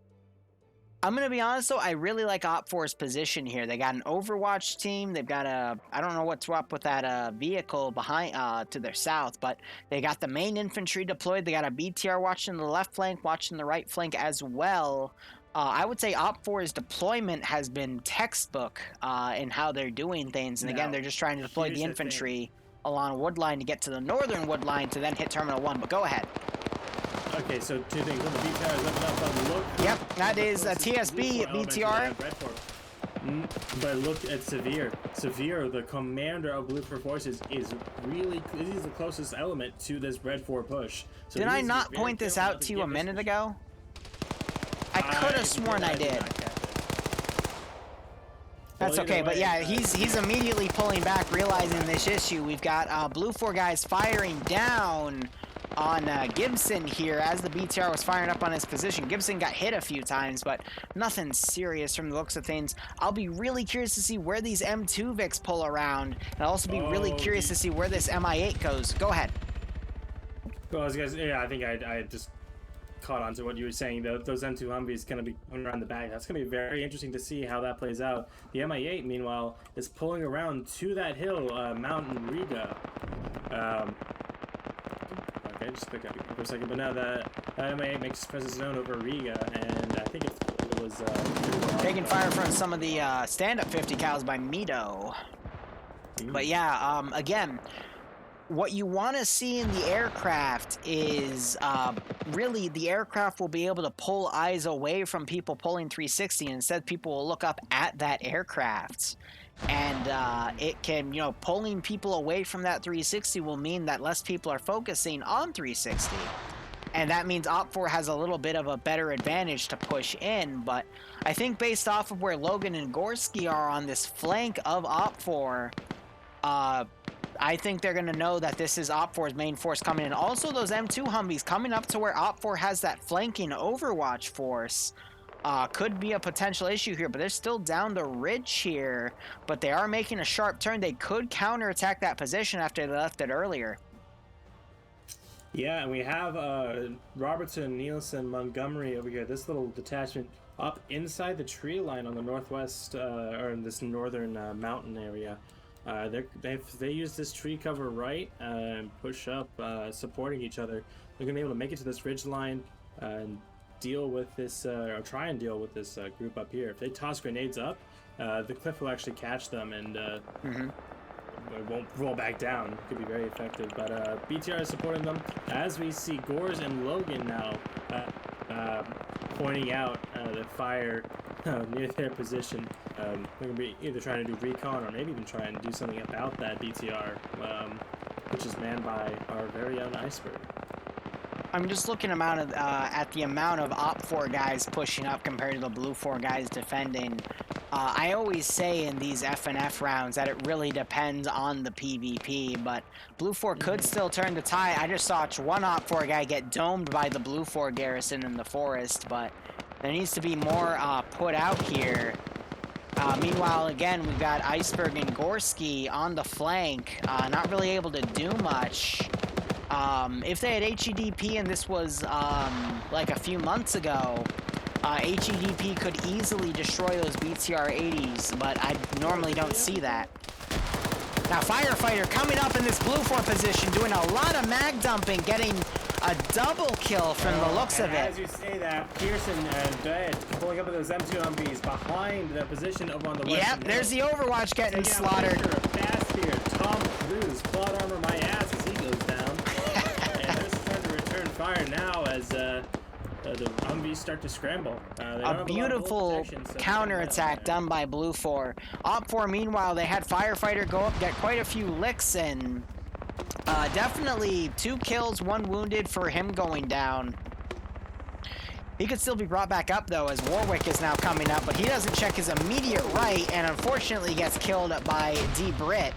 I'm going to be honest, though, I really like Op4's position here. They got an Overwatch team. They've got I don't know what's up with that vehicle behind to their south, but they got the main infantry deployed. They got a BTR watching the left flank, watching the right flank as well. I would say Op4's deployment has been textbook in how they're doing things. And again, they're just trying to deploy the infantry along Woodline to get to the northern Woodline to then hit Terminal 1. But go ahead. Okay, so two things. When the BTR is up, look. Yep, that is a TSB BTR. But look at Severe. Severe, the commander of Blue 4 forces, he's the closest element to this Red 4 push. So did I not point this out to you a minute ago? I could have sworn I did. That's okay, but yeah, he's immediately pulling back, realizing this issue. We've got Blue 4 guys firing down on Gibson here as the BTR was firing up on his position. Gibson got hit a few times, but nothing serious from the looks of things. I'll be really curious to see where these M2 Vics pull around, and I'll also be really curious to see where this MI8 goes. Go ahead. Well, I think I just caught on to what you were saying. Those M2 Humvees going to be coming around the back. That's going to be very interesting to see how that plays out. The MI8, meanwhile, is pulling around to that hill, Mountain Riga. Okay, just pick up for a second. But now that MI8 makes its presence known over Riga, and I think it was taking fire from some of the stand-up 50 cals by Mito. But yeah, again, what you want to see in the aircraft is really the aircraft will be able to pull eyes away from people pulling 360, and instead people will look up at that aircraft. And it can, pulling people away from that 360 will mean that less people are focusing on 360. And that means Op4 has a little bit of a better advantage to push in. But I think based off of where Logan and Gorski are on this flank of Op4, I think they're going to know that this is Op4's main force coming in. Also, those M2 Humvees coming up to where Op4 has that flanking Overwatch force could be a potential issue here, but they're still down the ridge here, but they are making a sharp turn. They could counterattack that position after they left it earlier. Yeah, and we have Robertson, Nielsen, Montgomery over here, this little detachment up inside the tree line on the northwest, or in this northern mountain area. They use this tree cover right and push up, supporting each other. They're going to be able to make it to this ridge line and deal with this, or try and deal with this group up here. If they toss grenades up, the cliff will actually catch them and it won't roll back down. It could be very effective. But BTR is supporting them, as we see Gores and Logan now pointing out the fire near their position. They're going to be either trying to do recon or maybe even try and do something about that BTR, which is manned by our very own Iceberg. I'm just looking at the amount of Op4 guys pushing up compared to the Blue 4 guys defending. I always say in these FNF rounds that it really depends on the PvP, but Blue 4 could still turn the tide. I just saw one Op4 guy get domed by the Blue 4 garrison in the forest, but there needs to be more put out here. Meanwhile, again, we've got Iceberg and Gorski on the flank, not really able to do much. If they had HEDP and this was like a few months ago, HEDP could easily destroy those BTR-80s, but I normally don't see that. Now, Firefighter coming up in this Blue 4 position, doing a lot of mag dumping, getting a double kill from the looks of it. As you say that, Pearson and Dead pulling up with those M2 Humvees behind the position over on the west. Yep, there's the Overwatch getting slaughtered. Fast here, Tom Cruise, plot armor my ass as he goes down. And there's time to return fire now as the Humvees start to scramble. A beautiful counterattack done by Blue 4. Op 4, meanwhile, they had Firefighter go up, get quite a few licks in. Definitely 2 kills, 1 wounded for him going down. He could still be brought back up, though, as Warwick is now coming up, but he doesn't check his immediate right, and unfortunately gets killed by D-Brit.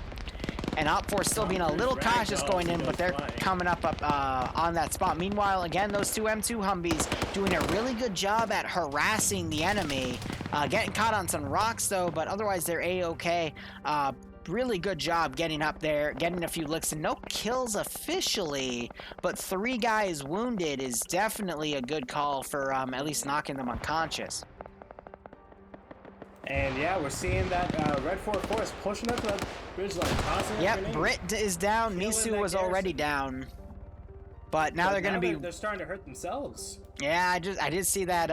And Op 4 still being a little cautious going in, but they're coming up on that spot. Meanwhile, again, those 2 M2 Humvees doing a really good job at harassing the enemy. Getting caught on some rocks, though, but otherwise they're A-okay. Really good job getting up there, getting a few licks, and no kills officially, but 3 guys wounded is definitely a good call for at least knocking them unconscious. And yeah, we're seeing that Red 4 Force pushing up the bridge line. Yep, Brit is down, Misu was already down. But now they're going to be... They're starting to hurt themselves. Yeah, I did see that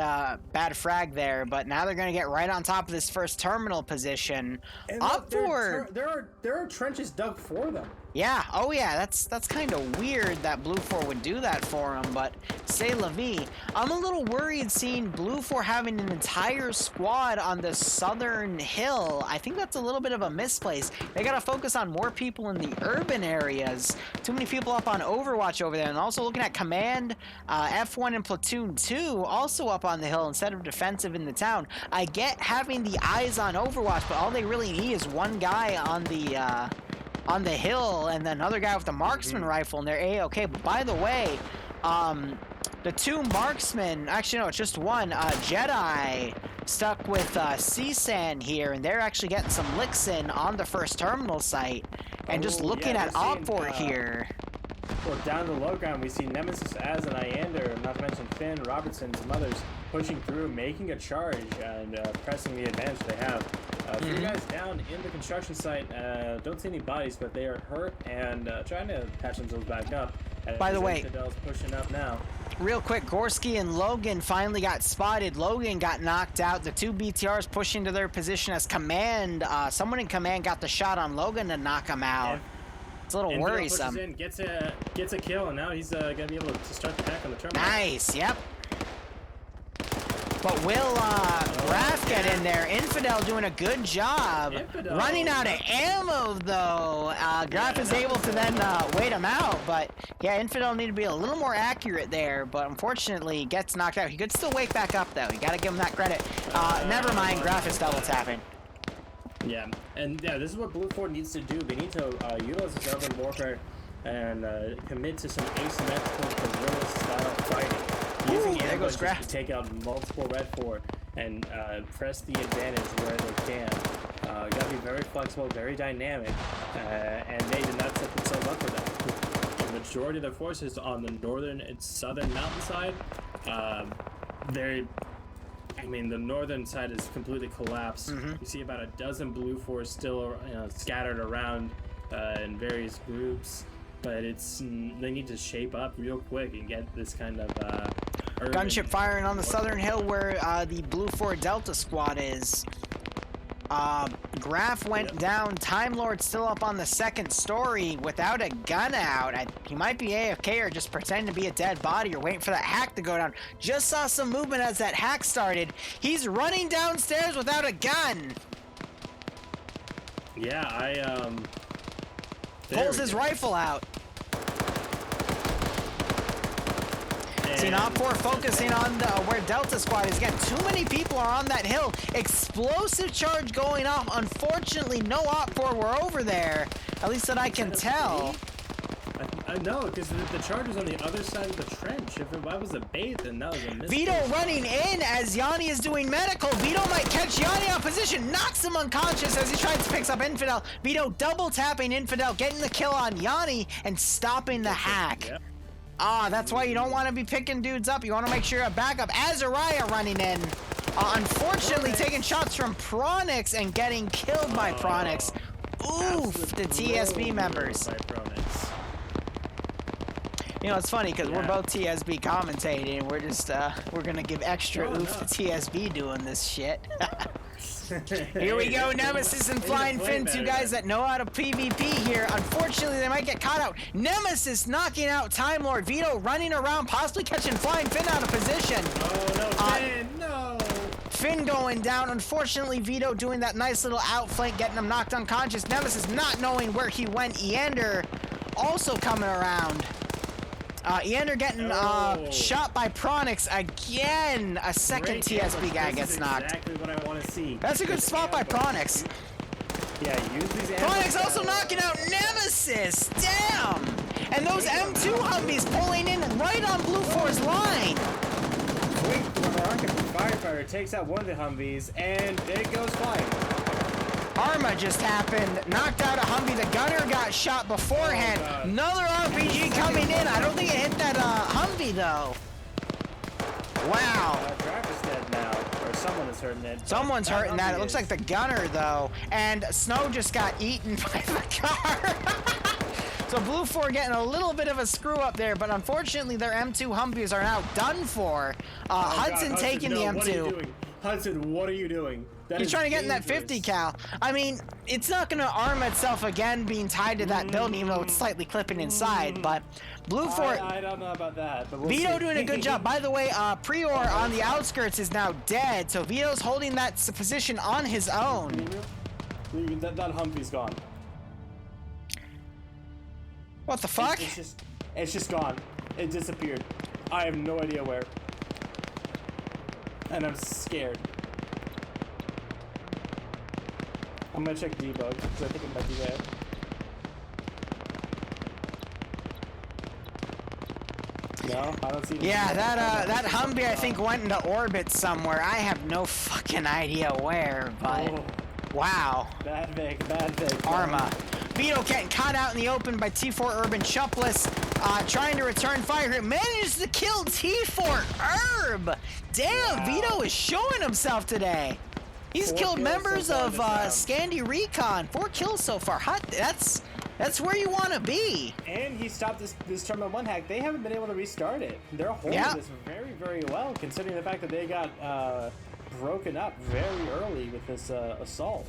bad frag there, but now they're going to get right on top of this first terminal position. And Up for... There are trenches dug for them. Yeah, oh yeah, that's kind of weird that Blue 4 would do that for him, but c'est la vie. I'm a little worried seeing Blue 4 having an entire squad on the southern hill. I think that's a little bit of a misplace. They gotta focus on more people in the urban areas. Too many people up on Overwatch over there, and also looking at Command, F1 and Platoon 2 also up on the hill instead of defensive in the town. I get having the eyes on Overwatch, but all they really need is one guy on the hill and then another guy with the marksman rifle, and they're A-okay. But by the way, the 2 marksmen, actually no, it's just one, Jedi stuck with CSAN here, and they're actually getting some licks in on the first terminal site. And just looking at Op4 here. Well, down the low ground, we see Nemesis, Az, and Iander, not to mention Finn, Robertson, and some others pushing through, making a charge, and pressing the advantage they have. 3 guys down in the construction site. Don't see any bodies, but they are hurt and trying to patch themselves back up. By the way, Fidel's pushing up now. Real quick, Gorski and Logan finally got spotted. Logan got knocked out. The 2 BTRs pushing to their position as Command. Someone in Command got the shot on Logan to knock him out. It's a little worrisome. In, gets a kill, and now he's gonna be able to start the attack on the terminal. Nice, yep. But will Graf get in there? Infidel doing a good job. Running out of ammo, though. Graf is able to then wait him out. But, yeah, Infidel need to be a little more accurate there. But, unfortunately, gets knocked out. He could still wake back up, though. You got to give him that credit. Never mind. Graf is double tapping. Yeah, and yeah, this is what Blue 4 needs to do. They need to utilize this urban warfare and commit to some asymmetrical guerrilla-style fighting. Using ambushes to take out multiple Red 4 and press the advantage where they can. Gotta be very flexible, very dynamic, and they did not set themselves up for that. The majority of their forces on the northern and southern mountainside, the northern side is completely collapsed. You see about a dozen Blue 4s still scattered around in various groups, but they need to shape up real quick and get this kind of gunship firing on the southern hill where the Blue 4 Delta squad is. Graf went down. Time Lord still up on the second story without a gun out. He might be AFK or just pretending to be a dead body or waiting for that hack to go down. Just saw some movement as that hack started. He's running downstairs without a gun. Yeah, pulls his rifle out. See, not for focusing on the, where Delta Squad is. Again, too many people are on that hill. Explosive charge going off. Unfortunately, no Op4 were over there. At least that I can tell. No, because the charge was on the other side of the trench. If it was a bait, then that was a miss. Vito running in as Yanni is doing medical. Vito might catch Yanni out of position, knocks him unconscious as he tries to pick up Infidel. Vito double tapping Infidel, getting the kill on Yanni and stopping the hack. Yep. That's why you don't want to be picking dudes up. You want to make sure you have backup. Azariah running in. Unfortunately, taking shots from Pronix and getting killed by Pronix. Oof, the TSB members. You know, it's funny because we're both TSB commentating, and we're just, we're gonna give extra oof to TSB doing this shit. Here we go, Nemesis and Flying Finn, two guys that know how to PvP here. Unfortunately, they might get caught out. Nemesis knocking out Time Lord. Vito running around, possibly catching Flying Finn out of position. Oh, no, Finn, no! Finn going down. Unfortunately, Vito doing that nice little outflank, getting him knocked unconscious. Nemesis not knowing where he went. Eander also coming around. Eander getting shot by Pronix again. A second TSB guy gets knocked. Exactly what I want to see. That's a good spot by Pronix. Yeah, use these. Pronix also knocking out Nemesis. Damn! And those M2 Humvees pulling in right on Blue 4's line. Quick rocket firefighter takes out one of the Humvees, and it goes flying. Arma just happened, knocked out a Humvee. The gunner got shot beforehand. Another RPG coming in. I don't think it hit that Humvee though. Wow. Driver's dead now, or someone is hurting it. Someone's hurting that. It looks like the gunner though. And Snow just got eaten by the car. So Blue 4 getting a little bit of a screw up there, but unfortunately their M2 Humvees are now done for. Hudson taking the M2. What are you doing? Hudson, what are you doing? He's trying to get in that 50 cal. I mean, it's not going to arm itself again being tied to that building, even though it's slightly clipping inside. But Blue 4... I don't know about that, but we'll Vito see. doing a good job. By the way, Prior on the outskirts is now dead, so Vito's holding that position on his own. That Humvee's gone. What the fuck? It's just gone. It disappeared. I have no idea where. And I'm scared. I'm gonna check debug, because I think it might be there. No, I don't see it. Yeah, that Humvee I think went into orbit somewhere. I have no fucking idea where, but wow. Bad Vic. Arma. Vito getting caught out in the open by T4 Urban Chupless, trying to return fire. He manages to kill T4 Herb. Damn, wow. Vito is showing himself today. He's killed members of Scandi Recon. 4 kills so far. That's where you want to be. And he stopped this Terminal 1 hack. They haven't been able to restart it. They're holding this very, very well, considering the fact that they got broken up very early with this assault.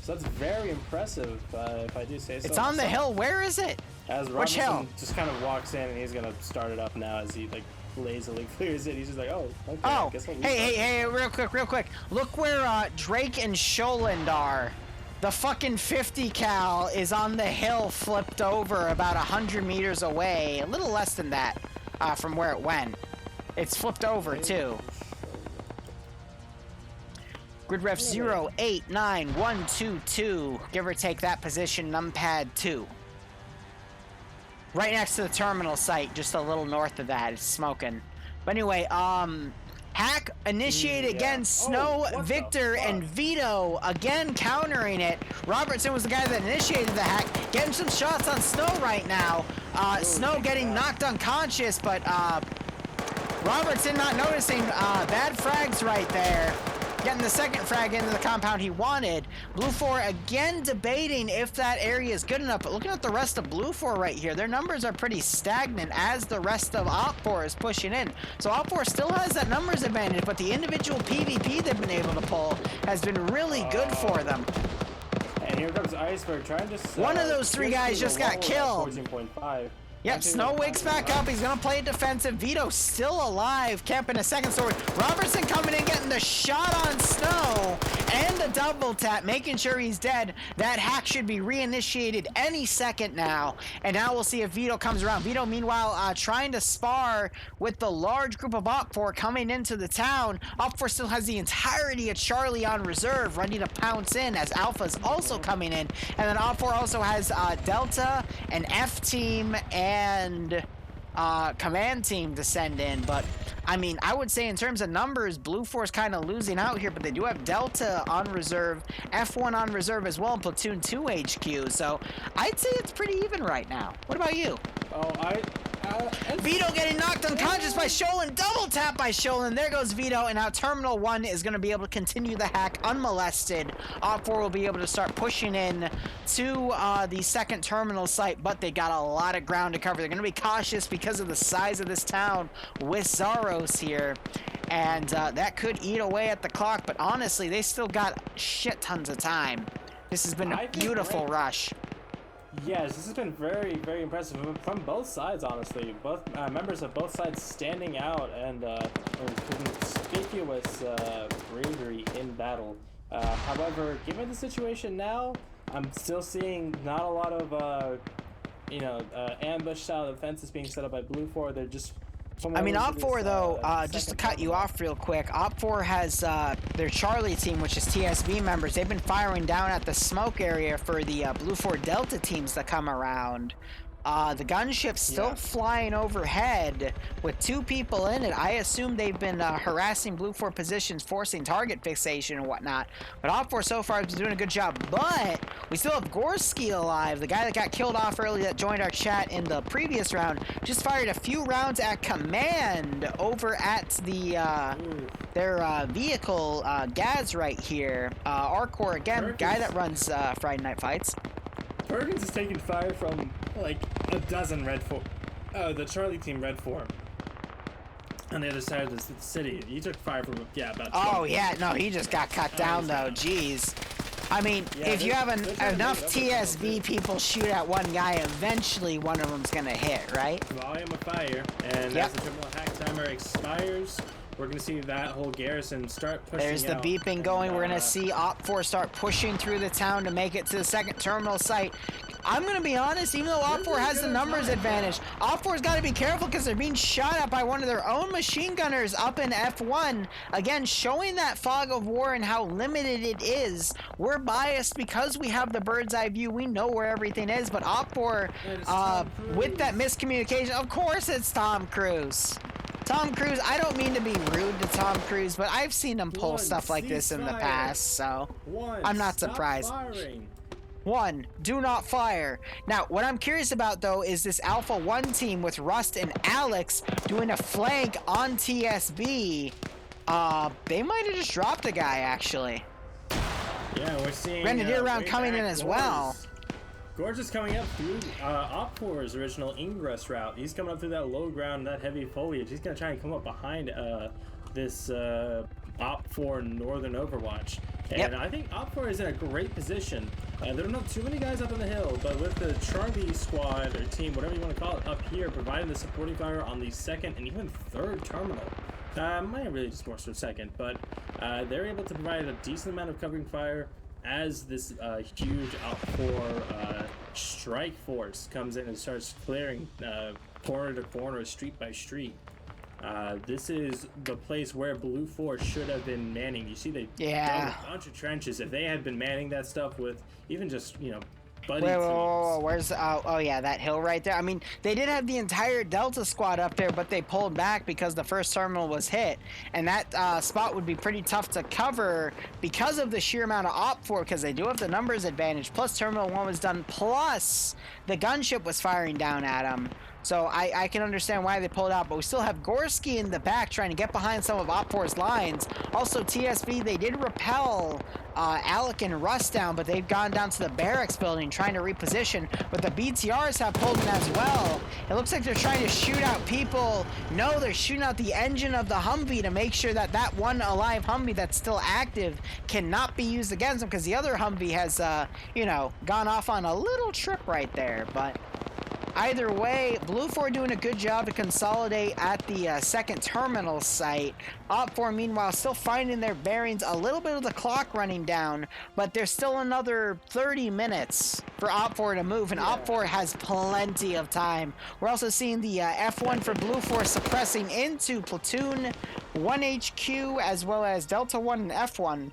So that's very impressive, if I do say so. It's on the hill. Where is it? As Which hill? Robinson just kind of walks in, and he's going to start it up now as he, like, lazily clears it. He's just like, oh, okay. Oh, I guess we'll hey, real quick. Look where Drake and Sholand are. The fucking 50 cal is on the hill, flipped over about 100 meters away. A little less than that from where it went. It's flipped over, too. Grid ref 089122, give or take that position, numpad 2. Right next to the terminal site, just a little north of that. It's smoking. But anyway, hack initiated again. Snow, Victor, and Vito again countering it. Robertson was the guy that initiated the hack. Getting some shots on Snow right now. Snow getting knocked unconscious, but Robertson not noticing. Bad frags right there. Getting the second frag into the compound he wanted. Blue 4 again debating if that area is good enough, but looking at the rest of Blue 4 right here, their numbers are pretty stagnant as the rest of Op4 is pushing in. So Op4 still has that numbers advantage, but the individual PvP they've been able to pull has been really good for them. And here comes Iceberg trying to... One of those 3 guys just got killed. 14.5. Yep, Snowwig's back up. He's going to play it defensive. Vito still alive, camping a second sword. Robertson coming in, getting the shot on Snow and the double tap, making sure he's dead. That hack should be reinitiated any second now. And now we'll see if Vito comes around. Vito, meanwhile, trying to spar with the large group of Op4 coming into the town. Op4 still has the entirety of Charlie on reserve, ready to pounce in as Alpha's also coming in. And then Op4 also has Delta, an F team, and command team to send in. But I mean, I would say in terms of numbers, Blue Force kind of losing out here, but they do have Delta on reserve, F1 on reserve as well, and Platoon 2 HQ. So I'd say it's pretty even right now. What about you? Oh, Vito getting knocked unconscious by Sholin, double tap by Sholin. There goes Vito, and now Terminal 1 is going to be able to continue the hack unmolested. Op4 will be able to start pushing in to the second terminal site, but they got a lot of ground to cover. They're going to be cautious because of the size of this town with Zaros here, and that could eat away at the clock, but honestly, they still got shit tons of time. This has been a beautiful rush. Yes, this has been very, very impressive from both sides, honestly. Both members of both sides standing out and conspicuous bravery in battle. However, given the situation now, I'm still seeing not a lot of, ambush-style defenses being set up by Blue 4. They're just... I mean, Op4, though, just to cut you off real quick, Op4 has their Charlie team, which is TSB members. They've been firing down at the smoke area for the Blue 4 Delta teams that come around. The gunship's still flying overhead with 2 people in it. I assume they've been harassing Blue 4 positions, forcing target fixation and whatnot. But Op4 so far has been doing a good job. But we still have Gorski alive, the guy that got killed off earlier that joined our chat in the previous round. Just fired a few rounds at command over at the their vehicle, Gaz right here. Arcor again, Perkins. Guy that runs Friday Night Fights. Perkins is taking fire from like a dozen red form. The Charlie team red form. On the other side of the city. He took fire from about. Oh yeah, no, he just got cut down though. Jeez. I mean, if you have enough TSB people shoot at one guy, eventually one of them's gonna hit, right? Volume of fire, and as the terminal hack timer expires, we're going to see that whole garrison start pushing. There's the beeping going. We're going to see Op4 start pushing through the town to make it to the second terminal site. I'm going to be honest, even though Op4 has the numbers advantage, Op4's got to be careful because they're being shot at by one of their own machine gunners up in F1. Again, showing that fog of war and how limited it is. We're biased because we have the bird's eye view. We know where everything is, but Op4, with that miscommunication, of course it's Tom Cruise. Tom Cruise, I don't mean to be rude to Tom Cruise, but I've seen him pull stuff like this in the past, so I'm not surprised. Firing. 1, do not fire. Now, what I'm curious about, though, is this Alpha 1 team with Rust and Alex doing a flank on TSB. They might have just dropped a guy, actually. Yeah, we're seeing... Grenadier round coming in as well. Gorge is coming up through Op4's original ingress route. He's coming up through that low ground, that heavy foliage. He's going to try and come up behind this Op4 Northern Overwatch. And I think Op4 is in a great position. There are not too many guys up on the hill, but with the Charlie squad or team, whatever you want to call it, up here, providing the supporting fire on the second and even third terminal. Might really just more so second, but they're able to provide a decent amount of covering fire as this huge Op4 strike force comes in and starts clearing corner to corner, street by street. This is the place where Blue 4 should have been manning. You see, they dug a bunch of trenches. If they had been manning that stuff with even just, buddy teams. Where's oh yeah, that hill right there. I mean, they did have the entire Delta squad up there, but they pulled back because the first terminal was hit, and that spot would be pretty tough to cover because of the sheer amount of Op4, because they do have the numbers advantage. Plus, Terminal 1 was done. Plus, the gunship was firing down at them. So I can understand why they pulled out, but we still have Gorski in the back trying to get behind some of Op4's lines. Also, TSB, they did repel Alec and Rust down, but they've gone down to the barracks building trying to reposition, but the BTRs have pulled in as well. It looks like they're trying to shoot out people. No, they're shooting out the engine of the Humvee to make sure that that one alive Humvee that's still active cannot be used against them, because the other Humvee has, gone off on a little trip right there, but... either way, Blue 4 doing a good job to consolidate at the second terminal site. Op 4, meanwhile, still finding their bearings. A little bit of the clock running down, but there's still another 30 minutes for Op 4 to move, and Op 4 has plenty of time. We're also seeing the F1 for Blue 4 suppressing into Platoon 1 HQ, as well as Delta 1 and F1.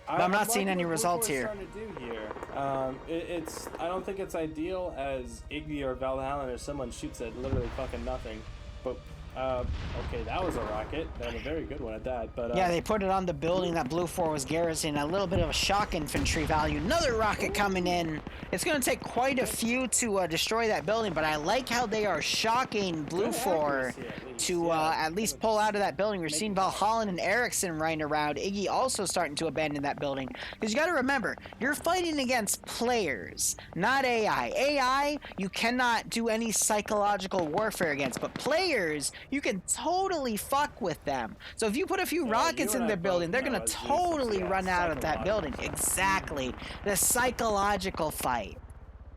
But I'm not seeing any results here. Trying to do here. I don't think it's ideal as Iggy or Valhalla or someone shoots at literally fucking nothing. But okay, that was a rocket, and a very good one at that. But yeah, they put it on the building that Blue 4 was garrisoning. A little bit of a shock infantry value. Another rocket coming in. It's going to take quite a few to destroy that building, but I like how they are shocking Blue 4 to at least pull out of that building. We're seeing Valhalla and Erickson running around. Iggy also starting to abandon that building. Because you got to remember, you're fighting against players, not AI. AI, you cannot do any psychological warfare against, but players, you can totally fuck with them. So if you put a few rockets in their building, they're going to totally run out of that building. Exactly. The psychological fight.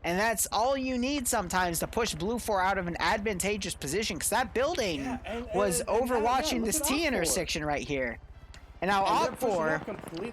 And that's all you need sometimes to push Blue 4 out of an advantageous position, because that building was overwatching this T intersection right here. And now Op 4,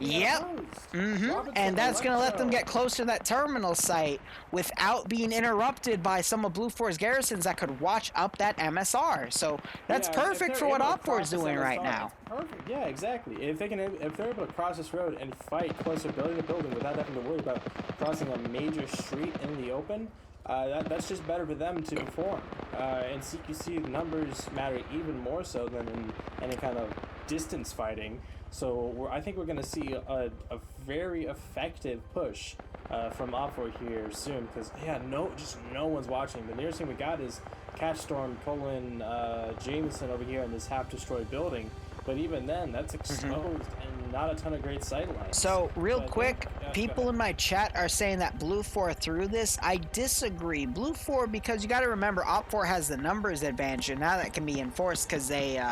yep, and that's going to let them get close to that terminal site without being interrupted by some of Blue 4's garrisons that could watch up that MSR. So that's perfect for what Op 4 is doing right now. Perfect, yeah, exactly. If they're able to cross this road and fight closer building to building without having to worry about crossing a major street in the open, that's just better for them to perform. And CQC numbers matter even more so than in any kind of distance fighting. So I think we're going to see a very effective push from Op 4 here soon, because no one's watching. The nearest thing we got is Catstorm pulling Jameson over here in this half-destroyed building. But even then, that's exposed and not a ton of great sight lines. So, real quick, people in my chat are saying that Blue 4 threw this. I disagree. Blue 4, because you got to remember, Op 4 has the numbers advantage, and now that can be enforced because they,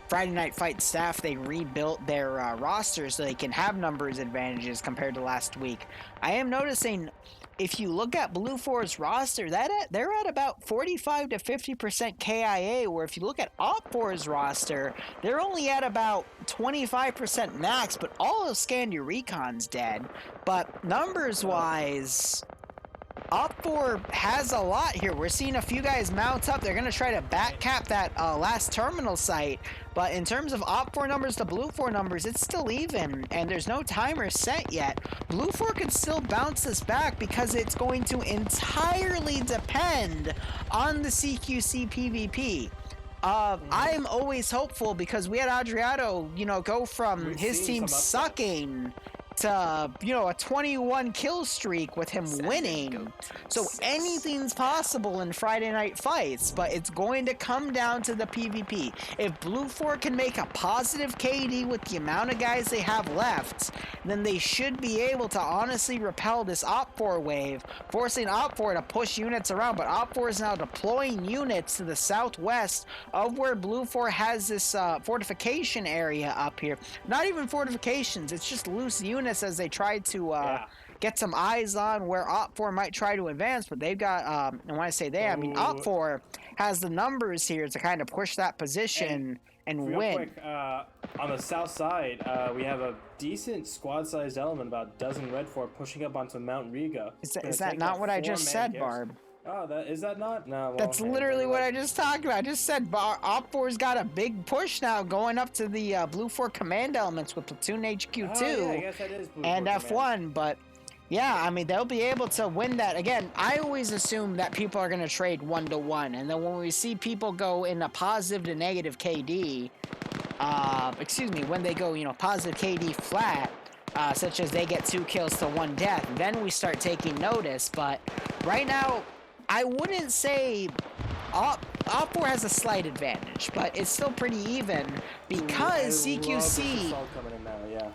Friday Night Fight staff, they rebuilt their roster so they can have numbers advantages compared to last week. I am noticing, if you look at Blue 4's roster, they're at about 45 to 50% KIA, where if you look at Op 4's roster, they're only at about 25% max, but all of Scandia Recon's dead. But numbers-wise, Op 4 has a lot here. We're seeing a few guys mount up. They're going to try to back cap that last terminal site. But in terms of Op 4 numbers to Blue 4 numbers, it's still even, and there's no timer set yet. Blue 4 could still bounce this back because it's going to entirely depend on the CQC PvP. I'm always hopeful because we had Adriano, go from his team sucking to, a 21 kill streak with him winning. So anything's possible in Friday Night Fights, but it's going to come down to the PvP. If Blue 4 can make a positive KD with the amount of guys they have left, then they should be able to honestly repel this Op 4 wave, forcing Op 4 to push units around. But Op 4 is now deploying units to the southwest of where Blue 4 has this fortification area up here. Not even fortifications, it's just loose units as they try to get some eyes on where Op 4 might try to advance, but they've got, and when I say they, I mean Op 4 has the numbers here to kind of push that position and win. Quick, on the south side, we have a decent squad-sized element, about a dozen Red 4 pushing up onto Mount Riga. Is that not what I just said, Barb? Oh, is that not? No. Well, that's literally what I just talked about. I just said Op 4's got a big push now going up to the Blue 4 command elements with Platoon HQ2 I guess that is Blue and 4 F1, command. But yeah, I mean, they'll be able to win that. Again, I always assume that people are going to trade 1-to-1, and then when we see people go in a positive to negative KD, when they go, positive KD flat, such as they get 2 kills to 1 death, then we start taking notice. But right now, I wouldn't say Op 4 has a slight advantage, but it's still pretty even because CQC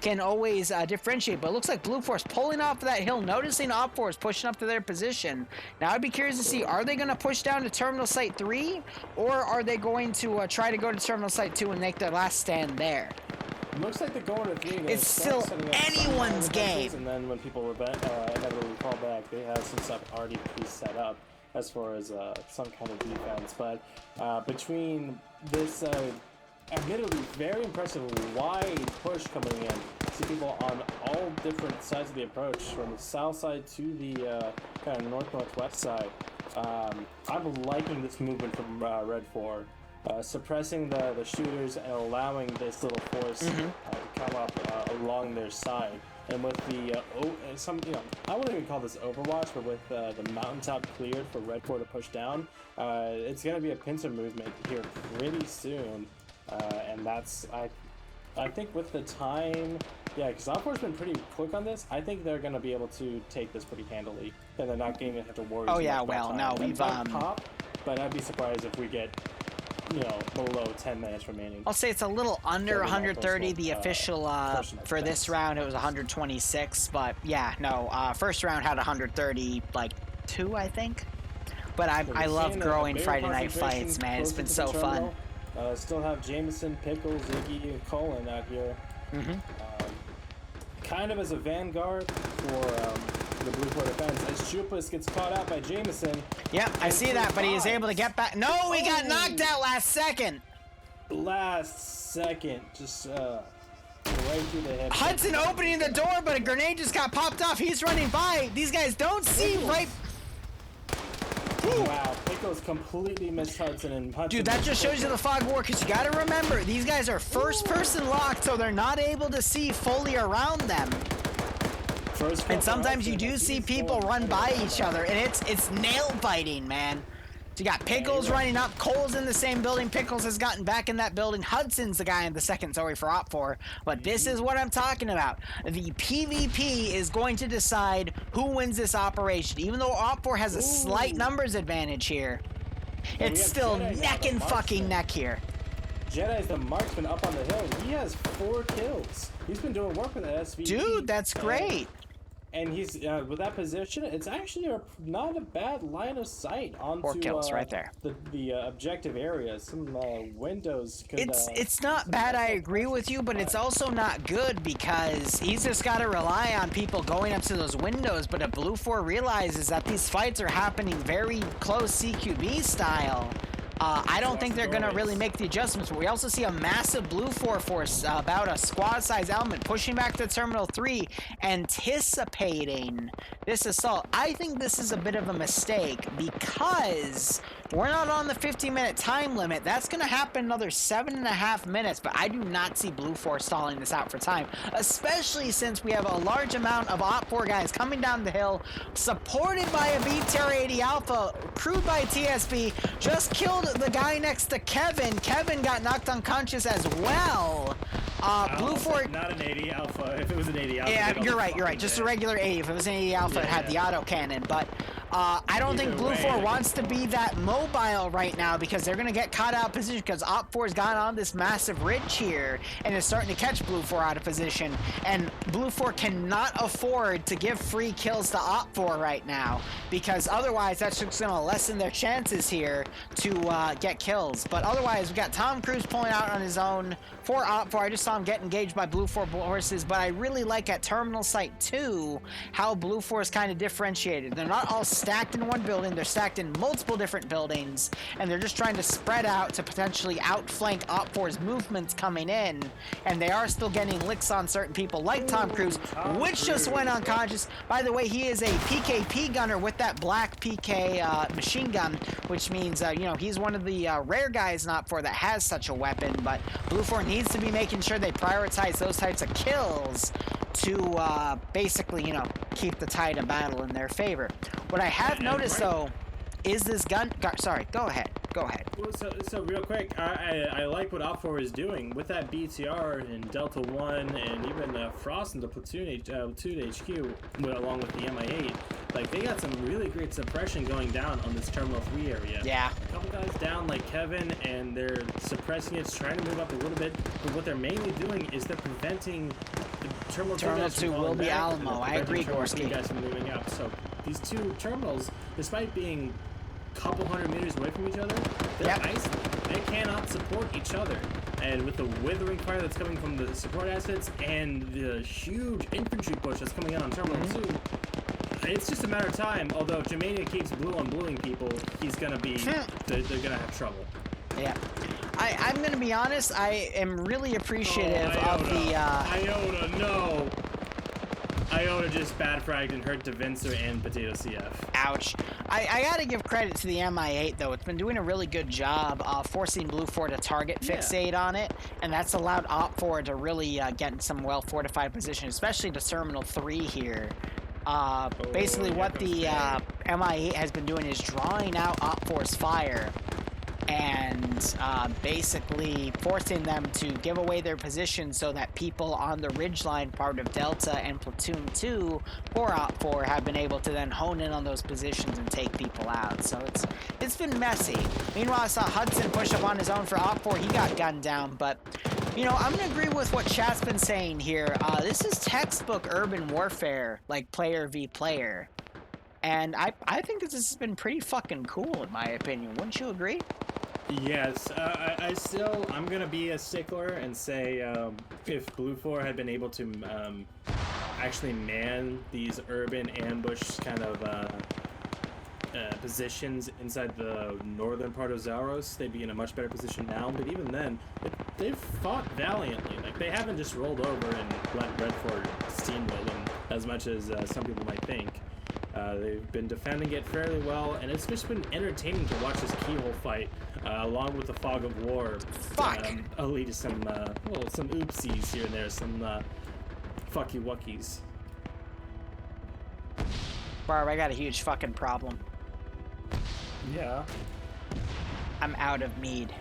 can always differentiate. But it looks like Blue 4's pulling off that hill, noticing Op 4 is pushing up to their position. Now I'd be curious to see, are they going to push down to Terminal Site 3, or are they going to try to go to Terminal Site 2 and make their last stand there? Looks like they're going to 3. It's still anyone's game. And then when people inevitably fall back, they have some stuff already pre-set up as far as some kind of defense. But between this admittedly very impressive wide push coming in, see people on all different sides of the approach, from the south side to the kind of northwest side. I'm liking this movement from Red 4. Suppressing the shooters and allowing this little force to come up along their side. And with the I wouldn't even call this Overwatch, but with the mountaintop cleared for Red 4 to push down, it's going to be a pincer movement here pretty soon. And that's I think with the time, yeah, because OpFor's been pretty quick on this. I think they're going to be able to take this pretty handily, and they're not going to have to worry. Oh yeah, well, no, we've pop, but I'd be surprised if we get below 10 minutes remaining. I'll say it's a little under 130. The official for this round it was 126, but yeah, no, first round had 132, I think. But I love growing Friday night fights, man. It's been so fun. Still have Jameson, Pickle, Ziggy, and Colin out here. Kind of as a vanguard for the Blue 4 defense, as Chupas gets caught out by Jameson. Yep, I see that, but he is able to get back. No, he got knocked out last second. Last second, just right through the head. Hudson opening the door, but a grenade just got popped off. He's running by. These guys don't see right. Wow, Pickles completely missed Hudson, and Hudson. Dude, that just shows you the fog war, because you got to remember, these guys are first-person locked, so they're not able to see fully around them. And sometimes you do see people run by each other, and it's nail-biting, man. So you got Pickles running up, Cole's in the same building, Pickles has gotten back in that building, Hudson's the guy in the second story for Op4, but this is what I'm talking about. The PvP is going to decide who wins this operation. Even though Op4 has a slight numbers advantage here, it's still neck and fucking neck here. Jedi's the marksman up on the hill. He has 4 kills. He's been doing work with the SVP. Dude, that's great. And he's with that position, it's actually not a bad line of sight onto 4 kills right there. The objective area. Some windows. It's not bad. I agree with you, but it's also not good because he's just got to rely on people going up to those windows. But if Blue 4 realizes that these fights are happening very close CQB style, I don't think they're going to really make the adjustments. But we also see a massive Blue 4 force, about a squad-size element, pushing back to Terminal 3, anticipating this assault. I think this is a bit of a mistake because we're not on the 15-minute time limit. That's going to happen another 7.5 minutes, but I do not see Blue 4 stalling this out for time, especially since we have a large amount of Op4 guys coming down the hill, supported by a BTR-80 Alpha, crewed by TSB, just killed the guy next to Kevin. Kevin got knocked unconscious as well. Blue 4... Not an 80 Alpha. If it was an 80 Alpha... Yeah, you're right. Just a regular 80. If it was an 80 Alpha, it had the autocannon. But I don't think Blue 4 wants to be that mobile right now because they're going to get caught out of position because Op4's got on this massive ridge here and is starting to catch Blue 4 out of position. And Blue 4 cannot afford to give free kills to Op4 right now because otherwise that's just going to lessen their chances here to get kills. But otherwise, we got Tom Cruise pulling out on his own for Op4. I just saw him get engaged by Blue 4 horses, but I really like at Terminal Site 2 how Blue 4 is kind of differentiated. They're not all stacked in one building, they're stacked in multiple different buildings, and they're just trying to spread out to potentially outflank Op4's movements coming in, and they are still getting licks on certain people like Tom Cruise, which just went unconscious. By the way, he is a PKP gunner with that black PK machine gun, which means, he's one of the rare guys in Op4 that has such a weapon, but Blue 4 needs to be making sure they prioritize those types of kills to basically, keep the tide of battle in their favor. What I have noticed, though, is this gun... Sorry, go ahead. Well, so real quick, I like what Op4 is doing with that BTR and Delta 1 and even Frost in the Platoon HQ along with the MI8. Like, they got some really great suppression going down on this Terminal 3 area. Yeah. A couple guys down like Kevin, and they're suppressing it, trying to move up a little bit. But what they're mainly doing is they're preventing the Terminal 2 will be Alamo. I agree, Gorski. Guys from moving up. So these two terminals, despite being couple hundred meters away from each other, they're isolated. They cannot support each other. and with the withering fire that's coming from the support assets and the huge infantry push that's coming in on Terminal 2, it's just a matter of time. Although if Germania keeps blue on bluing people, he's gonna be, they're gonna have trouble. Yeah. I'm gonna be honest, I am really appreciative of the, Iota, no! Iota just bad fragged and hurt Devincer and Potato CF. Ouch. I gotta give credit to the MI8 though. It's been doing a really good job forcing Blue 4 to target fixate on it, and that's allowed Op 4 to really get in some well fortified position, especially to Terminal 3 here. Basically what the MI8 has been doing is drawing out Op 4's fire and basically forcing them to give away their position so that people on the ridgeline part of Delta and Platoon 2 for Op 4 have been able to then hone in on those positions and take people out. So it's been messy. Meanwhile, I saw Hudson push up on his own for Op 4. He got gunned down, but you know, I'm gonna agree with what Chat's been saying here. This is textbook urban warfare, like player v player. And I think this has been pretty fucking cool, in my opinion. Wouldn't you agree? Yes, I'm gonna be a stickler and say if Blue 4 had been able to actually man these urban ambush kind of positions inside the northern part of Zaros, they'd be in a much better position now. But even then, they've fought valiantly. Like, they haven't just rolled over and let Redford steamroll them as much as some people might think. They've been defending it fairly well, and it's just been entertaining to watch this keyhole fight, along with the fog of war. Lead to some oopsies here and there, some fucky wuckies. Barb, I got a huge fucking problem. Yeah. I'm out of mead.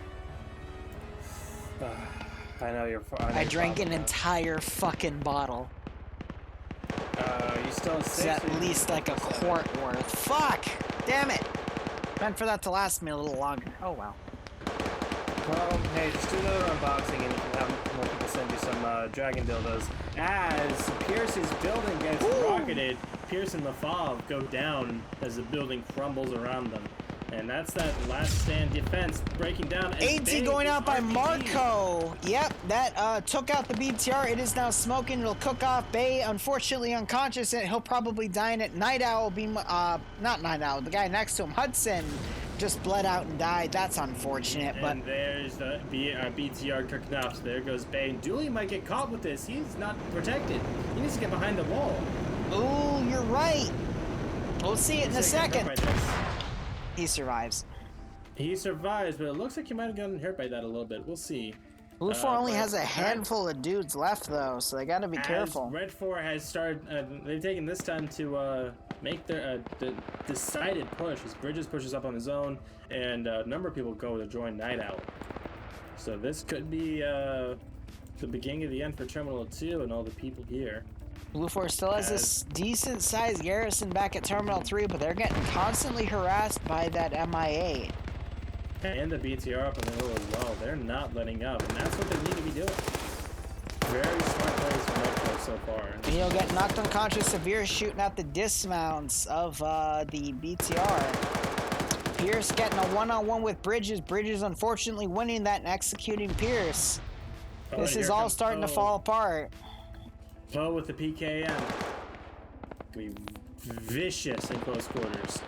I know you're. I drank an entire fucking bottle. You still have it's at least like a quart worth. Fuck! Damn it! Meant for that to last me a little longer. Oh well. Well, hey, just do another unboxing and you can have more people send you some dragon dildos. As Pierce's building gets rocketed, Pierce and Lafave go down as the building crumbles around them. And that's that last stand defense breaking down. AT going out by Marco. Yep, that took out the BTR. It is now smoking. It'll cook off Bay. Unfortunately unconscious, and he'll probably die in it. Night Owl being, not Night Owl, the guy next to him, Hudson, just bled out and died. That's unfortunate. And there's the BTR cooking off. So there goes Bay. Dooley might get caught with this. He's not protected. He needs to get behind the wall. Ooh, you're right. We'll see it in a second. He survives. He survives, but it looks like he might have gotten hurt by that a little bit. We'll see. Blue 4 only has a handful of dudes left, though, so they gotta be careful. Red 4 has started, they've taken this time to make their decided push. As Bridges pushes up on his own, and a number of people go to join Night Owl. So this could be the beginning of the end for Terminal 2 and all the people here. Blue 4 still has this decent-sized garrison back at Terminal 3, but they're getting constantly harassed by that MI8. And the BTR up in the middle as well. They're not letting up, and that's what they need to be doing. Very smart plays from Red 4 so far. He'll get knocked unconscious, Severe shooting at the dismounts of the BTR. Pierce getting a one-on-one with Bridges. Bridges unfortunately winning that and executing Pierce. This is all starting to fall apart. Poe with the PKM. Be vicious in close quarters.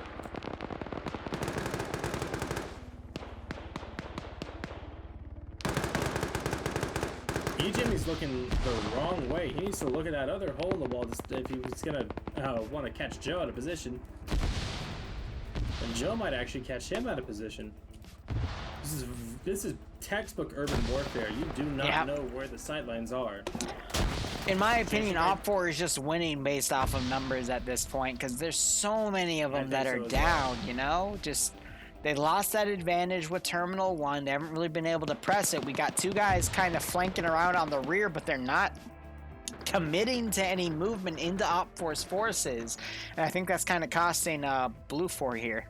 Jimmy's looking the wrong way. He needs to look at that other hole in the wall if he's gonna want to catch Joe out of position. And Joe might actually catch him out of position. This is textbook urban warfare. You do not know where the sightlines are. In my opinion, Op 4 is just winning based off of numbers at this point, because there's so many of them that are down, you know? Just, they lost that advantage with Terminal 1. They haven't really been able to press it. We got two guys kind of flanking around on the rear, but they're not committing to any movement into Op 4's forces. And I think that's kind of costing Blue 4 here.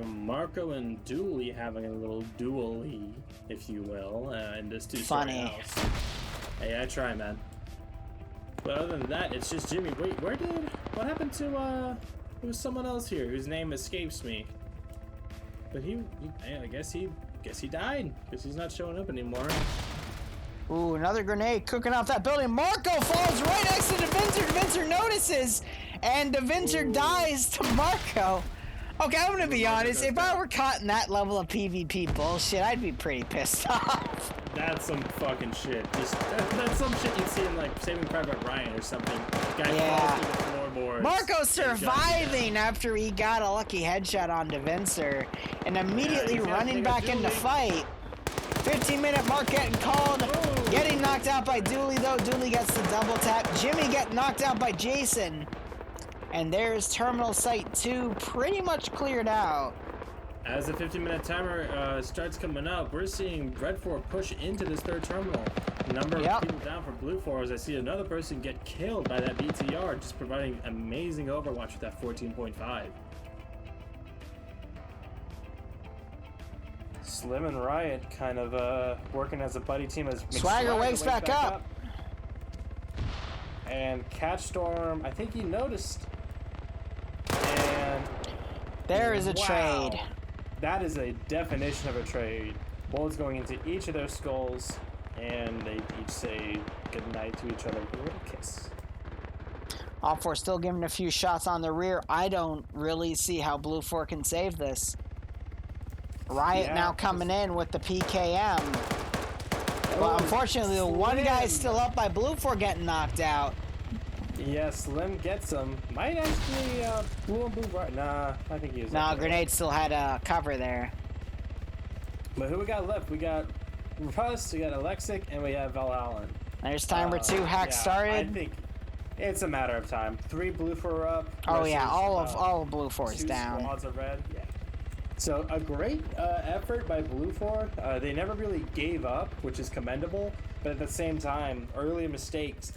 Marco and Dooley having a little duel-y, if you will, in this two-story house. Hey, I try, man. But other than that, it's just Jimmy. Wait, what happened to, there was someone else here whose name escapes me. But I guess he guess he died. Guess he's not showing up anymore. Ooh, another grenade cooking off that building. Marco falls right next to Devincer. Devincer notices, and Devincer dies to Marco. Okay, I'm gonna be honest. If I were caught in that level of PvP bullshit, I'd be pretty pissed off. That's some fucking shit. Just that's some shit you'd see in like Saving Private Ryan or something. Guy falls through the floorboards. Marco surviving after he got a lucky headshot on Devincer, and immediately running back into fight. 15-minute mark getting called. Getting knocked out by Dooley though. Dooley gets the double tap. Jimmy getting knocked out by Jason. And there's Terminal Site 2 pretty much cleared out. As the 15-minute timer starts coming up, we're seeing Red 4 push into this third terminal. Number of people down for Blue 4 as I see another person get killed by that BTR, just providing amazing overwatch with that 14.5. Slim and Riot kind of working as a buddy team as Swagger wakes back up. And Catchstorm, I think he noticed. And there is a trade. That is a definition of a trade. Bullets going into each of their skulls, and they each say goodnight to each other with a little kiss. Op 4 still giving a few shots on the rear. I don't really see how Blue 4 can save this. Riot now coming in with the PKM. But unfortunately, the one guy is still up by Blue 4 getting knocked out. Yeah, Slim gets him. Might actually blue and blue right. Nah, I think he was. No, Grenade still had cover there. But who we got left? We got Russ, we got Alexic, and we have Valhalla. There's timer 2 hack started. I think it's a matter of time. 3 Blue 4 up. Oh yeah, all of Blue 4 is 2 down. Squads of red. Yeah. So a great effort by Blue 4. They never really gave up, which is commendable. But at the same time, early mistakes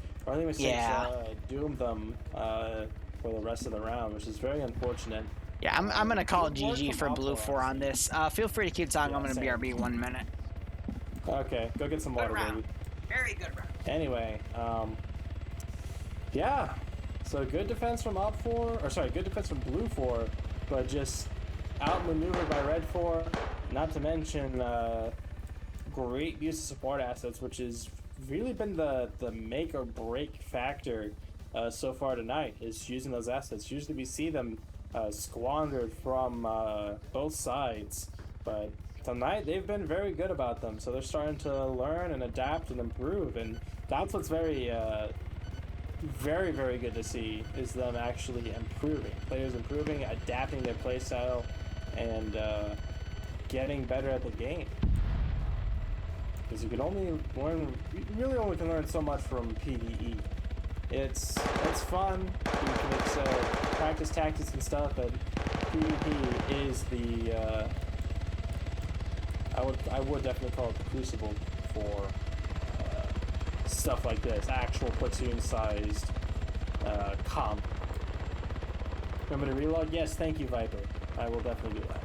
doomed them for the rest of the round, which is very unfortunate. Yeah, I'm gonna call GG for Blue 4 on this. Feel free to keep talking. I'm gonna BRB 1 minute. Okay, go get some water, baby. Very good round. Anyway, yeah. So good defense from Op 4, or sorry, good defense from Blue 4, but just outmaneuvered by Red 4. Not to mention great use of support assets, which has really been the make or break factor so far tonight, is using those assets. Usually we see them squandered from both sides, but tonight they've been very good about them, so they're starting to learn and adapt and improve, and that's what's very very good to see, is them actually improving. Players improving, adapting their playstyle, and getting better at the game. Because you can only learn, you really only can learn so much from PvE. It's fun, it's practice tactics and stuff, but PvP is the I would definitely call it the crucible for stuff like this, actual platoon-sized comp. Remember to reload? Yes, thank you, Viper. I will definitely do that.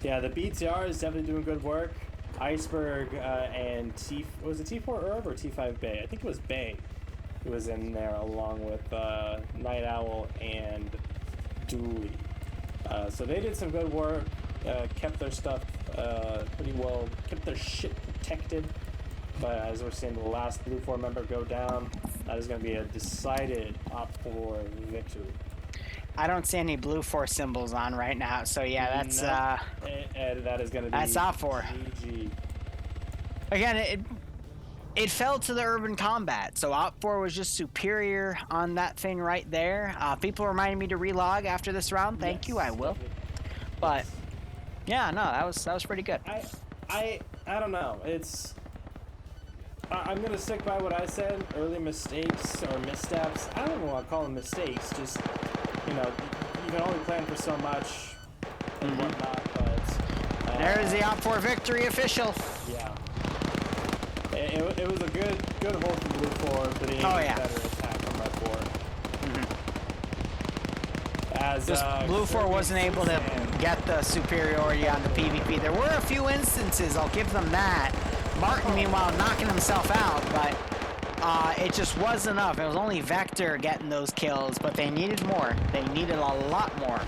Yeah, the BTR is definitely doing good work. Iceberg and was it T4 Herb or T5 Bay? I think it was Bay who was in there along with Night Owl and Dooley. So they did some good work, kept their stuff pretty well, kept their shit protected. But as we're seeing the last Blue 4 member go down, that is going to be a decided Op 4 victory. I don't see any Blue 4 symbols on right now, so yeah, that's and that is going to be that's Op 4. GG. Again, it fell to the urban combat, so Op 4 was just superior on that thing right there. People reminded me to relog after this round. Thank you, I will. But yeah, no, that was pretty good. I don't know. I'm gonna stick by what I said. Early mistakes or missteps. I don't know what I call them mistakes. Just, you know, you can only plan for so much and whatnot. But there's the Op 4 victory official. Yeah. It was a good hold from Blue 4, but he had a better attack from Red 4. As Blue 4 wasn't able to get the superiority on the PvP. There were a few instances, I'll give them that. Martin, meanwhile, knocking himself out, but it just wasn't enough. It was only Vector getting those kills, but they needed more. They needed a lot more.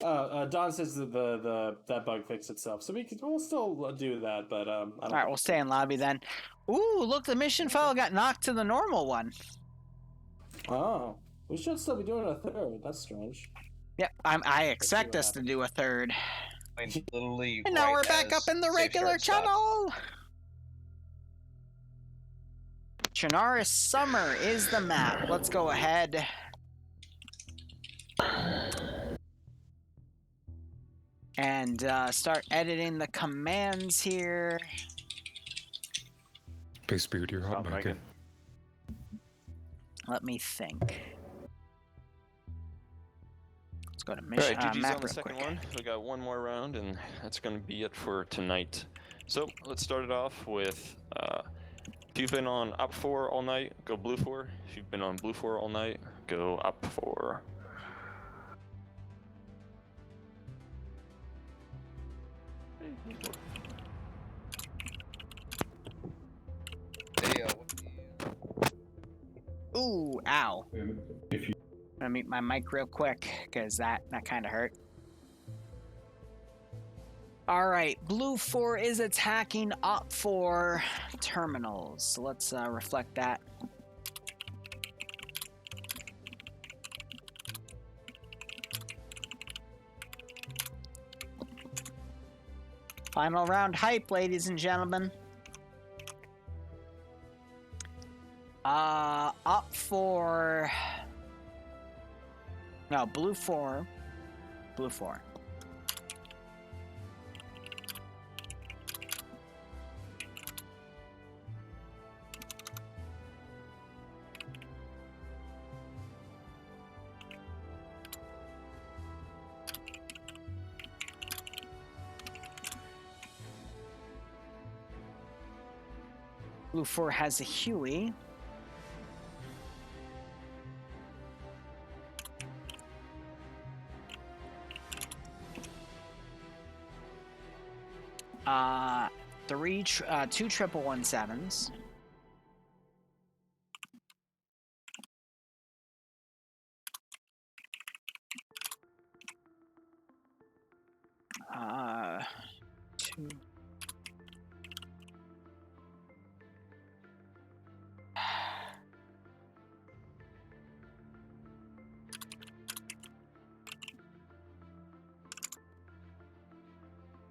Don says that bug fixed itself, so we'll still do that. But I don't All right, we'll stay in lobby then. Ooh, look, the mission file got knocked to the normal one. Oh, we should still be doing a third. That's strange. Yep, I expect us to do a third. Literally And now right we're back up as in the safe regular yard stopped. channel. Chernarus Summer is the map. Let's go ahead. And start editing the commands here. Base Beard, you're hot back in. Let me think. Let's go to mission. Alright, GG's map on the real second quick. one. We got one more round, and that's going to be it for tonight. So let's start it off with if you've been on up 4 all night, go blue 4. If you've been on blue 4 all night, go up 4. Hey, Ooh, ow. I'm gonna mute my mic real quick because that kind of hurt. All right, blue 4 is attacking up 4 terminals. So let's reflect that. Final round hype, ladies and gentlemen. Up 4. No, blue 4. Blue 4. Blue 4 has a Huey. Two 1117s. Two.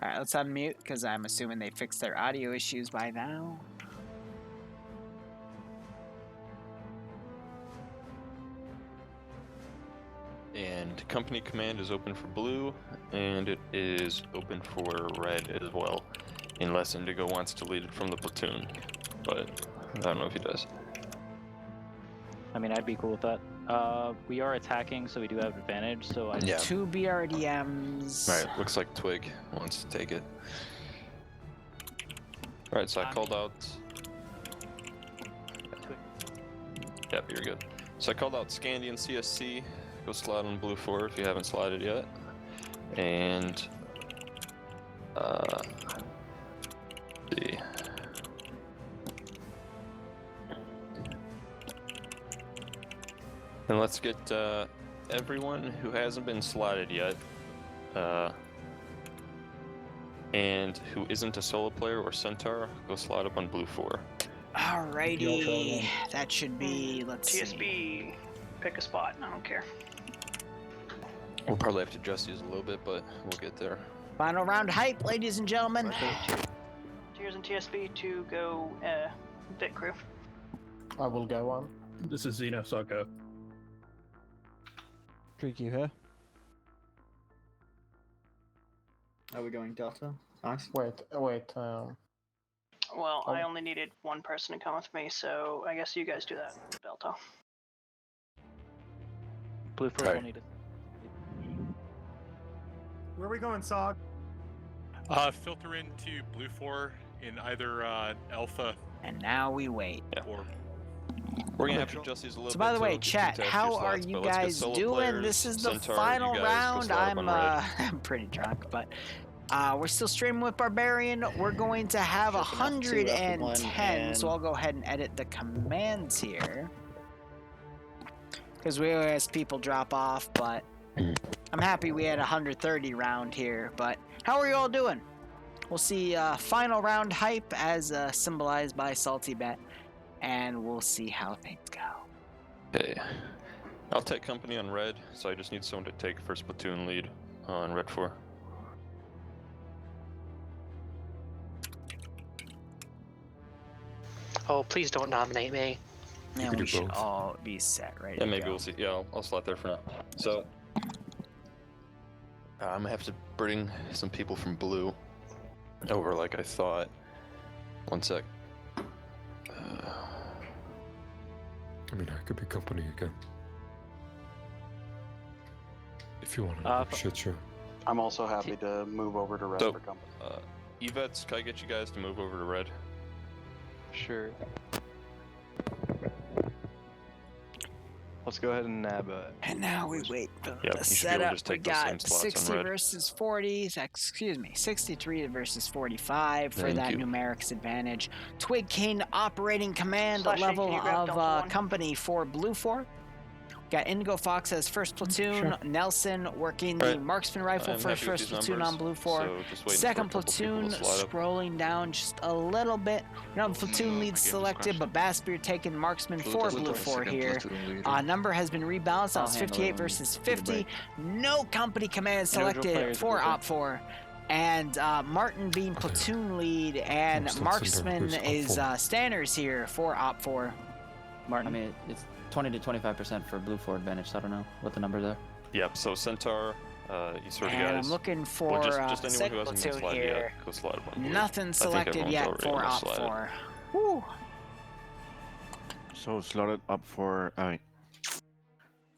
All right, let's unmute because I'm assuming they fixed their audio issues by now. And company command is open for blue, and it is open for red as well, unless Indigo wants to lead it from the platoon. But I don't know if he does. I mean, I'd be cool with that. We are attacking, so we do have advantage. So I Yeah. 2 BRDMs. Alright, looks like Twig wants to take it. Alright, so I called out... Yep, you're good. So I called out Scandian CSC. Go slide on blue 4 if you haven't slided yet. And... see. And let's get everyone who hasn't been slotted yet, and who isn't a solo player or centaur, go slide up on blue 4. Alrighty, that should be, let's see. TSB, pick a spot, I don't care. We'll probably have to adjust these a little bit, but we'll get there. Final round hype, ladies and gentlemen. Tears and TSB to go Vit Crew. I will go on. This is Xeno, so I'll go. Tricky here. Are we going Delta? Nice. Wait. Well, I only needed one person to come with me, so I guess you guys do that, Delta. Blue 4 will need it. Where are we going, Sog? Filter into blue 4 in either Alpha. And now we wait. Yeah. We're gonna have to adjust these a little So bit. by the way, to chat, test how your are slots, you but let's get guys solo doing? players, This is the Centaur, final you guys go round. slide up on red. I'm pretty drunk, but we're still streaming with Barbarian. We're going to have 110, so I'll go ahead and edit the commands here. Because we always people drop off, but I'm happy we had a 130 round here, but how are you all doing? We'll see final round hype as symbolized by Salty Bet, and we'll see how things go. Okay. I'll take company on red, so I just need someone to take first platoon lead on red 4. Oh, please don't nominate me. And we should all be set, right? Yeah, maybe we'll see. Yeah, I'll slot there for now. So, I'm gonna have to bring some people from blue over like I thought. One sec. I mean, I could be company again. If you want to shit show. I'm also happy to move over to red So, for company. Evets, can I get you guys to move over to red? Sure. Let's go ahead and nab it. And now we wait for Yep, the you should be able to setup. just We take those same got slots on 60 red. versus 40. Excuse me, 63 versus 45 for Thank that you. numerics advantage. Twig King operating command Slash, level can you grab Delta of 1? company for Blue 4. Got Indigo Fox as first platoon. Sure. Nelson working the Right. marksman rifle I'm for happy with first these platoon numbers, on Blue 4. so just waiting Second for a couple people platoon to slide up. scrolling down just a little bit. You know, platoon lead selected, but Bassbeard taking marksman for Blue 4 here. Number has been rebalanced. That was 58 versus 50. No company command selected players for are Op 4. And Martin being platoon lead, and Looks like marksman sometimes is Op 4. Stanners here for Op 4. Martin. I mean, it's 20 to 25% for Blue 4 advantage, so I don't know what the numbers are. Yep, so Centaur, you sort of And guys. I'm looking for well, just anyone second who hasn't been platoon slided here. yet, go slide up on blue. Nothing I think selected everyone's yet already for on the Op slide. 4. Woo! So slotted up for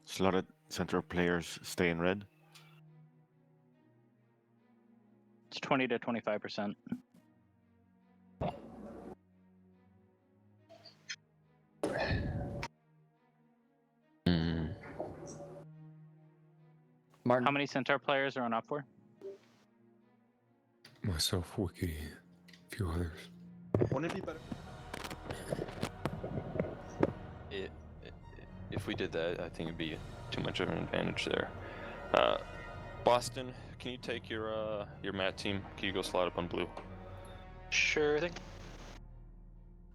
slotted center players stay in red. It's 20 to 25%. Martin, How many Centaur players are on Op 4? Myself, Wiki, a few others. Wouldn't it be better? If we did that, I think it'd be too much of an advantage there. Boston, can you take your mat team? Can you go slide up on blue? Sure thing.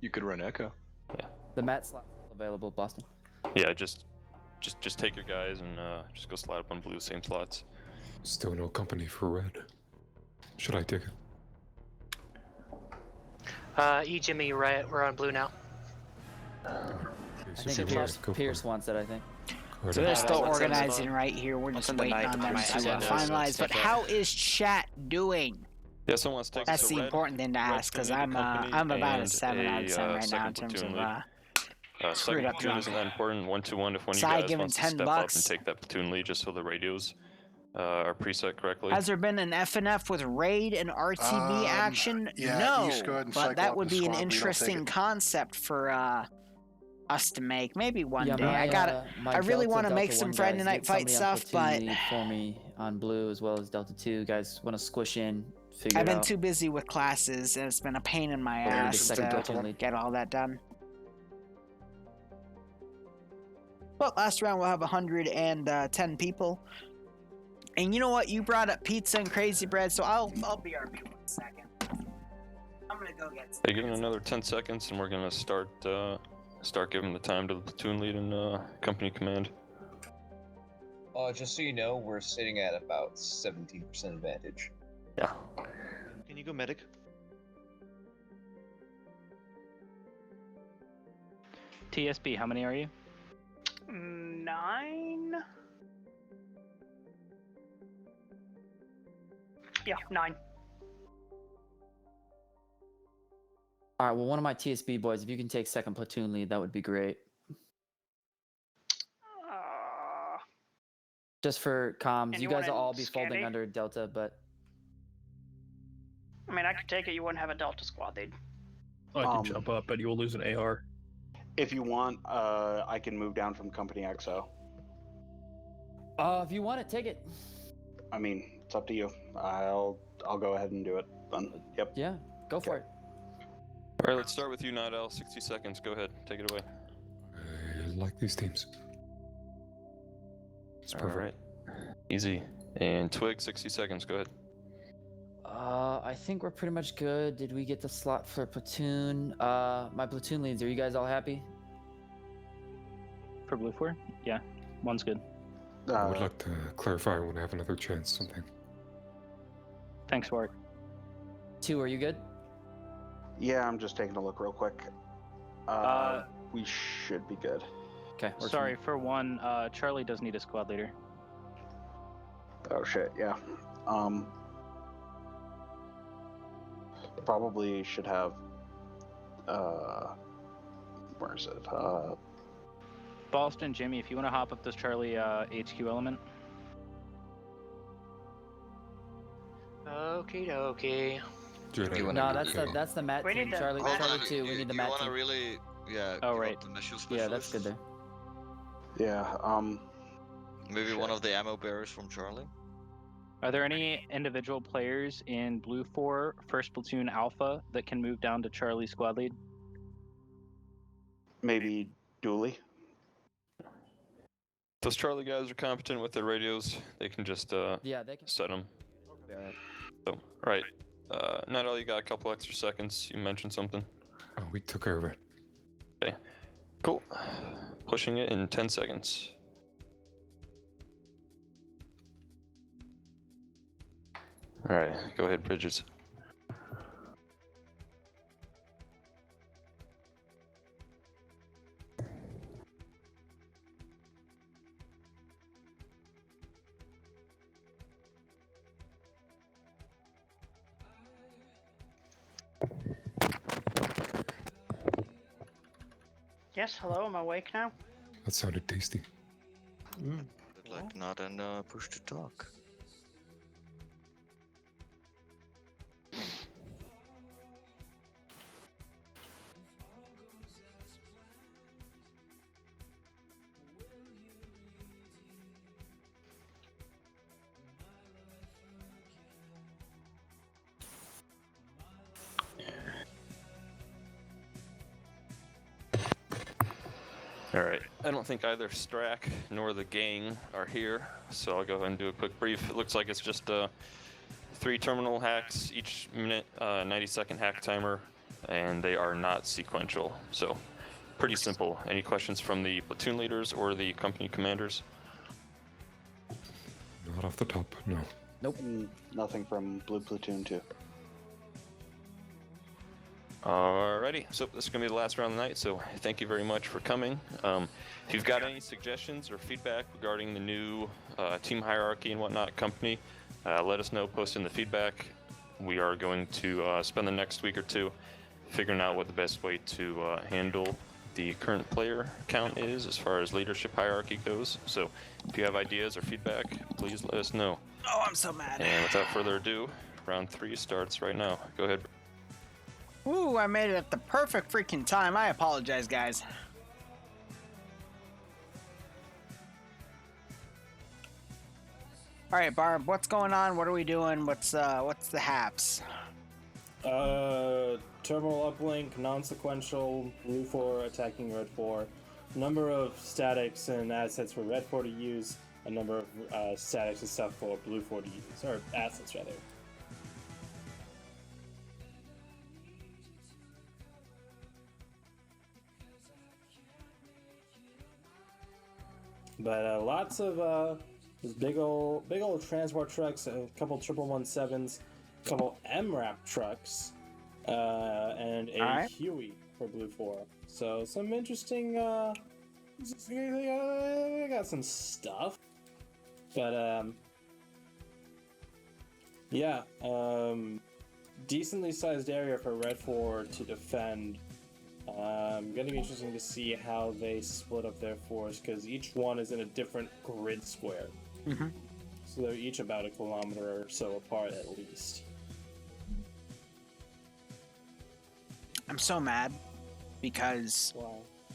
You could run Echo. Yeah. the mat slot available, Boston. Yeah, just take your guys and just go slide up on blue, same slots. Still no company for red. Should I take it? Jimmy, you're right. We're on blue now. I think Pierce wants it, I think. So they're still organizing right here. We're just waiting on them to finalize. But how is chat doing? Yeah, someone wants to take That's us the to red. important thing to ask, because I'm about a 7 out of 10 right now in terms of screwed Second up platoon drunk. isn't that important. 1-2-1 if one of you Side guys giving wants to 10 step bucks. up and take that platoon lead just so the radios are preset correctly. Has there been an FNF with raid and RTB action? yeah, No, you just go ahead and but cycle that up would the be an squad, we don't take interesting it. concept for us to make. Maybe one Yeah, day. my I really Delta- want to Delta make some 1 Friday guys, night get fight somebody on stuff, but platoon lead for me on blue as well as Delta 2. Guys want to squish in, figure I've it been out. too busy with classes, and it's been a pain in my Well, they're the ass second to platoon lead. get all that done. Well, last round we'll have 110 people. And you know what? You brought up pizza and crazy bread, so I'll BRB 1 second. I'm gonna go get some. Hey, give it another 10 seconds and we're gonna start giving the time to the platoon lead and company command. Just so you know, we're sitting at about 17% advantage. Yeah. Can you go medic? TSB, how many are you? 9? Yeah, 9. All right, well, one of my TSB boys, if you can take second platoon lead, that would be great. Just for comms, you anyone guys will in all be folding Scandi? under Delta, but I mean, I could take it. You wouldn't have a Delta squad. They'd. I can jump up, but you'll lose an AR. If you want, I can move down from Company XO. if you want it, take it. I mean, it's up to you. I'll go ahead and do it. Then, yep. Yeah, go for it. All right, let's start with you, Nidal. 60 seconds. Go ahead. Take it away. I like these teams. It's All perfect. right. Easy. And Twig, 60 seconds. Go ahead. I think we're pretty much good. Did we get the slot for platoon? My platoon leads. Are you guys all happy? For Blue 4? Yeah, one's good. I would like to clarify when I have another chance. Something. Thanks, Bart. 2, are you good? Yeah, I'm just taking a look real quick. We should be good. Okay. Sorry, for 1, Charlie does need a squad leader. Oh shit, yeah. Probably should have. Where is it? Boston, Jimmy, if you want to hop up this Charlie HQ element. Okie dokie. No, that's the Matt We team. need to- Charlie, Hold Charlie on, 2. We need the Matt team. Really, yeah. Oh give right. up the mission Yeah, that's specialist? good there. Yeah. Maybe one of the ammo bearers from Charlie. Are there any individual players in Blue 4 First Platoon Alpha that can move down to Charlie squad lead? Maybe Dooley. Those Charlie guys are competent with their radios. They can just yeah, they can set them. So, right. Natalie, you got a couple extra seconds. You mentioned something. Oh, we took care of it. Okay. Cool. Pushing it in 10 seconds. All right, go ahead, Bridges. Yes, hello, am I awake now? That sounded tasty. But like not and push to talk. All right. I don't think either Strack nor the gang are here, so I'll go ahead and do a quick brief. It looks like it's just 3 terminal hacks, each minute, 90-second hack timer, and they are not sequential. So pretty simple. Any questions from the platoon leaders or the company commanders? Not off the top, no. Nope. Nothing from Blue Platoon 2. Alrighty, so this is going to be the last round of the night, so thank you very much for coming. If you've got any suggestions or feedback regarding the new team hierarchy and whatnot company, let us know, post in the feedback. We are going to spend the next week or two figuring out what the best way to handle the current player count is as far as leadership hierarchy goes. So if you have ideas or feedback, please let us know. Oh, I'm so mad. And without further ado, round 3 starts right now. Go ahead. Ooh, I made it at the perfect freaking time. I apologize, guys. All right, Barb, what's going on? What are we doing? What's the haps? Terminal uplink, non-sequential, Blue 4 attacking Red 4. Number of statics and assets for Red 4 to use. A number of statics and stuff for Blue 4 to use, or assets rather. But lots of big old transport trucks, a couple 117s, a couple MRAP trucks, and a Huey for Blue 4. So some interesting. They got some stuff, but yeah, decently sized area for Red 4 to defend. Gonna be interesting to see how they split up their force, because each one is in a different grid square. Mm-hmm. So they're each about a kilometer or so apart at least. I'm so mad because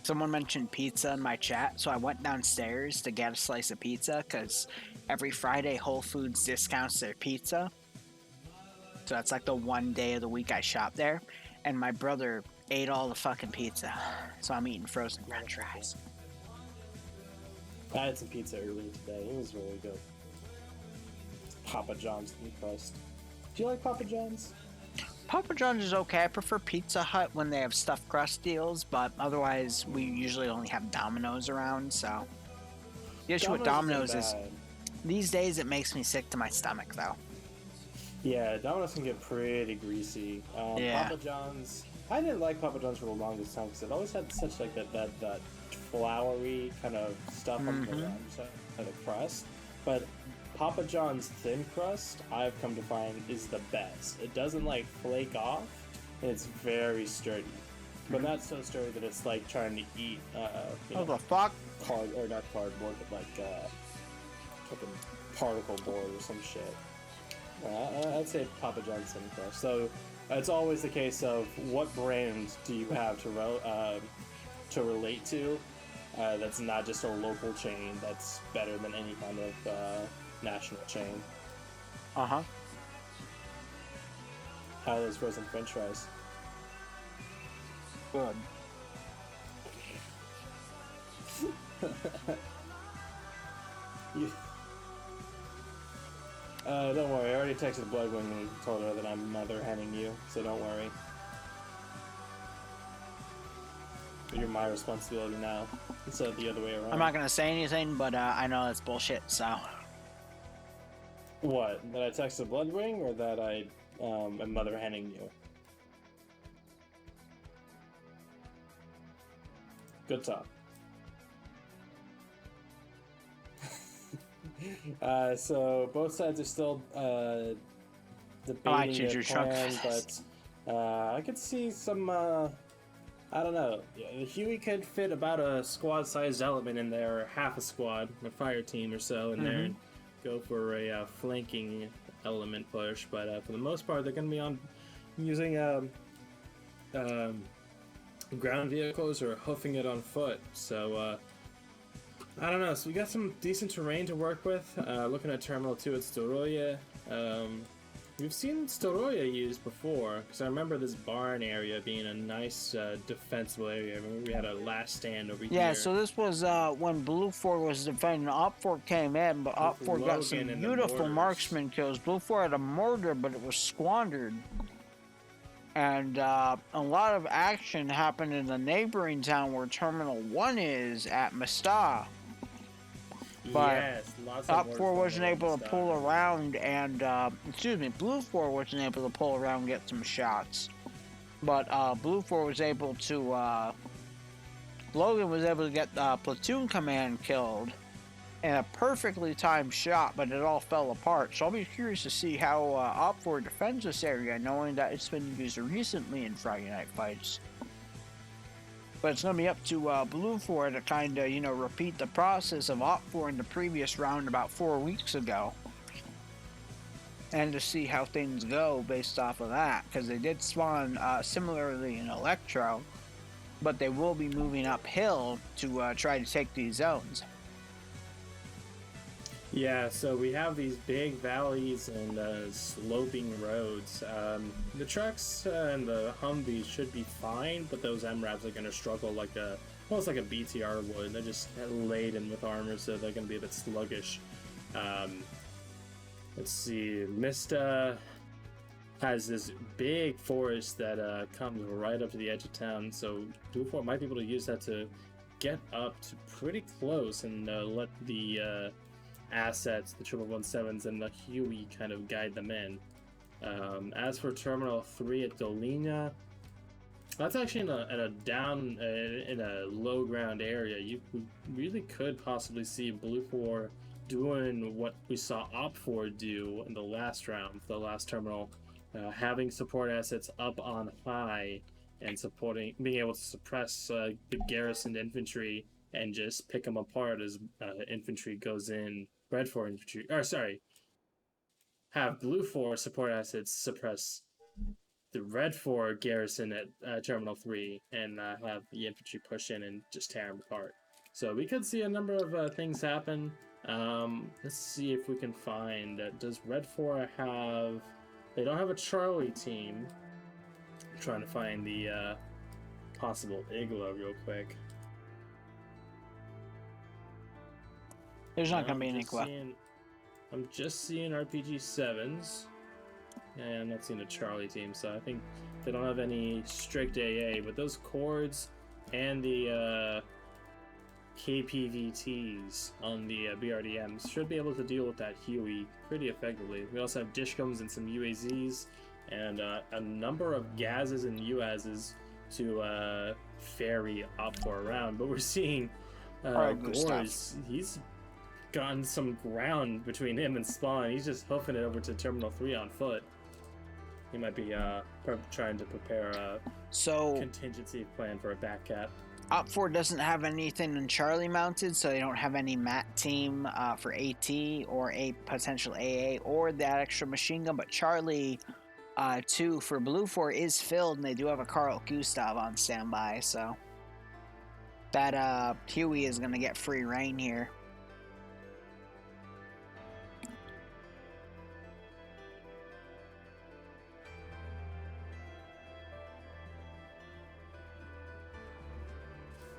someone mentioned pizza in my chat, so I went downstairs to get a slice of pizza because every Friday Whole Foods discounts their pizza. So that's like the one day of the week I shop there, and my brother ate all the fucking pizza, so I'm eating frozen french fries. I had some pizza earlier today. It was really good. Papa John's thin crust. Do you like Papa John's? Papa John's is okay. I prefer Pizza Hut when they have stuffed crust deals, but otherwise we usually only have Domino's around, so. The issue with Domino's is, these days it makes me sick to my stomach, though. Yeah, Domino's can get pretty greasy. Yeah. Papa John's, I didn't like Papa John's for the longest time because it always had such like that floury kind of stuff on the side of the crust. But Papa John's thin crust, I've come to find, is the best. It doesn't like flake off, and it's very sturdy. But not so sturdy that it's like trying to eat. What the fuck? Not cardboard, but like fucking particle board or some shit. I'd say Papa John's thin crust. So it's always the case of what brand do you have to relate to? That's not just a local chain that's better than any kind of national chain. Uh-huh. How are those frozen french fries? Good. Don't worry, I already texted Bloodwing and told her that I'm mother-henning you, so don't worry. You're my responsibility now, instead of the other way around. I'm not gonna say anything, but I know that's bullshit, so. What? That I texted Bloodwing, or that I am mother-henning you? Good talk. So both sides are still debating their plan, but I could see some. I don't know. Yeah, Huey could fit about a squad-sized element in there, or half a squad, a fire team or so in there, and go for a flanking element push. But for the most part, they're going to be on using ground vehicles or hoofing it on foot. So I don't know. So we got some decent terrain to work with. Looking at Terminal 2 at Storoya. We've seen Storoya used before, because I remember this barn area being a nice defensible area. I remember we had a last stand over here. Yeah, so this was when Blue 4 was defending. Op 4 came in, but Op 4 got some beautiful marksman kills. Blue 4 had a mortar, but it was squandered. And a lot of action happened in the neighboring town where Terminal 1 is at Mista. But yes, lots Op of 4 wasn't able to pull around, and Blue 4 wasn't able to pull around and get some shots. But Blue 4 was able to, Logan was able to get the platoon command killed in a perfectly timed shot, but it all fell apart. So I'll be curious to see how Op 4 defends this area, knowing that it's been used recently in Friday Night Fights. But it's going to be up to Blue 4 to kind of, repeat the process of Op 4 in the previous round about 4 weeks ago. And to see how things go based off of that. Because they did spawn similarly in Electro. But they will be moving uphill to try to take these zones. Yeah, so we have these big valleys and sloping roads. The trucks and the Humvees should be fine, but those MRAPs are going to struggle almost like a BTR would. They're just laden with armor, so they're going to be a bit sluggish. Let's see, Mista has this big forest that comes right up to the edge of town, so Blue 4 might be able to use that to get up to pretty close and let the assets, the 117s and the Huey, kind of guide them in. As for Terminal 3 at Dolina, that's actually in a low ground area. You really could possibly see Blue 4 doing what we saw Op 4 do in the last round, the last terminal, having support assets up on high and being able to suppress the garrisoned infantry and just pick them apart as infantry goes in. Red 4 infantry, have Blue 4 support assets suppress the Red 4 garrison at Terminal 3 and have the infantry push in and just tear them apart. So we could see a number of things happen. Let's see if we can find, does Red 4 have, they don't have a Charlie team. I'm trying to find the possible Igloo real quick. There's not going to be an Igloo. I'm just seeing RPG 7s. Yeah, I'm not seeing a Charlie team, so I think they don't have any strict AA, but those chords and the KPVTs on the BRDMs should be able to deal with that Huey pretty effectively. We also have Dishcoms and some UAZs, and a number of Gazes and UAZs to ferry up or around, but we're seeing Gores, he's gotten some ground between him and Spawn. He's just hoofing it over to Terminal 3 on foot. He might be trying to prepare a contingency plan for a back cap. Op 4 doesn't have anything in Charlie mounted, so they don't have any MAT team for AT or a potential AA or that extra machine gun, but Charlie 2 for Blue 4 is filled, and they do have a Carl Gustav on standby, so that Huey is going to get free reign here.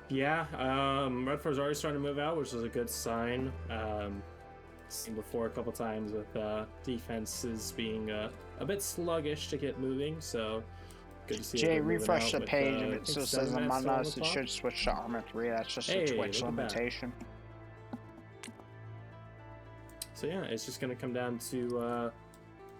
Yeah, Redford's already starting to move out, which is a good sign. Seen before a couple times with defenses being a bit sluggish to get moving, so good to see. Jay, refresh the page if it still says Among Us. It should switch to Armor 3. That's just a Twitch limitation. So yeah, it's just going to come down to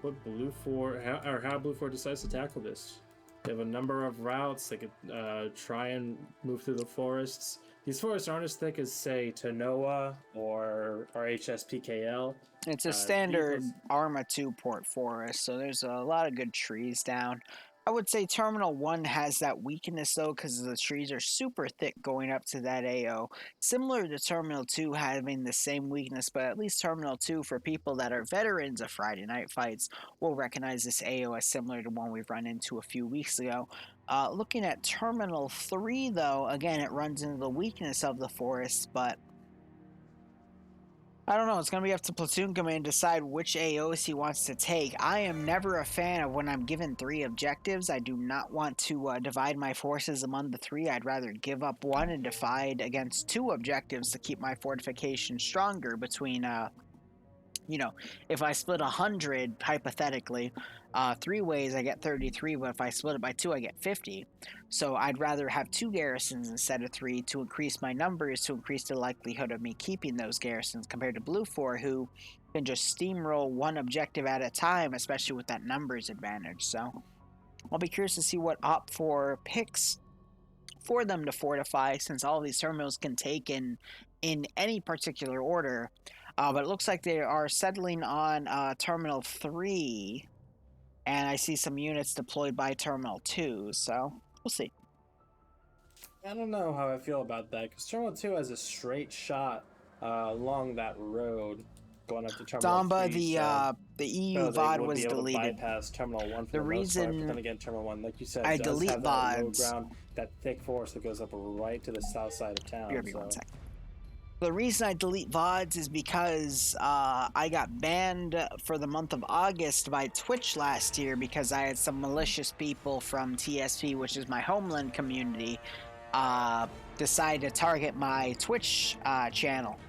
what Blue 4, how Blue 4 decides to tackle this. They have a number of routes. They could try and move through the forests. These forests aren't as thick as, say, Tanoa or HSPKL. It's a standard Arma 2 port forest, so there's a lot of good trees down. I would say Terminal 1 has that weakness, though, because the trees are super thick going up to that AO. Similar to Terminal 2 having the same weakness, but at least Terminal 2, for people that are veterans of Friday Night Fights, will recognize this AO as similar to one we've run into a few weeks ago. Looking at Terminal 3, though, again, it runs into the weakness of the forest, but I don't know. It's going to be up to Platoon Command to decide which AOs he wants to take. I am never a fan of when I'm given 3 objectives. I do not want to divide my forces among the 3. I'd rather give up 1 and divide against 2 objectives to keep my fortification stronger between, you know, if I split 100, hypothetically, 3 ways, I get 33, but if I split it by 2, I get 50. So I'd rather have 2 garrisons instead of 3 to increase my numbers, to increase the likelihood of me keeping those garrisons, compared to Blue 4, who can just steamroll 1 objective at a time, especially with that numbers advantage. So I'll be curious to see what Op 4 picks for them to fortify, since all these terminals can take in any particular order. But it looks like they are settling on Terminal 3, and I see some units deployed by Terminal 2, so we'll see. I don't know how I feel about that, because Terminal 2 has a straight shot along that road going up to Terminal 3. Damba, the EU VOD was deleted. Bypass Terminal 1 for the reason most part, but then again, Terminal 1, like you said, I does delete have that low VODs. ground, that thick forest that goes up right to the south side of town. Give me 1 second. The reason I delete VODs is because I got banned for the month of August by Twitch last year because I had some malicious people from TSP, which is my homeland community, decide to target my Twitch channel.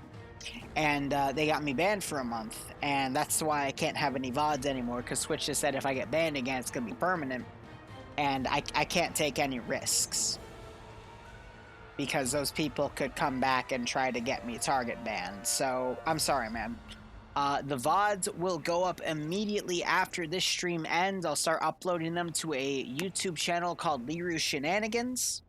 And they got me banned for a month. And that's why I can't have any VODs anymore, because Twitch just said if I get banned again, it's going to be permanent. And I can't take any risks, because those people could come back and try to get me target banned. So, I'm sorry, man. The VODs will go up immediately after this stream ends. I'll start uploading them to a YouTube channel called Liru Shenanigans.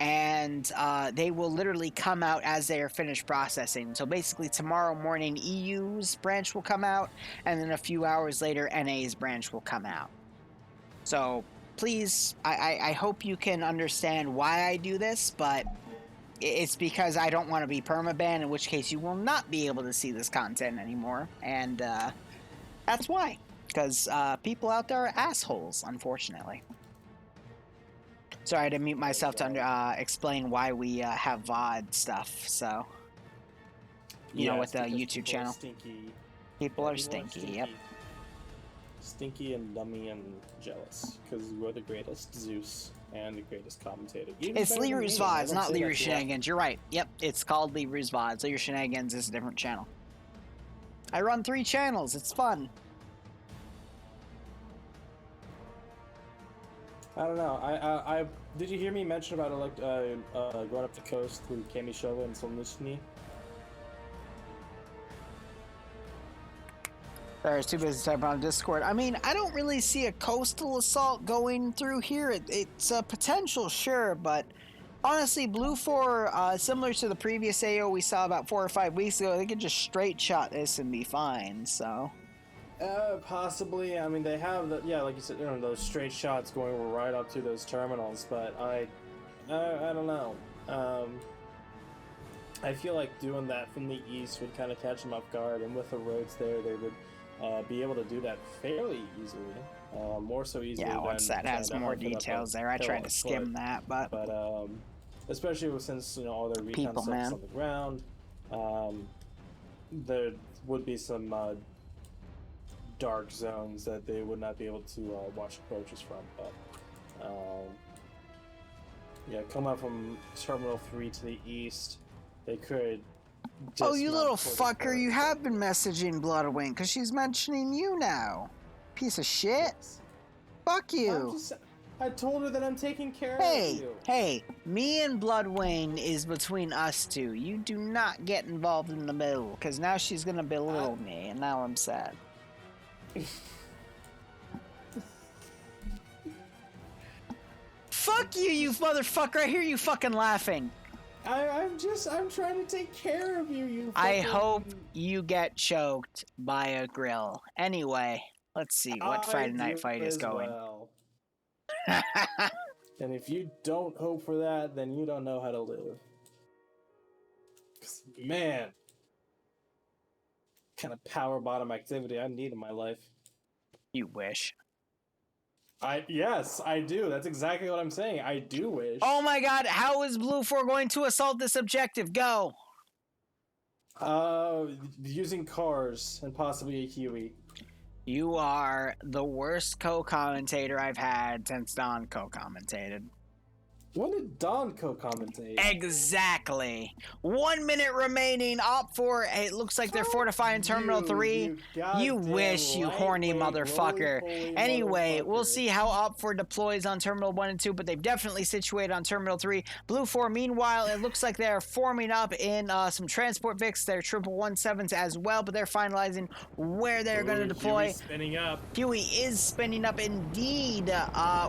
And they will literally come out as they are finished processing. So basically tomorrow morning, EU's branch will come out, and then a few hours later, NA's branch will come out. So please, I hope you can understand why I do this, but it's because I don't want to be permabanned, in which case you will not be able to see this content anymore. And that's why. Because people out there are assholes, unfortunately. Sorry, I didn't mute myself to explain why we have VOD stuff, so... You know, with the YouTube channel. People are stinky, yep. Stinky and dummy and jealous, because you are the greatest Zeus and the greatest commentator. It's Liru's VODs, not Liru Shenanigans. You're right. Yep, it's called Liru's VODs. Liru Shenanigans is a different channel. I run 3 channels. It's fun. I don't know. I did you hear me mention about going up the coast through Kamishovo and Solnishny? There's too busy typing on Discord. I mean, I don't really see a coastal assault going through here. It's a potential, sure, but honestly, Blue 4, similar to the previous AO we saw about 4 or 5 weeks ago, they could just straight shot this and be fine, so... Possibly. I mean, they have like you said, those straight shots going right up to those terminals. But I don't know. I feel like doing that from the east would kind of catch them off guard, and with the roads there, they would be able to do that fairly easily. More so easily. Yeah, once than that has trying to more hunt it up details a there. I hill tried on to skim foot. that, but Especially since all their recon People, stuff is man. on the ground, there would be some dark zones that they would not be able to watch approaches from. But yeah, come up from Terminal 3 to the east, they could. oh, you dismount little for the fucker, you have been messaging Bloodwing, because she's mentioning you now. Piece of shit. Fuck you. I told her that I'm taking care of you. Hey, me and Bloodwing is between us two. You do not get involved in the middle, because now she's going to belittle me, and now I'm sad. Fuck you, you motherfucker! I hear you fucking laughing. I'm trying to take care of you, you I fucking... hope you get choked by a grill. Anyway, let's see what Friday Night Fight is going. Well. And if you don't hope for that, then you don't know how to live. 'Cause, man, kind of power bottom activity I need in my life. You wish. Yes, I do. That's exactly what I'm saying. I do wish. Oh my god, how is Blue 4 going to assault this objective? Go! Using cars and possibly a Huey. You are the worst co-commentator I've had since Don co-commentated. When did Don co-commentate? Exactly. 1 minute remaining. Op 4. It looks like they're fortifying Terminal 3. You wish, you horny motherfucker. Anyway, we'll see how Op 4 deploys on Terminal 1 and 2, but they've definitely situated on Terminal 3. Blue 4, meanwhile, it looks like they're forming up in some transport Vics. They're 117s as well, but they're finalizing where they're going to deploy. Huey's spinning up. Huey is spinning up indeed.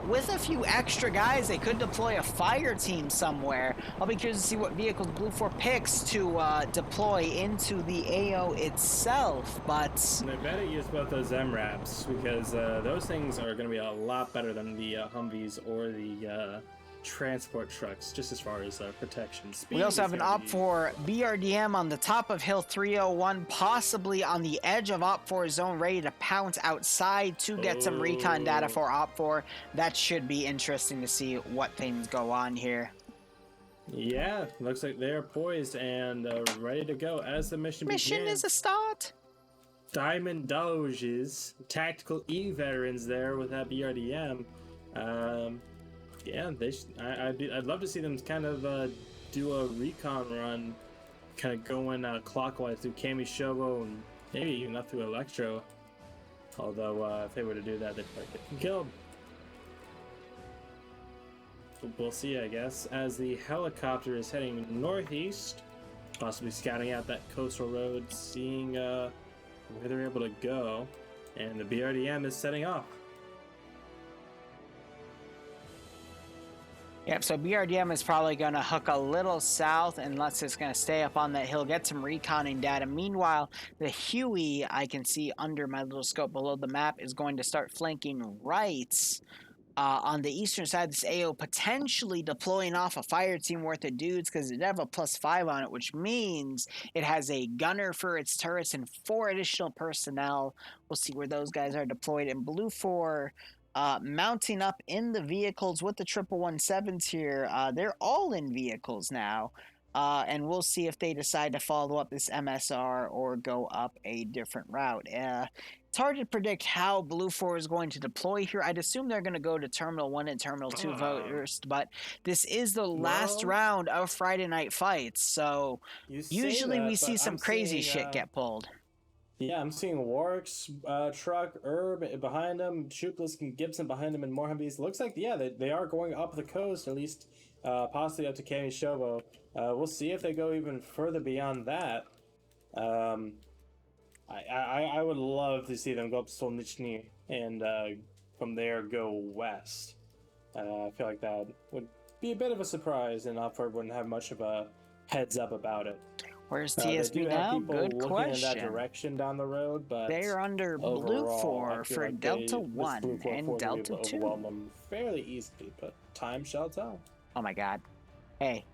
With a few extra guys, they could deploy a fire team somewhere. I'll be curious to see what vehicles Blue 4 picks to deploy into the AO itself, but... And I better use both those MRAPs, because those things are going to be a lot better than the Humvees or the transport trucks, just as far as protection. Speed we also have is an gonna Op be- 4 BRDM on the top of Hill 301, possibly on the edge of Op 4 zone, ready to pounce outside to get some recon data for Op 4. That should be interesting to see what things go on here. Yeah, looks like they're poised and ready to go as the mission begins. Is a start. Diamond Doges, tactical E veterans there with that BRDM. Yeah, I'd love to see them kind of do a recon run, kind of going clockwise through Kamishovo and maybe even up through Electro. Although if they were to do that, they'd probably get killed. But we'll see, I guess, as the helicopter is heading northeast, possibly scouting out that coastal road, seeing where they're able to go, and the BRDM is setting off. Yep, so BRDM is probably going to hook a little south unless it's going to stay up on that hill, get some reconning data. Meanwhile, the Huey, I can see under my little scope below the map, is going to start flanking right on the eastern side of this AO, potentially deploying off a fire team worth of dudes because it have a +5 on it, which means it has a gunner for its turrets and 4 additional personnel. We'll see where those guys are deployed. In Blue 4... mounting up in the vehicles with the 117s here. They're all in vehicles now. And we'll see if they decide to follow up this MSR or go up a different route. It's hard to predict how Blue 4 is going to deploy here. I'd assume they're going to go to Terminal 1 and Terminal 2 first, but this is the last round of Friday Night Fights, so usually we see some crazy shit get pulled. Yeah, I'm seeing Warwick's truck, Herb behind him, Shoopless and Gibson behind him, and more Humvees. Looks like, yeah, they are going up the coast, at least possibly up to Kami Shobo. We'll see if they go even further beyond that. I would love to see them go up to Solnichny and from there go west. I feel like that would be a bit of a surprise, and Upward wouldn't have much of a heads up about it. Where's They TSB do have now? people Good looking question. in that direction down the road, but They're under Blue overall, 4 I feel for like Delta this 1 Blue 4 and would Delta 2. overwhelm them fairly easily, but time shall tell. Oh my god. Hey.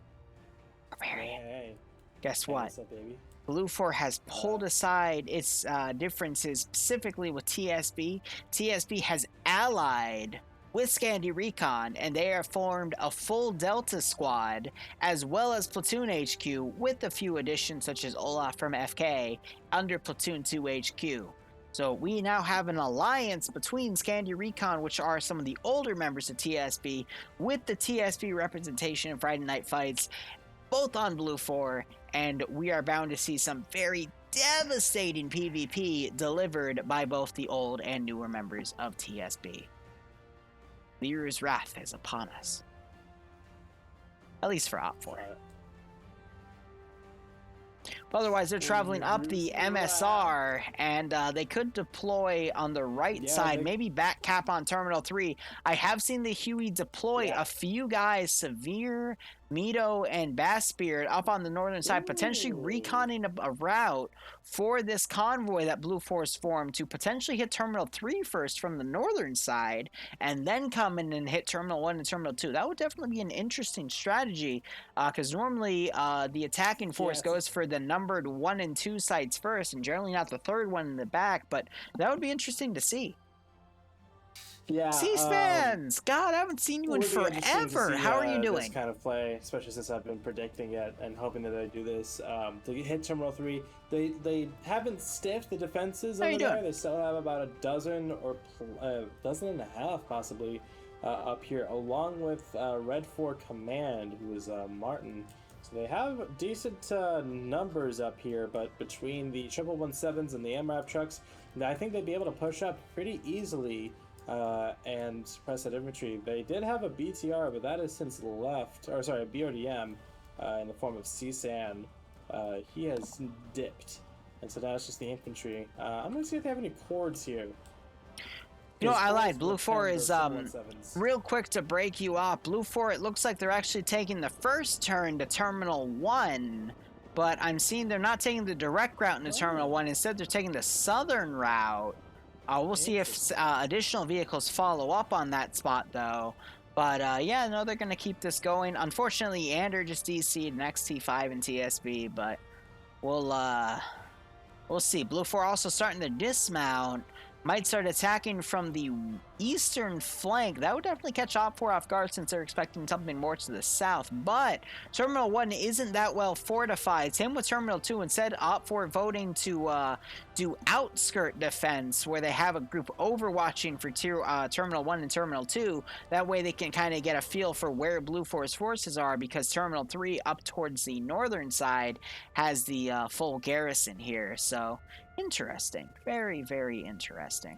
Over here. Hey. Guess Hey, what? what's up, baby? Blue 4 has pulled aside its differences specifically with TSB. TSB has allied with Scandi Recon, and they have formed a full Delta squad, as well as Platoon HQ, with a few additions such as Olaf from FK, under Platoon 2 HQ. So we now have an alliance between Scandi Recon, which are some of the older members of TSB, with the TSB representation in Friday Night Fights, both on Blue 4, and we are bound to see some very devastating PvP delivered by both the old and newer members of TSB. Liru's wrath is upon us. At least for Op4. But otherwise, they're traveling up the MSR, and they could deploy on the right side, maybe back cap on Terminal 3. I have seen the Huey deploy a few guys, Severe, Mito, and Bassbeard, up on the northern side, potentially reconning a route for this convoy that Blue Force formed to potentially hit Terminal 3 first from the northern side, and then come in and hit Terminal 1 and Terminal 2. That would definitely be an interesting strategy, because normally the attacking force goes for the numbered 1 and 2 sites first, and generally not the third one in the back, but that would be interesting to see. Yeah. C-SPANs! God, I haven't seen you in forever. How are you doing? This kind of play, especially since I've been predicting it and hoping that they do this. They hit Terminal 3. They haven't stiffed the defenses over there. They still have about a dozen or dozen and a half possibly up here, along with Red 4 Command, who is Martin. So they have decent numbers up here, but between the 117s and the MRAP trucks, I think they'd be able to push up pretty easily and suppress that infantry. They did have a BTR, but that has since left, or sorry, a BODM in the form of CSAN. He has dipped, and so now it's just the infantry. I'm going to see if they have any cords here. You know, I lied. Blue 4 is, real quick to break you off. Blue 4, it looks like they're actually taking the first turn to Terminal 1, but I'm seeing they're not taking the direct route into Terminal 1. Instead, they're taking the southern route. We'll see if additional vehicles follow up on that spot, though. But, yeah, no, they're going to keep this going. Unfortunately, Ander just DC'd an XT5 and TSB, but we'll see. Blue 4 also starting to dismount. Might start attacking from the eastern flank. That would definitely catch Op4 off guard since they're expecting something more to the south. But Terminal 1 isn't that well fortified. Same with Terminal 2. Instead, Op4 voting to do outskirt defense, where they have a group overwatching for Terminal 1 and Terminal 2. That way they can kind of get a feel for where Blue 4's forces are, because Terminal 3 up towards the northern side has the full garrison here. So interesting. Very, very interesting.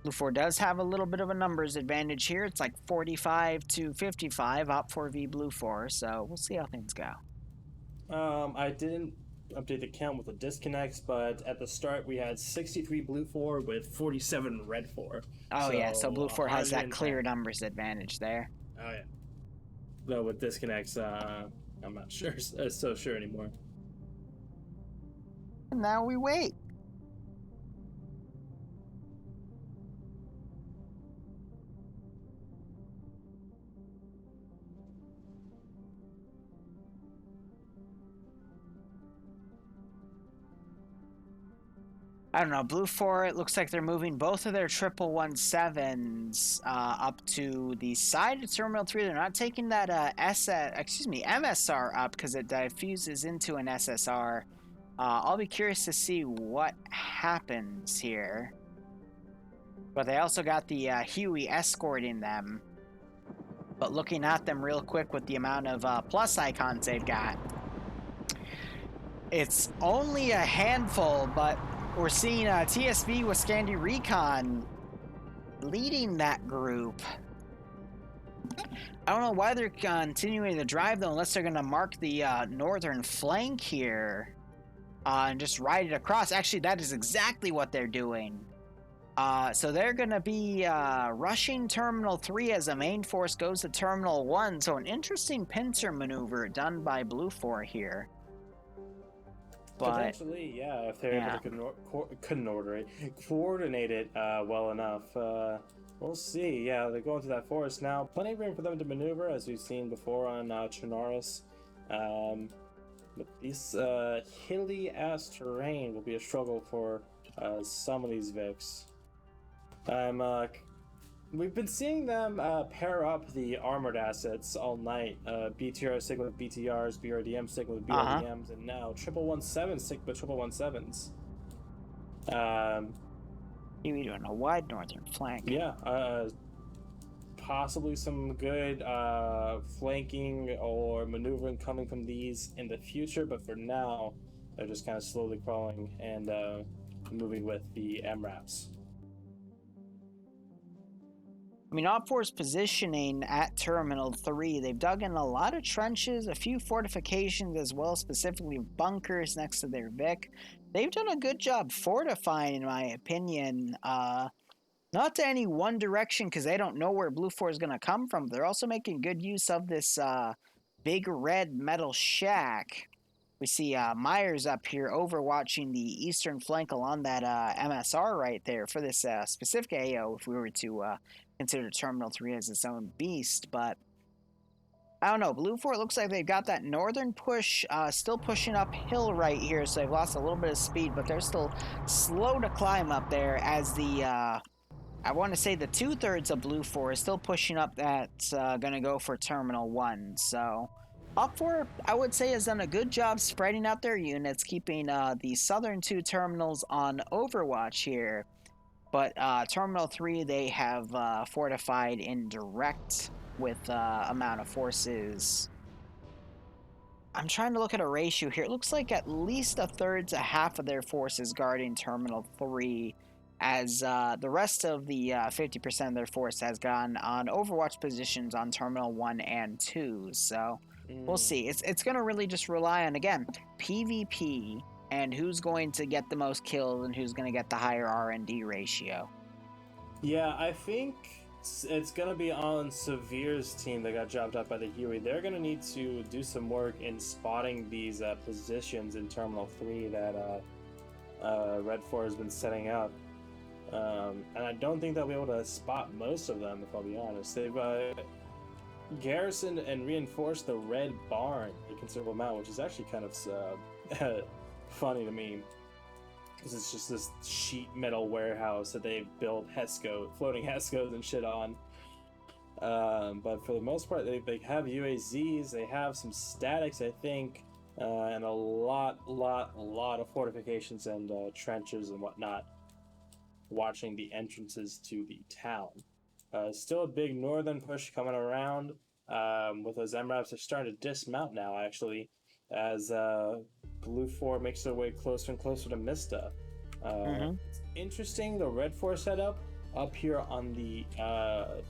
Blue 4 does have a little bit of a numbers advantage here. It's like 45 to 55, Op4 v Blue 4, so we'll see how things go. I didn't update the count with the disconnects, but at the start we had 63 Blue 4 with 47 Red 4. Oh, yeah, so Blue 4 has that clear numbers advantage there. Oh, yeah. Though with disconnects, I'm not so sure anymore. And now we wait. I don't know, Blue 4, it looks like they're moving both of their 117s up to the side of Terminal 3. They're not taking that MSR up because it diffuses into an SSR. I'll be curious to see what happens here. But they also got the Huey escorting them. But looking at them real quick with the amount of plus icons they've got, it's only a handful, but we're seeing TSB with Scandi Recon leading that group. I don't know why they're continuing to drive, though, unless they're going to mark the northern flank here and just ride it across. Actually, that is exactly what they're doing. So they're going to be rushing Terminal 3 as the main force goes to Terminal 1. So an interesting pincer maneuver done by Blue 4 here. But, potentially, yeah, if they're able to coordinate it well enough. We'll see. Yeah, they're going to that forest now. Plenty of room for them to maneuver, as we've seen before on Chernarus. But this hilly-ass terrain will be a struggle for some of these Vics. We've been seeing them pair up the armored assets all night. BTR stick with BTRs, BRDM stick with BRDMs, and now 117 stick with 117s. You're doing a wide northern flank. Yeah, possibly some good flanking or maneuvering coming from these in the future, but for now, they're just kind of slowly crawling and moving with the MRAPs. I mean, OpFor's positioning at Terminal 3, they've dug in a lot of trenches, a few fortifications as well, specifically bunkers next to their Vic. They've done a good job fortifying, in my opinion. Not to any one direction, because they don't know where Blue 4 is going to come from. They're also making good use of this big red metal shack. We see Myers up here overwatching the eastern flank along that MSR right there for this specific AO, if we were to consider Terminal 3 as its own beast. But I don't know. Blue 4, it looks like they've got that northern push still pushing uphill right here, so they've lost a little bit of speed, but they're still slow to climb up there as the, I want to say the 2/3 of Blue 4 is still pushing up. That's going to go for Terminal 1. So OpFor, I would say, has done a good job spreading out their units, keeping the southern 2 terminals on Overwatch here. But Terminal 3, they have fortified in direct with amount of forces. I'm trying to look at a ratio here. It looks like at least a third to half of their forces guarding Terminal 3, as the rest of the 50% of their force has gone on Overwatch positions on Terminal 1 and 2. So we'll see. It's going to really just rely on, again, PvP and who's going to get the most kills and who's going to get the higher R&D ratio. Yeah, I think it's going to be on Severe's team that got dropped out by the Huey. They're going to need to do some work in spotting these positions in Terminal 3 that Red 4 has been setting up. And I don't think they'll be able to spot most of them, if I'll be honest. They've garrisoned and reinforced the Red Barn a considerable amount, which is actually kind of funny to me, because it's just this sheet metal warehouse that they've built floating HESCOs and shit on. But for the most part, they have UAZs, they have some statics, I think, and a lot of fortifications and trenches and whatnot, watching the entrances to the town. Still a big northern push coming around, with those MRAPs. They're starting to dismount now, actually, as Blue 4 makes their way closer and closer to Mista. It's interesting, the Red 4 setup up here on the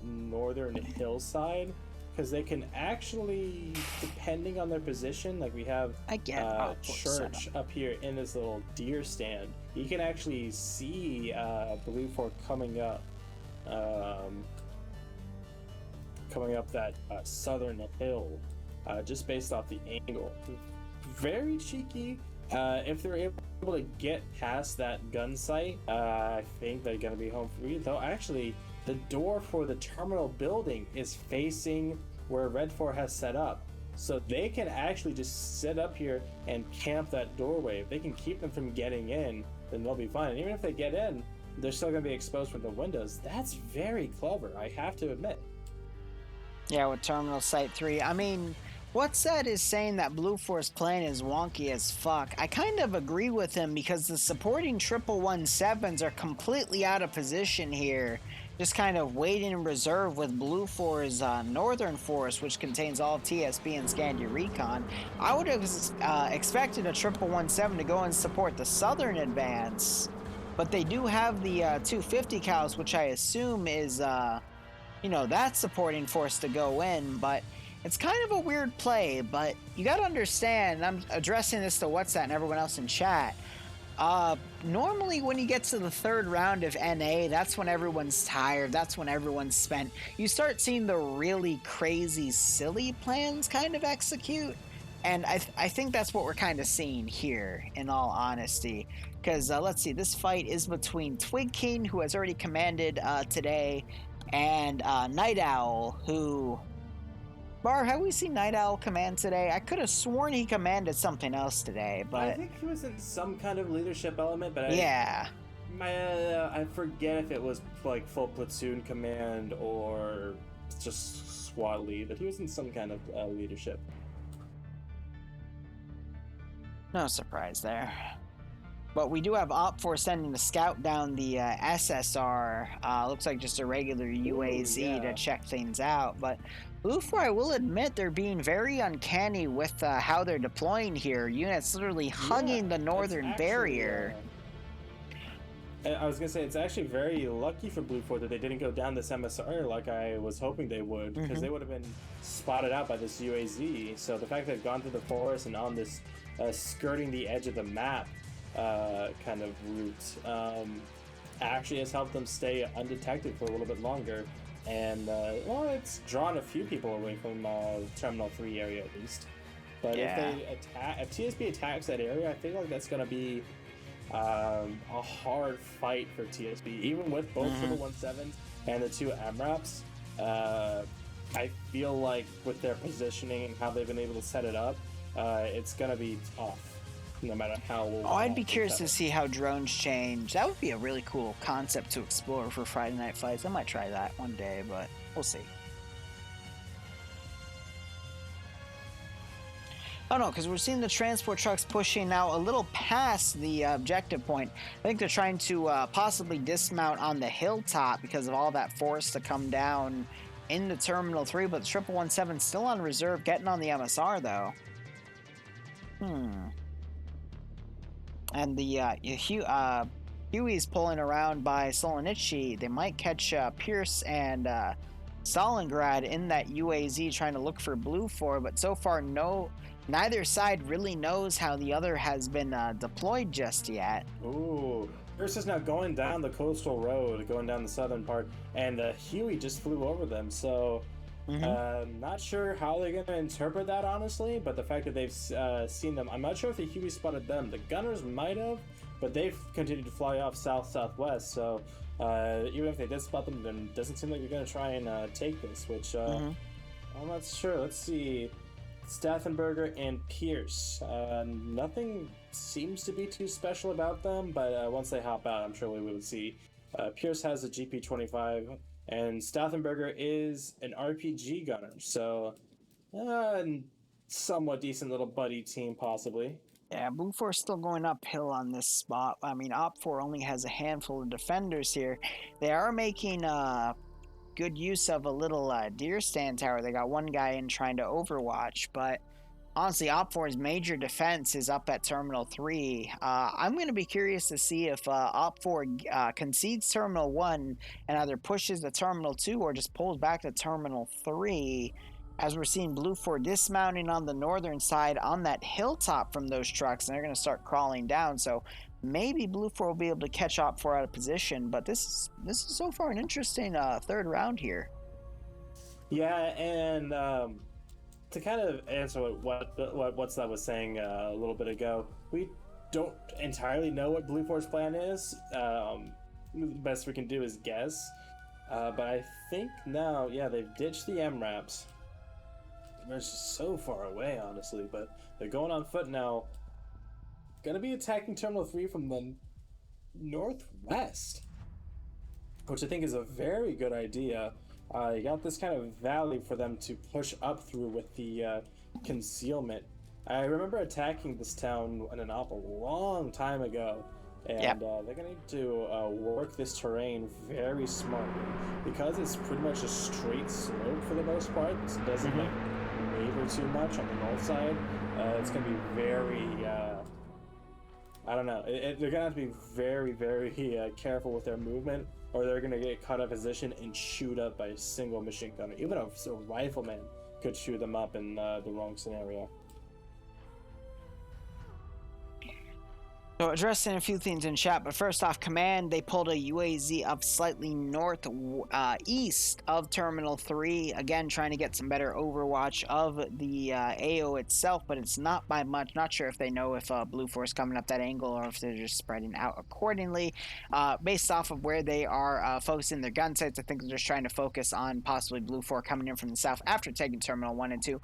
northern hillside, because they can actually, depending on their position, like we have Church up here in this little deer stand, you can actually see Blue 4 coming up that southern hill, just based off the angle. Very cheeky. If they're able to get past that gun site, I think they're going to be home free. Though actually, the door for the terminal building is facing where Red 4 has set up. So they can actually just sit up here and camp that doorway. If they can keep them from getting in, then they'll be fine. And even if they get in, they're still going to be exposed from the windows. That's very clever, I have to admit. Yeah, with Terminal Site 3. I mean, What's That is saying that Blue Force plan is wonky as fuck. I kind of agree with him because the supporting 1117s are completely out of position here. Just kind of waiting in reserve with Blue Force's Northern Force, which contains all of TSB and Scandia Recon. I would have expected a 1117 to go and support the Southern advance, but they do have the 250 cals, which I assume is, that supporting force to go in, but it's kind of a weird play. But you got to understand, I'm addressing this to What's That and everyone else in chat. Normally when you get to the third round of NA, that's when everyone's tired, that's when everyone's spent. You start seeing the really crazy, silly plans kind of execute. And I think that's what we're kind of seeing here, in all honesty. Because, let's see, this fight is between Twig King, who has already commanded today, and Night Owl, who... Bar, have we seen Night Owl command today? I could have sworn he commanded something else today, but... I think he was in some kind of leadership element, but yeah. I forget if it was like full platoon command or just squad lead, but he was in some kind of leadership. No surprise there. But we do have OpFor sending a scout down the SSR. Looks like just a regular UAZ to check things out. But Blue 4, I will admit, they're being very uncanny with how they're deploying here. Units literally hugging the northern barrier. I was going to say, it's actually very lucky for Blue 4 that they didn't go down this MSR like I was hoping they would, because they would have been spotted out by this UAZ. So the fact that they've gone through the forest and on this skirting the edge of the map kind of route actually has helped them stay undetected for a little bit longer. And, it's drawn a few people away from Terminal 3 area at least. But if TSB attacks that area, I feel like that's going to be a hard fight for TSB, even with both 717s and the two MRAPs. I feel like with their positioning and how they've been able to set it up, it's gonna be tough, no matter how. I'd be curious to see how drones change. That would be a really cool concept to explore for Friday Night Fights. I might try that one day, but we'll see. Oh no, because we're seeing the transport trucks pushing now a little past the objective point. I think they're trying to possibly dismount on the hilltop because of all that force to come down into Terminal 3, but the 1117 still on reserve, getting on the MSR though. And the Huey's pulling around by Solonichi. They might catch Pierce and Stalingrad in that UAZ trying to look for Blue 4, but so far neither side really knows how the other has been deployed just yet. Ooh, Pierce is now going down the coastal road, going down the southern part, and Huey just flew over them, so not sure how they're going to interpret that, honestly, but the fact that they've seen them, I'm not sure if the Huey spotted them. The gunners might have, but they've continued to fly off south-southwest, so even if they did spot them, then it doesn't seem like they're going to try and take this, which I'm not sure. Let's see. Stauffenberger and Pierce. Nothing seems to be too special about them, but once they hop out, I'm sure we will see. Pierce has a GP25, and Stauffenberger is an RPG gunner, so somewhat decent little buddy team, possibly. Yeah, Blue 4 still going uphill on this spot. I mean, OpFor only has a handful of defenders here. They are making good use of a little deer stand tower. They got one guy in trying to overwatch, but honestly, OpFor's major defense is up at Terminal 3. I'm going to be curious to see if OpFor concedes Terminal 1 and either pushes to Terminal 2 or just pulls back to Terminal 3, as we're seeing Blue 4 dismounting on the northern side on that hilltop from those trucks, and they're going to start crawling down. So maybe Blue 4 will be able to catch OpFor out of position, but this is so far an interesting third round here. Yeah, and to kind of answer what's that was saying a little bit ago, we don't entirely know what Blue 4's plan is. The best we can do is guess, but I think now, they've ditched the MRAPs. They're just so far away, honestly, but they're going on foot now. Gonna be attacking Terminal 3 from the northwest, which I think is a very good idea. You got this kind of valley for them to push up through with the concealment. I remember attacking this town in an op a long time ago, and they're gonna need to work this terrain very smartly because it's pretty much a straight slope for the most part. So it doesn't like waver too much on the north side. It's gonna be very I don't know. They're gonna have to be very, very careful with their movement, or they're gonna get caught out of position and shoot up by a single machine gunner. Even a rifleman could shoot them up in the wrong scenario. So addressing a few things in chat, but first off, Command, they pulled a UAZ up slightly north east of Terminal 3, again trying to get some better overwatch of the AO itself, but it's not by much. Not sure if they know if Blue Force coming up that angle or if they're just spreading out accordingly. Based off of where they are focusing their gun sights, I think they're just trying to focus on possibly Blue 4 coming in from the south after taking Terminal 1 and 2.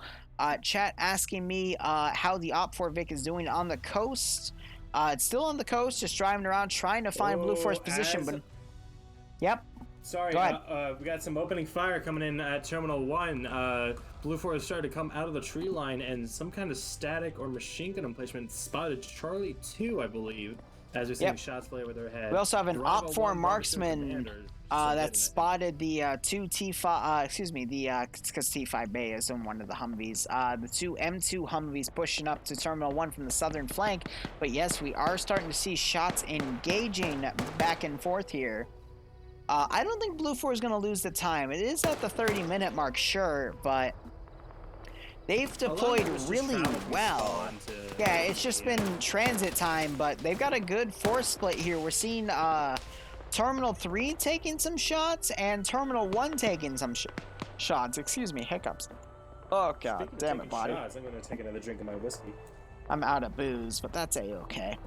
Chat asking me how the Op4 Vic is doing on the coast. It's still on the coast, just driving around, trying to find Blue Force position, but... Yep. Sorry, Go ahead. we got some opening fire coming in at Terminal 1. Blue Force started to come out of the tree line, and some kind of static or machine gun emplacement spotted Charlie 2, I believe, as we're seeing shots fly over their head. We also have an Op4 marksman that spotted the two T5, because T5 Bay is in one of the Humvees. The two M2 Humvees pushing up to Terminal 1 from the southern flank. But yes, we are starting to see shots engaging back and forth here. I don't think Blue 4 is going to lose the time. It is at the 30-minute mark, sure, but they've deployed really well. Yeah, it's just been transit time, but they've got a good force split here. We're seeing Terminal 3 taking some shots and Terminal 1 taking some shots. Excuse me, hiccups. Oh, God damn it, body. Shots, I'm going to take another drink of my whiskey. I'm out of booze, but that's A-okay.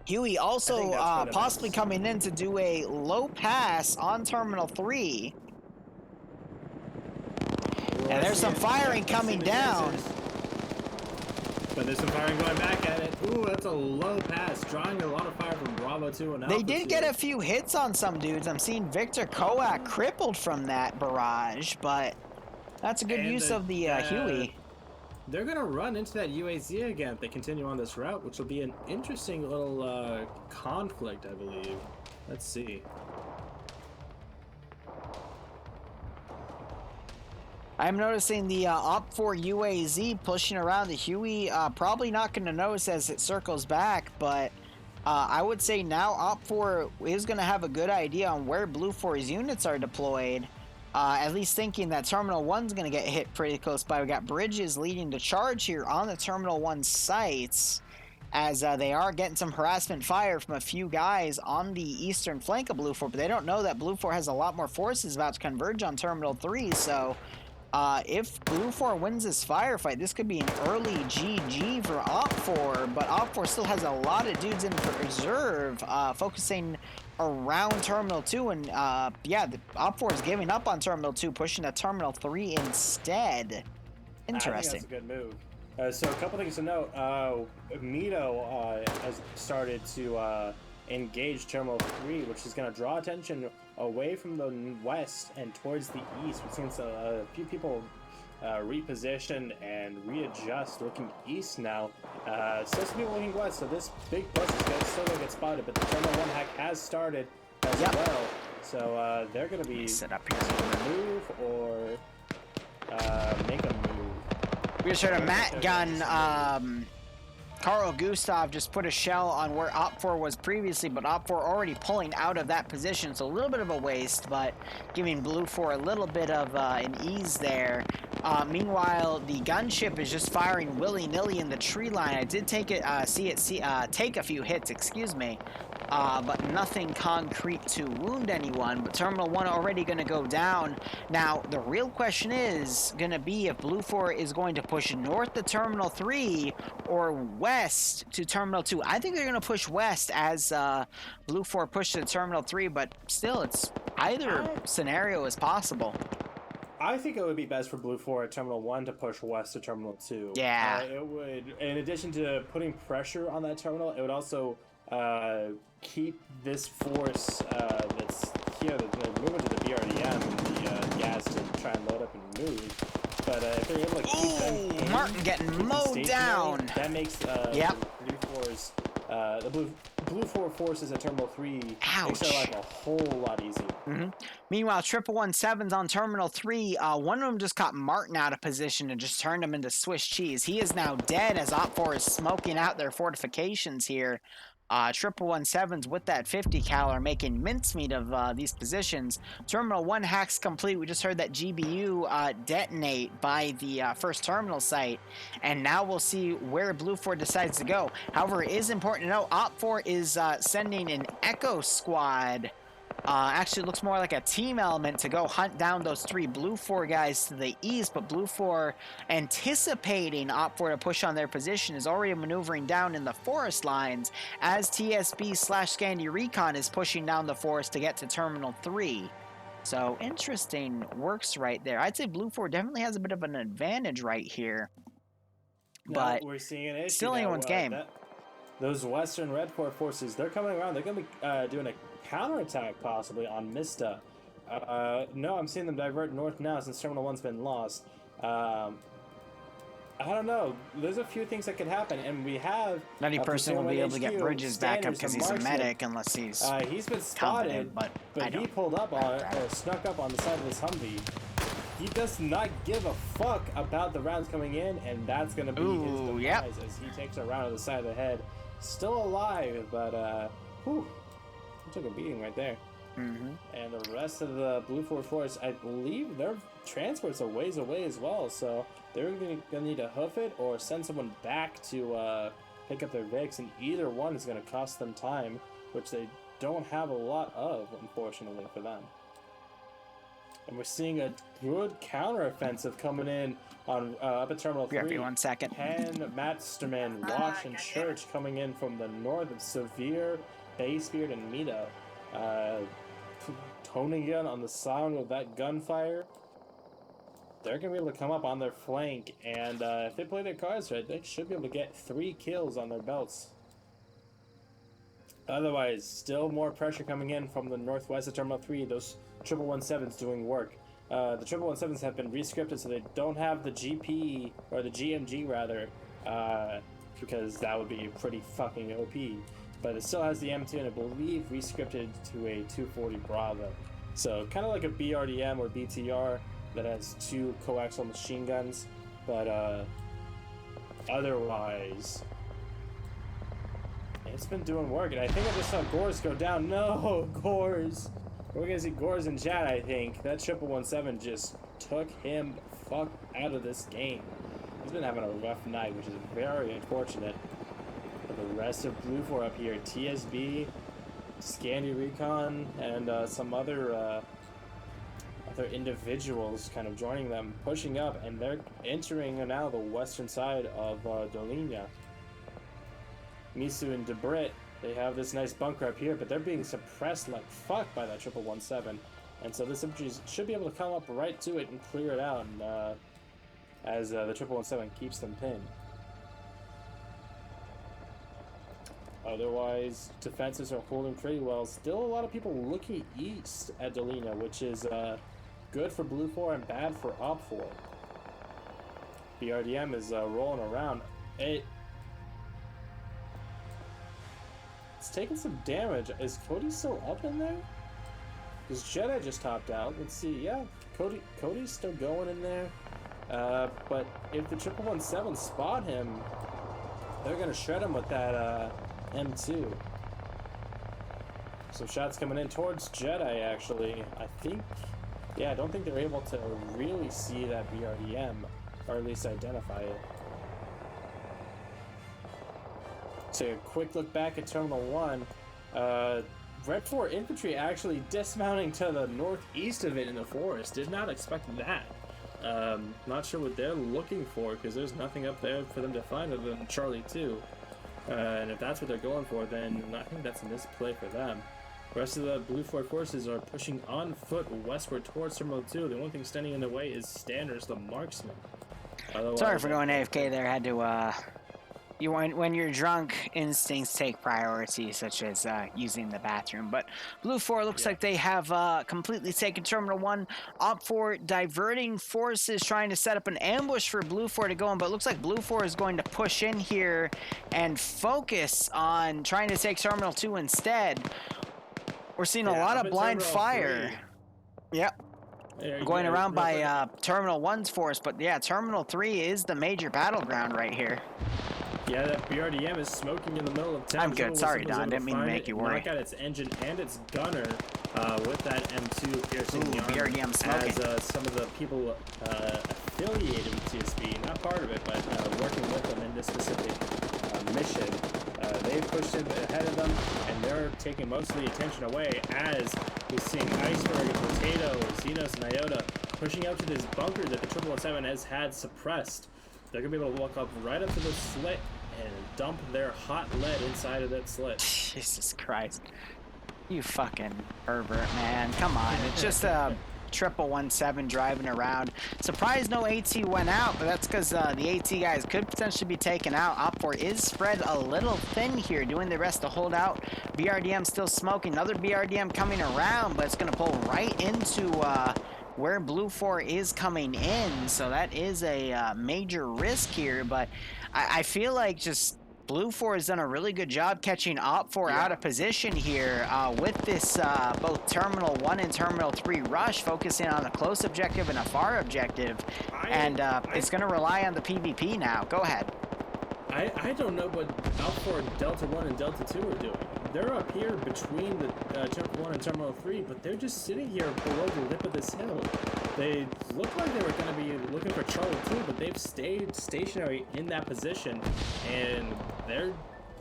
Huey also possibly coming in to do a low pass on Terminal 3. And there's some firing coming down. But there's some firing going back at it. Ooh, that's a low pass. Drawing a lot of fire from Bravo 2 and Alpha They did get a few hits on some dudes. I'm seeing Victor Koak crippled from that barrage, but that's a good use of the Huey. They're going to run into that UAZ again if they continue on this route, which will be an interesting little conflict, I believe. Let's see. I'm noticing the Op4 UAZ pushing around the Huey. Probably not going to notice as it circles back, but I would say now Op4 is going to have a good idea on where Blue 4's units are deployed. At least thinking that Terminal 1's going to get hit pretty close by. We got bridges leading to charge here on the Terminal 1 sites, as they are getting some harassment fire from a few guys on the eastern flank of Blue 4, but they don't know that Blue 4 has a lot more forces about to converge on Terminal 3, so if Blue 4 wins this firefight, this could be an early GG for Op4, but Op4 still has a lot of dudes in for reserve, focusing around Terminal 2, and yeah, the Op4 is giving up on Terminal 2, pushing to Terminal 3 instead. Interesting. I think that's a good move. So a couple things to note. Mito has started to engage Terminal 3, which is going to draw attention away from the west and towards the east. We've seen a few people reposition and readjust, looking east now. Still some people looking west, so this big push is still going to get spotted, but the Terminal 1 hack has started as well. So they're going to be set up here. Move or make a move. We just heard a Matt gun. Carl Gustav just put a shell on where Op4 was previously, but Op4 already pulling out of that position, so a little bit of a waste, but giving Blue 4 a little bit of an ease there. Meanwhile, the gunship is just firing willy-nilly in the tree line. I did take it, take a few hits, excuse me, but nothing concrete to wound anyone. But Terminal 1 already going to go down. Now, the real question is going to be if Blue 4 is going to push north to Terminal 3 or west to Terminal 2. I think they're going to push west as Blue 4 pushes to Terminal 3, but still, it's either scenario is possible. I think it would be best for Blue 4 at Terminal 1 to push west to Terminal 2. Yeah. It would, in addition to putting pressure on that terminal, it would also keep this force that's here, moving to the BRDM and the gas to try and load up and move. But if they're able to keep them Martin getting mowed stationary, down. That makes the blue 4 forces at Terminal 3 makes their life a whole lot easier. Meanwhile, 1117's on Terminal 3. One of them just caught Martin out of position and just turned him into Swiss cheese. He is now dead as Op 4 is smoking out their fortifications here. 1117's with that 50 cal are making mincemeat of these positions. Terminal 1 hacks complete. We just heard that GBU detonate by the first terminal site, and now we'll see where Blue 4 decides to go. However, it is important to know Op 4 is sending an Echo Squad. Actually looks more like a team element to go hunt down those 3 Blue 4 guys to the east, but Blue 4, anticipating Op 4 to push on their position, is already maneuvering down in the forest lines as TSB/Scandi Recon is pushing down the forest to get to Terminal 3. So interesting works right there. I'd say Blue 4 definitely has a bit of an advantage right here, but we're seeing an issue still anyone's game. Those Western Red 4 forces, they're coming around. They're going to be doing a counterattack possibly on Mista. No, I'm seeing them divert north now since Terminal 1's been lost. I don't know. There's a few things that could happen, and we have... 90% will be able to get Bridges back up because he's a medic, unless he's been spotted, but he pulled up on, or snuck up on the side of this Humvee. He does not give a fuck about the rounds coming in, and that's going to be his demise as he takes a round to the side of the head. Still alive, but he took a beating right there. And the rest of the Blue 4 force, I believe their transport's a ways away as well, so they're going to need to hoof it or send someone back to pick up their Vics, and either one is going to cost them time, which they don't have a lot of, unfortunately, for them. And we're seeing a good counteroffensive coming in on up at Terminal 3. Give me 1 second. Penn, Masterman, Watch, and Church coming in from the north of Severe, Bayspirit, and Mita. Honing in on the sound of that gunfire. They're going to be able to come up on their flank, and if they play their cards right, they should be able to get 3 kills on their belts. Otherwise, still more pressure coming in from the northwest of Terminal 3. Those 1117s doing work. The 1117s have been rescripted so they don't have the GP, or the GMG rather, because that would be pretty fucking OP. But it still has the M2 and I believe rescripted to a 240 Bravo. So kind of like a BRDM or BTR that has 2 coaxial machine guns. But otherwise, it's been doing work. And I think I just saw Gores go down. No, Gores. We're gonna see Gores in chat, I think. That 1117 just took him fuck out of this game. He's been having a rough night, which is very unfortunate. For the rest of Blue 4 up here, TSB, Scandi Recon, and some other individuals kind of joining them, pushing up, and they're entering now the western side of Dolina. Misu and Debrit, they have this nice bunker up here, but they're being suppressed like fuck by that 1117. And so this infantry should be able to come up right to it and clear it out, and, as the 1117 keeps them pinned. Otherwise, defenses are holding pretty well. Still a lot of people looking east at Dolina, which is good for Blue 4 and bad for Op 4. BRDM is rolling around. It's taking some damage. Is Cody still up in there? Because Jedi just topped out. Let's see. Yeah, Cody's still going in there. But if the 1117 spot him, they're going to shred him with that M2. Some shots coming in towards Jedi, actually. I think, yeah, I don't think they're able to really see that BRDM, or at least identify it. So a quick look back at Terminal 1. Red 4 infantry actually dismounting to the northeast of it in the forest. Did not expect that. Not sure what they're looking for, because there's nothing up there for them to find other than Charlie 2. And if that's what they're going for, then I think that's a misplay for them. The rest of the Blue 4 forces are pushing on foot westward towards Terminal 2. The only thing standing in the way is Standers, the marksman. Otherwise, sorry for going AFK there. Had to When you're drunk, instincts take priority, such as using the bathroom. But Blue 4 looks like they have completely taken Terminal 1. Op 4 diverting forces, trying to set up an ambush for Blue 4 to go in, but it looks like Blue 4 is going to push in here and focus on trying to take Terminal 2 instead. We're seeing a lot of blind fire. Yep. Going around by Terminal 1's force, but yeah, Terminal 3 is the major battleground right here. Yeah, that BRDM is smoking in the middle of town. I'm good. Sorry, Don. Didn't mean to make you worry. Knock out its engine and its gunner with that M2 piercing the armor. BRDM smoking. As some of the people affiliated with TSB, not part of it, but working with them in this specific mission, they've pushed it ahead of them, and they're taking most of the attention away as we're seeing Iceberg and Potato, Xenos and Iota pushing out to this bunker that the 777 has had suppressed. They're going to be able to walk up right up to the slit and dump their hot lead inside of that slit. Jesus Christ. You fucking pervert, man. Come on. It's just a 777 driving around. Surprised no AT went out, but that's because the AT guys could potentially be taken out. Op4 is spread a little thin here, doing their best to hold out. BRDM still smoking. Another BRDM coming around, but it's going to pull right into where Blue 4 is coming in, so that is a major risk here, but I feel like just Blue 4 has done a really good job catching Op 4 out of position here with this both Terminal 1 and Terminal 3 rush, focusing on a close objective and a far objective, and it's going to rely on the PvP now. Go ahead. I don't know what Op 4, Delta 1, and Delta 2 are doing. They're up here between the Terminal 1 and Terminal 3, but they're just sitting here below the lip of this hill. They look like they were going to be looking for Charlie 2, but they've stayed stationary in that position, and they're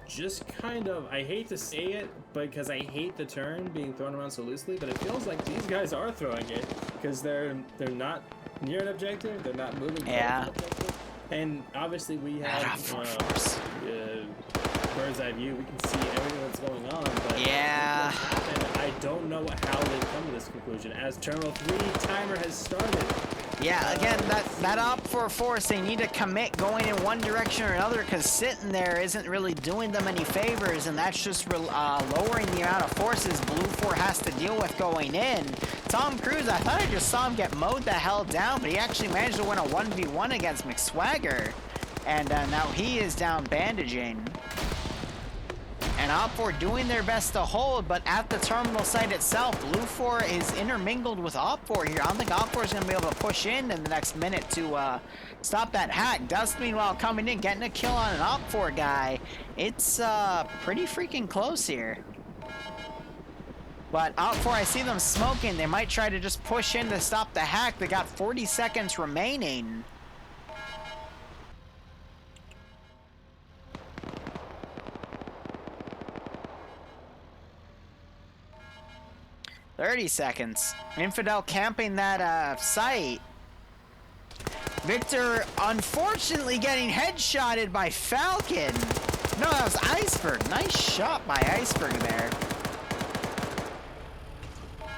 just kind of, I hate to say it, because I hate the term being thrown around so loosely, but it feels like these guys are throwing it, because they're not near an objective, they're not moving towards an objective. And obviously we have bird's eye view, we can see everything that's going on, but I don't know how they come to this conclusion, as Terminal 3 timer has started. Yeah, again, that Op 4 force, they need to commit going in one direction or another, because sitting there isn't really doing them any favors, and that's just lowering the amount of forces Blue 4 has to deal with going in. Tom Cruise, I thought I just saw him get mowed the hell down, but he actually managed to win a 1v1 against McSwagger, and now he is down bandaging. And Op 4 doing their best to hold, but at the terminal site itself, Blue 4 is intermingled with Op 4 here. I don't think Op 4 is going to be able to push in the next minute to stop that hack. Dust, meanwhile, coming in, getting a kill on an Op 4 guy. It's pretty freaking close here. But Op 4, I see them smoking. They might try to just push in to stop the hack. They got 40 seconds remaining. $30 seconds. Infidel camping that site. Victor, unfortunately, getting headshotted by Falcon. No, that was Iceberg. Nice shot by Iceberg there.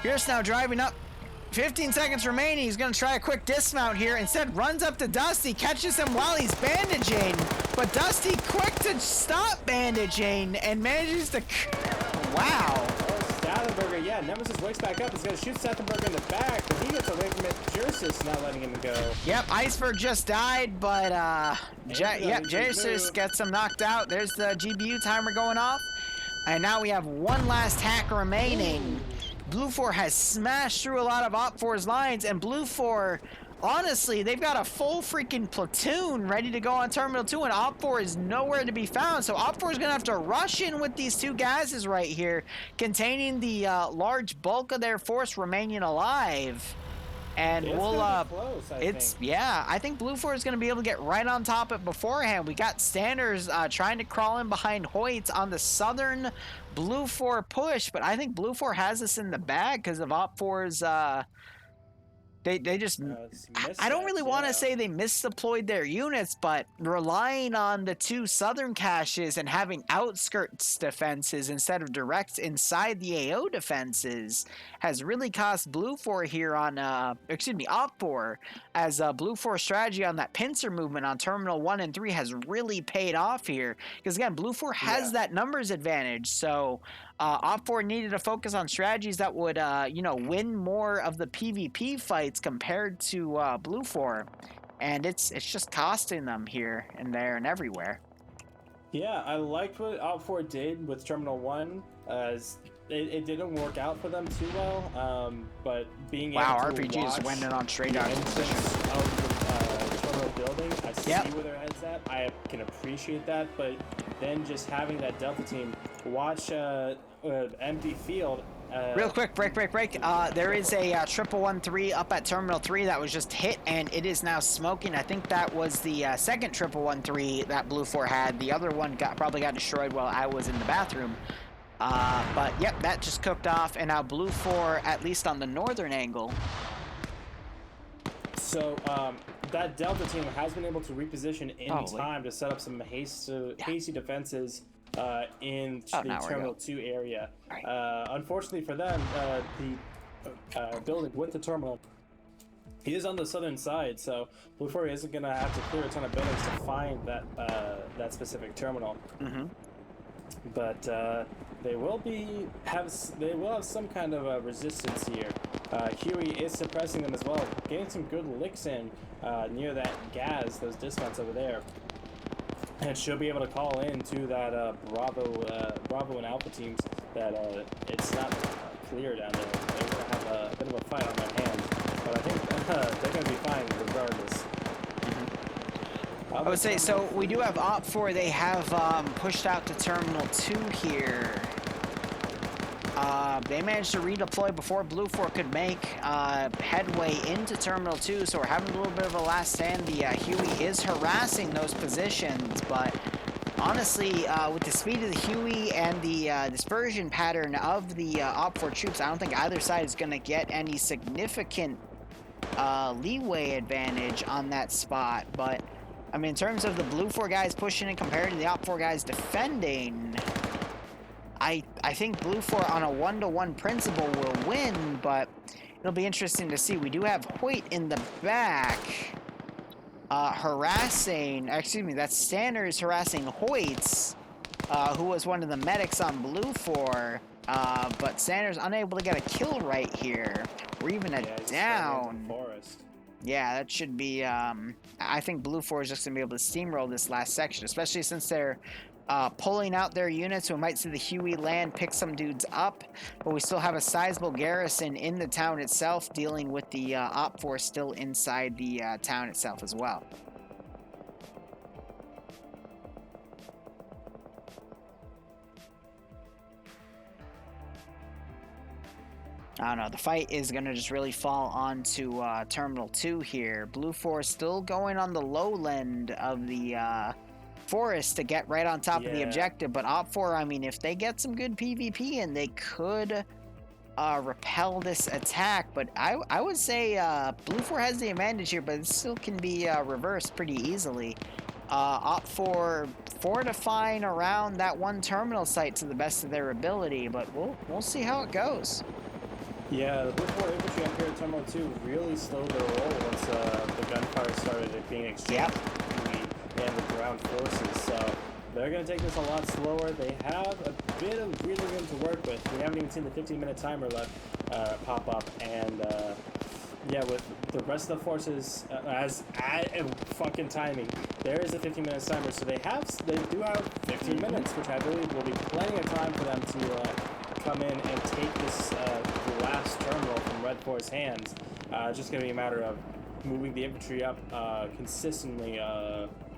Pierce now driving up. 15 seconds remaining. He's going to try a quick dismount here. Instead, runs up to Dusty, catches him while he's bandaging. But Dusty quick to stop bandaging and manages to... Wow. Stathenberger, yeah, Nemesis wakes back up. He's going to shoot Stathenberger in the back, but he gets away from it. Jersis not letting him go. Yep, Iceberg just died, but Jersis gets him knocked out. There's the GBU timer going off. And now we have one last hack remaining. Blue 4 has smashed through a lot of Op 4's lines, and Blue 4, honestly, they've got a full freaking platoon ready to go on Terminal 2, and Op 4 is nowhere to be found. So Op 4 is going to have to rush in with these two gases right here, containing the large bulk of their force remaining alive. And I think Blue 4 is going to be able to get right on top of it beforehand. We got Standers trying to crawl in behind Hoyt on the southern Blue 4 push, but I think Blue 4 has this in the bag because of Op 4's They just I don't really want to say they misdeployed their units, but relying on the two southern caches and having outskirts defenses instead of direct inside the AO defenses has really cost Blue 4 here on Op 4, as Blue 4 strategy on that pincer movement on Terminal 1 and 3 has really paid off here, because again, Blue 4 has that numbers advantage. So Op 4 needed to focus on strategies that would, win more of the PvP fights compared to Blue 4, and it's just costing them here and there and everywhere. Yeah, I liked what Op 4 did with Terminal 1, as it didn't work out for them too well, but being able to RPG just went in on straight out position of the terminal building, I see where their head's at. I can appreciate that, but then just having that Delta team watch empty field. Real quick, break. There is a 1113 up at Terminal 3 that was just hit, and it is now smoking. I think that was the second 1113 that Blue 4 had. The other one probably got destroyed while I was in the bathroom. But yep, that just cooked off, and now Blue 4, at least on the northern angle. So that Delta team has been able to reposition in time to set up some hasty defenses in the Terminal 2 area. Unfortunately for them, the building with the terminal is on the southern side, so Blue 4 isn't going to have to clear a ton of buildings to find that specific terminal. But they will have some kind of resistance here. Huey is suppressing them as well, getting some good licks in near that gas, those dismounts over there. And she'll be able to call in to that Bravo and Alpha teams that it's not clear down there. They're going to have a bit of a fight on their hands, but I think they're going to be fine regardless. I would say, so we do have Op 4. They have pushed out to Terminal 2 here. They managed to redeploy before Blue 4 could make headway into Terminal 2, so we're having a little bit of a last stand. The Huey is harassing those positions, but honestly, with the speed of the Huey and the dispersion pattern of the Op 4 troops, I don't think either side is going to get any significant leeway advantage on that spot. But I mean, in terms of the Blue 4 guys pushing in compared to the Op 4 guys defending, I think Blue 4 on a 1-to-1 principle will win, but it'll be interesting to see. We do have Hoyt in the back harassing, that's Sanders harassing Hoyts, who was one of the medics on Blue 4, but Sanders unable to get a kill right here, or even a down. Yeah, that should be, I think Blue 4 is just going to be able to steamroll this last section, especially since they're pulling out their units. We might see the Huey land, pick some dudes up, but we still have a sizable garrison in the town itself, dealing with the Op 4 still inside the town itself as well. I don't know, the fight is going to just really fall onto Terminal 2 here. Blue 4 still going on the lowland of the forest to get right on top of the objective, but Op 4, I mean, if they get some good PvP and they could repel this attack, but I would say Blue 4 has the advantage here, but it still can be reversed pretty easily. Op 4 fortifying around that one terminal site to the best of their ability, but we'll see how it goes. Yeah, the Blue 4 infantry up here at Terminal 2 really slowed their roll once the gunfire started being exchanged and the ground forces. So they're going to take this a lot slower. They have a bit of breathing room to work with. We haven't even seen the 15-minute timer left pop up. And yeah, with the rest of the forces as fucking timing, there is a 15-minute timer. So they do have 15 minutes, which I believe will be plenty of time for them to come in and take this last terminal from Red 4's hands. It's just going to be a matter of moving the infantry up consistently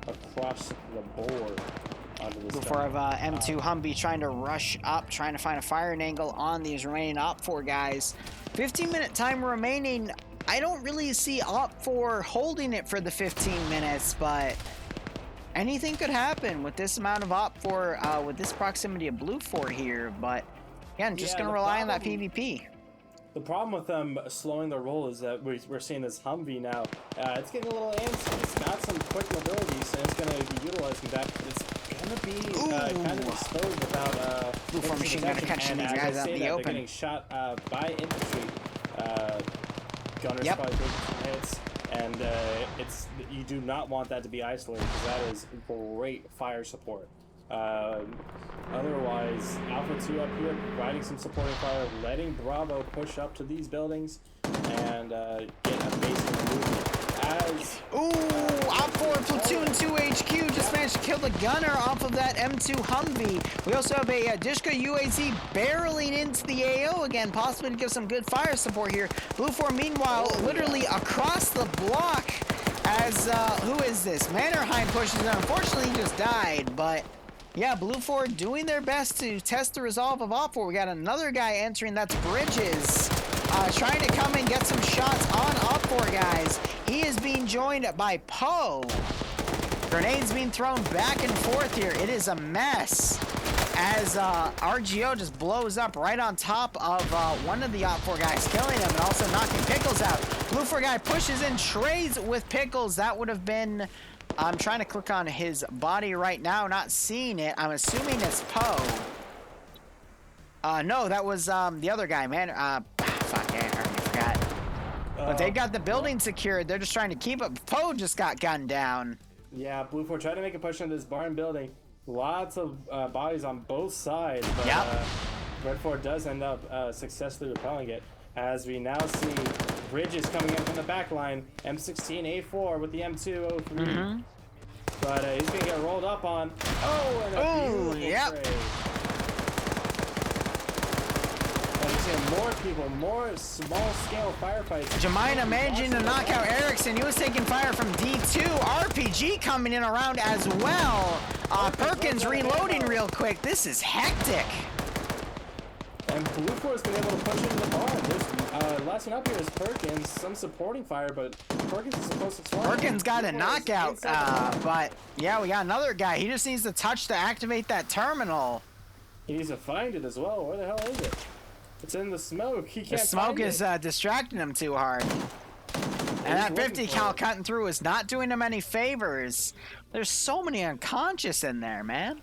across the board onto this Before of M2 Humvee trying to rush up, trying to find a firing angle on these remaining Op 4 guys. 15-minute time remaining. I don't really see Op 4 holding it for the 15 minutes, but anything could happen with this amount of Op 4, with this proximity of Blue 4 here, but again, just going to rely on that PvP. The problem with them slowing their roll is that we're seeing this Humvee now. It's getting a little antsy. It's got some quick mobilities, and it's going to be utilizing that. But it's going to be kind of exposed without Before machine gun catching these guys out in the they're open. getting shot by infantry. Gunners Yep. probably taking some hits, and you do not want that to be isolated because that is great fire support. Otherwise, Alpha 2 up here providing some supporting fire, letting Bravo push up to these buildings and get a basic movement. Op 4 Platoon 2 HQ just managed to kill the gunner off of that M2 Humvee. We also have a Dishka UAZ barreling into the AO again, possibly to give some good fire support here. Blue 4, meanwhile, literally across the block as, who is this? Mannerheim pushes in. Unfortunately, he just died, but yeah, Blue 4 doing their best to test the resolve of Op 4. We got another guy entering, that's Bridges. Trying to come and get some shots on Op 4 guys. He is being joined by Poe. Grenades being thrown back and forth here. It is a mess as RGO just blows up right on top of one of the Op 4 guys, killing him and also knocking Pickles out. Blue 4 guy pushes in, trades with Pickles. That would have been... I'm trying to click on his body right now, not seeing it. I'm assuming it's Poe. No, that was the other guy, man. Fuck, I already forgot. But they got the building secured. They're just trying to keep it. Poe just got gunned down. Yeah, Blue 4 tried to make a push into this barn building. Lots of bodies on both sides, but Red 4 does end up successfully repelling it. As we now see Bridges coming in from the back line. M16A4 with the M203. But he's going to get rolled up on. Oh, and a beautiful trade. And you see more people, more small-scale firefights. Jemina managing to knock out Erickson. He was taking fire from D2. RPG coming in around as well. Perkins reloading real quick. This is hectic. And Blue 4 has been able to push into the barn. There's last one up here is Perkins. Some supporting fire, but Perkins is supposed to swarm. Perkins got a knockout, but yeah, we got another guy. He just needs to touch to activate that terminal. He needs to find it as well. Where the hell is it? It's in the smoke. He can't The smoke find is it. distracting him too hard. And that 50 cal cutting through is not doing him any favors. There's so many unconscious in there, man.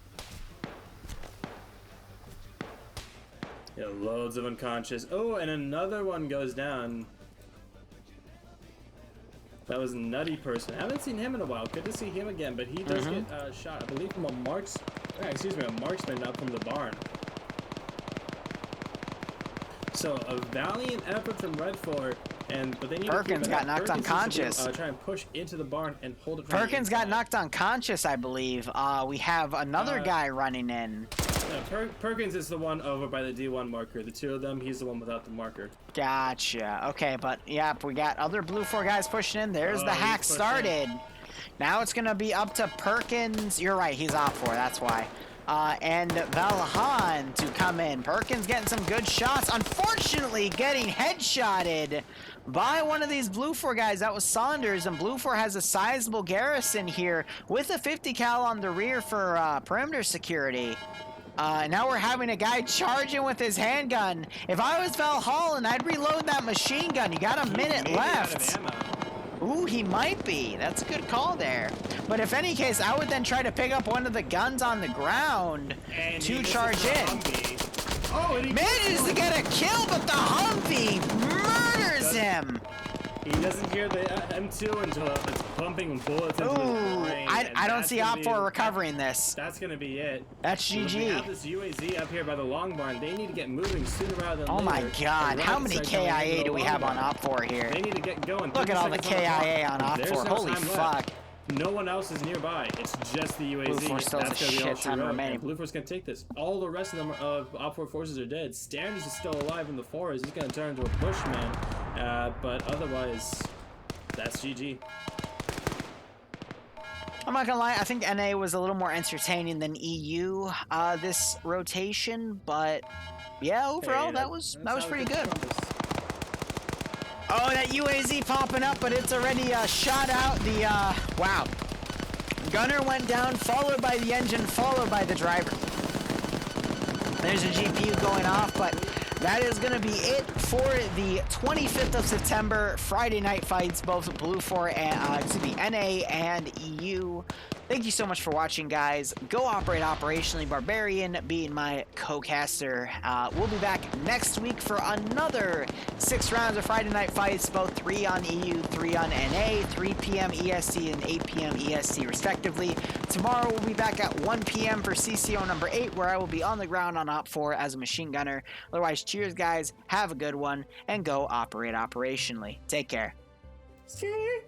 Yeah, loads of unconscious. Oh, and another one goes down. That was Nutty Person. I haven't seen him in a while. Good to see him again, but he does get shot, I believe, from a marksman up from the barn. So a valiant effort from Red 4, but they need Perkins to got knocked unconscious. Try and push into the barn and hold it. From Perkins got knocked unconscious, I believe. We have another guy running in. Yeah, Perkins is the one over by the D1 marker. The two of them, he's the one without the marker. Gotcha. Okay, but yeah, we got other Blue 4 guys pushing in. There's the hack started. Now it's gonna be up to Perkins. You're right, he's Op 4, that's why. And Valhan to come in. Perkins getting some good shots. Unfortunately, getting headshotted by one of these Blue 4 guys. That was Saunders, and Blue 4 has a sizable garrison here with a 50 cal on the rear for perimeter security. Now we're having a guy charging with his handgun. If I was Valhalla, I'd reload that machine gun. You got a minute left. Ooh, he might be. That's a good call there. But if any case, I would then try to pick up one of the guns on the ground to charge in. Oh, and he manages to get a kill, but the Humvee murders him. He doesn't hear the M2 until it's pumping bullets into his brain. I don't see Op 4 recovering this. That's going to be it. That's GG. We have this UAZ up here by the long barn. They need to get moving sooner rather than later. Oh my god, how many KIA do we have on Op 4 here? They need to get going. Look at all the KIA on Op 4. Holy fuck. No one else is nearby. It's just the UAZ. Blue 4 still has a shit ton remaining. Blue 4's going to take this. All the rest of them of Op 4 forces are dead. Standards is still alive in the forest. He's going to turn into a bushman. But otherwise, that's GG. I'm not gonna lie, I think NA was a little more entertaining than EU this rotation, but yeah, overall that was pretty good. Oh, that UAZ popping up, but it's already shot out. The wow, gunner went down, followed by the engine, followed by the driver. There's a GPU going off, but that is going to be it for the 25th of September Friday night fights, both Blue 4 and NA and EU. Thank you so much for watching, guys. Go operate operationally. Barbarian being my co-caster. We'll be back next week for another 6 rounds of Friday night fights, both 3 on EU, 3 on NA, 3 p.m. EST and 8 p.m. EST respectively. Tomorrow we'll be back at 1 p.m. for CCO number 8, where I will be on the ground on Op 4 as a machine gunner. Otherwise, cheers, guys. Have a good one, and go operate operationally. Take care. See?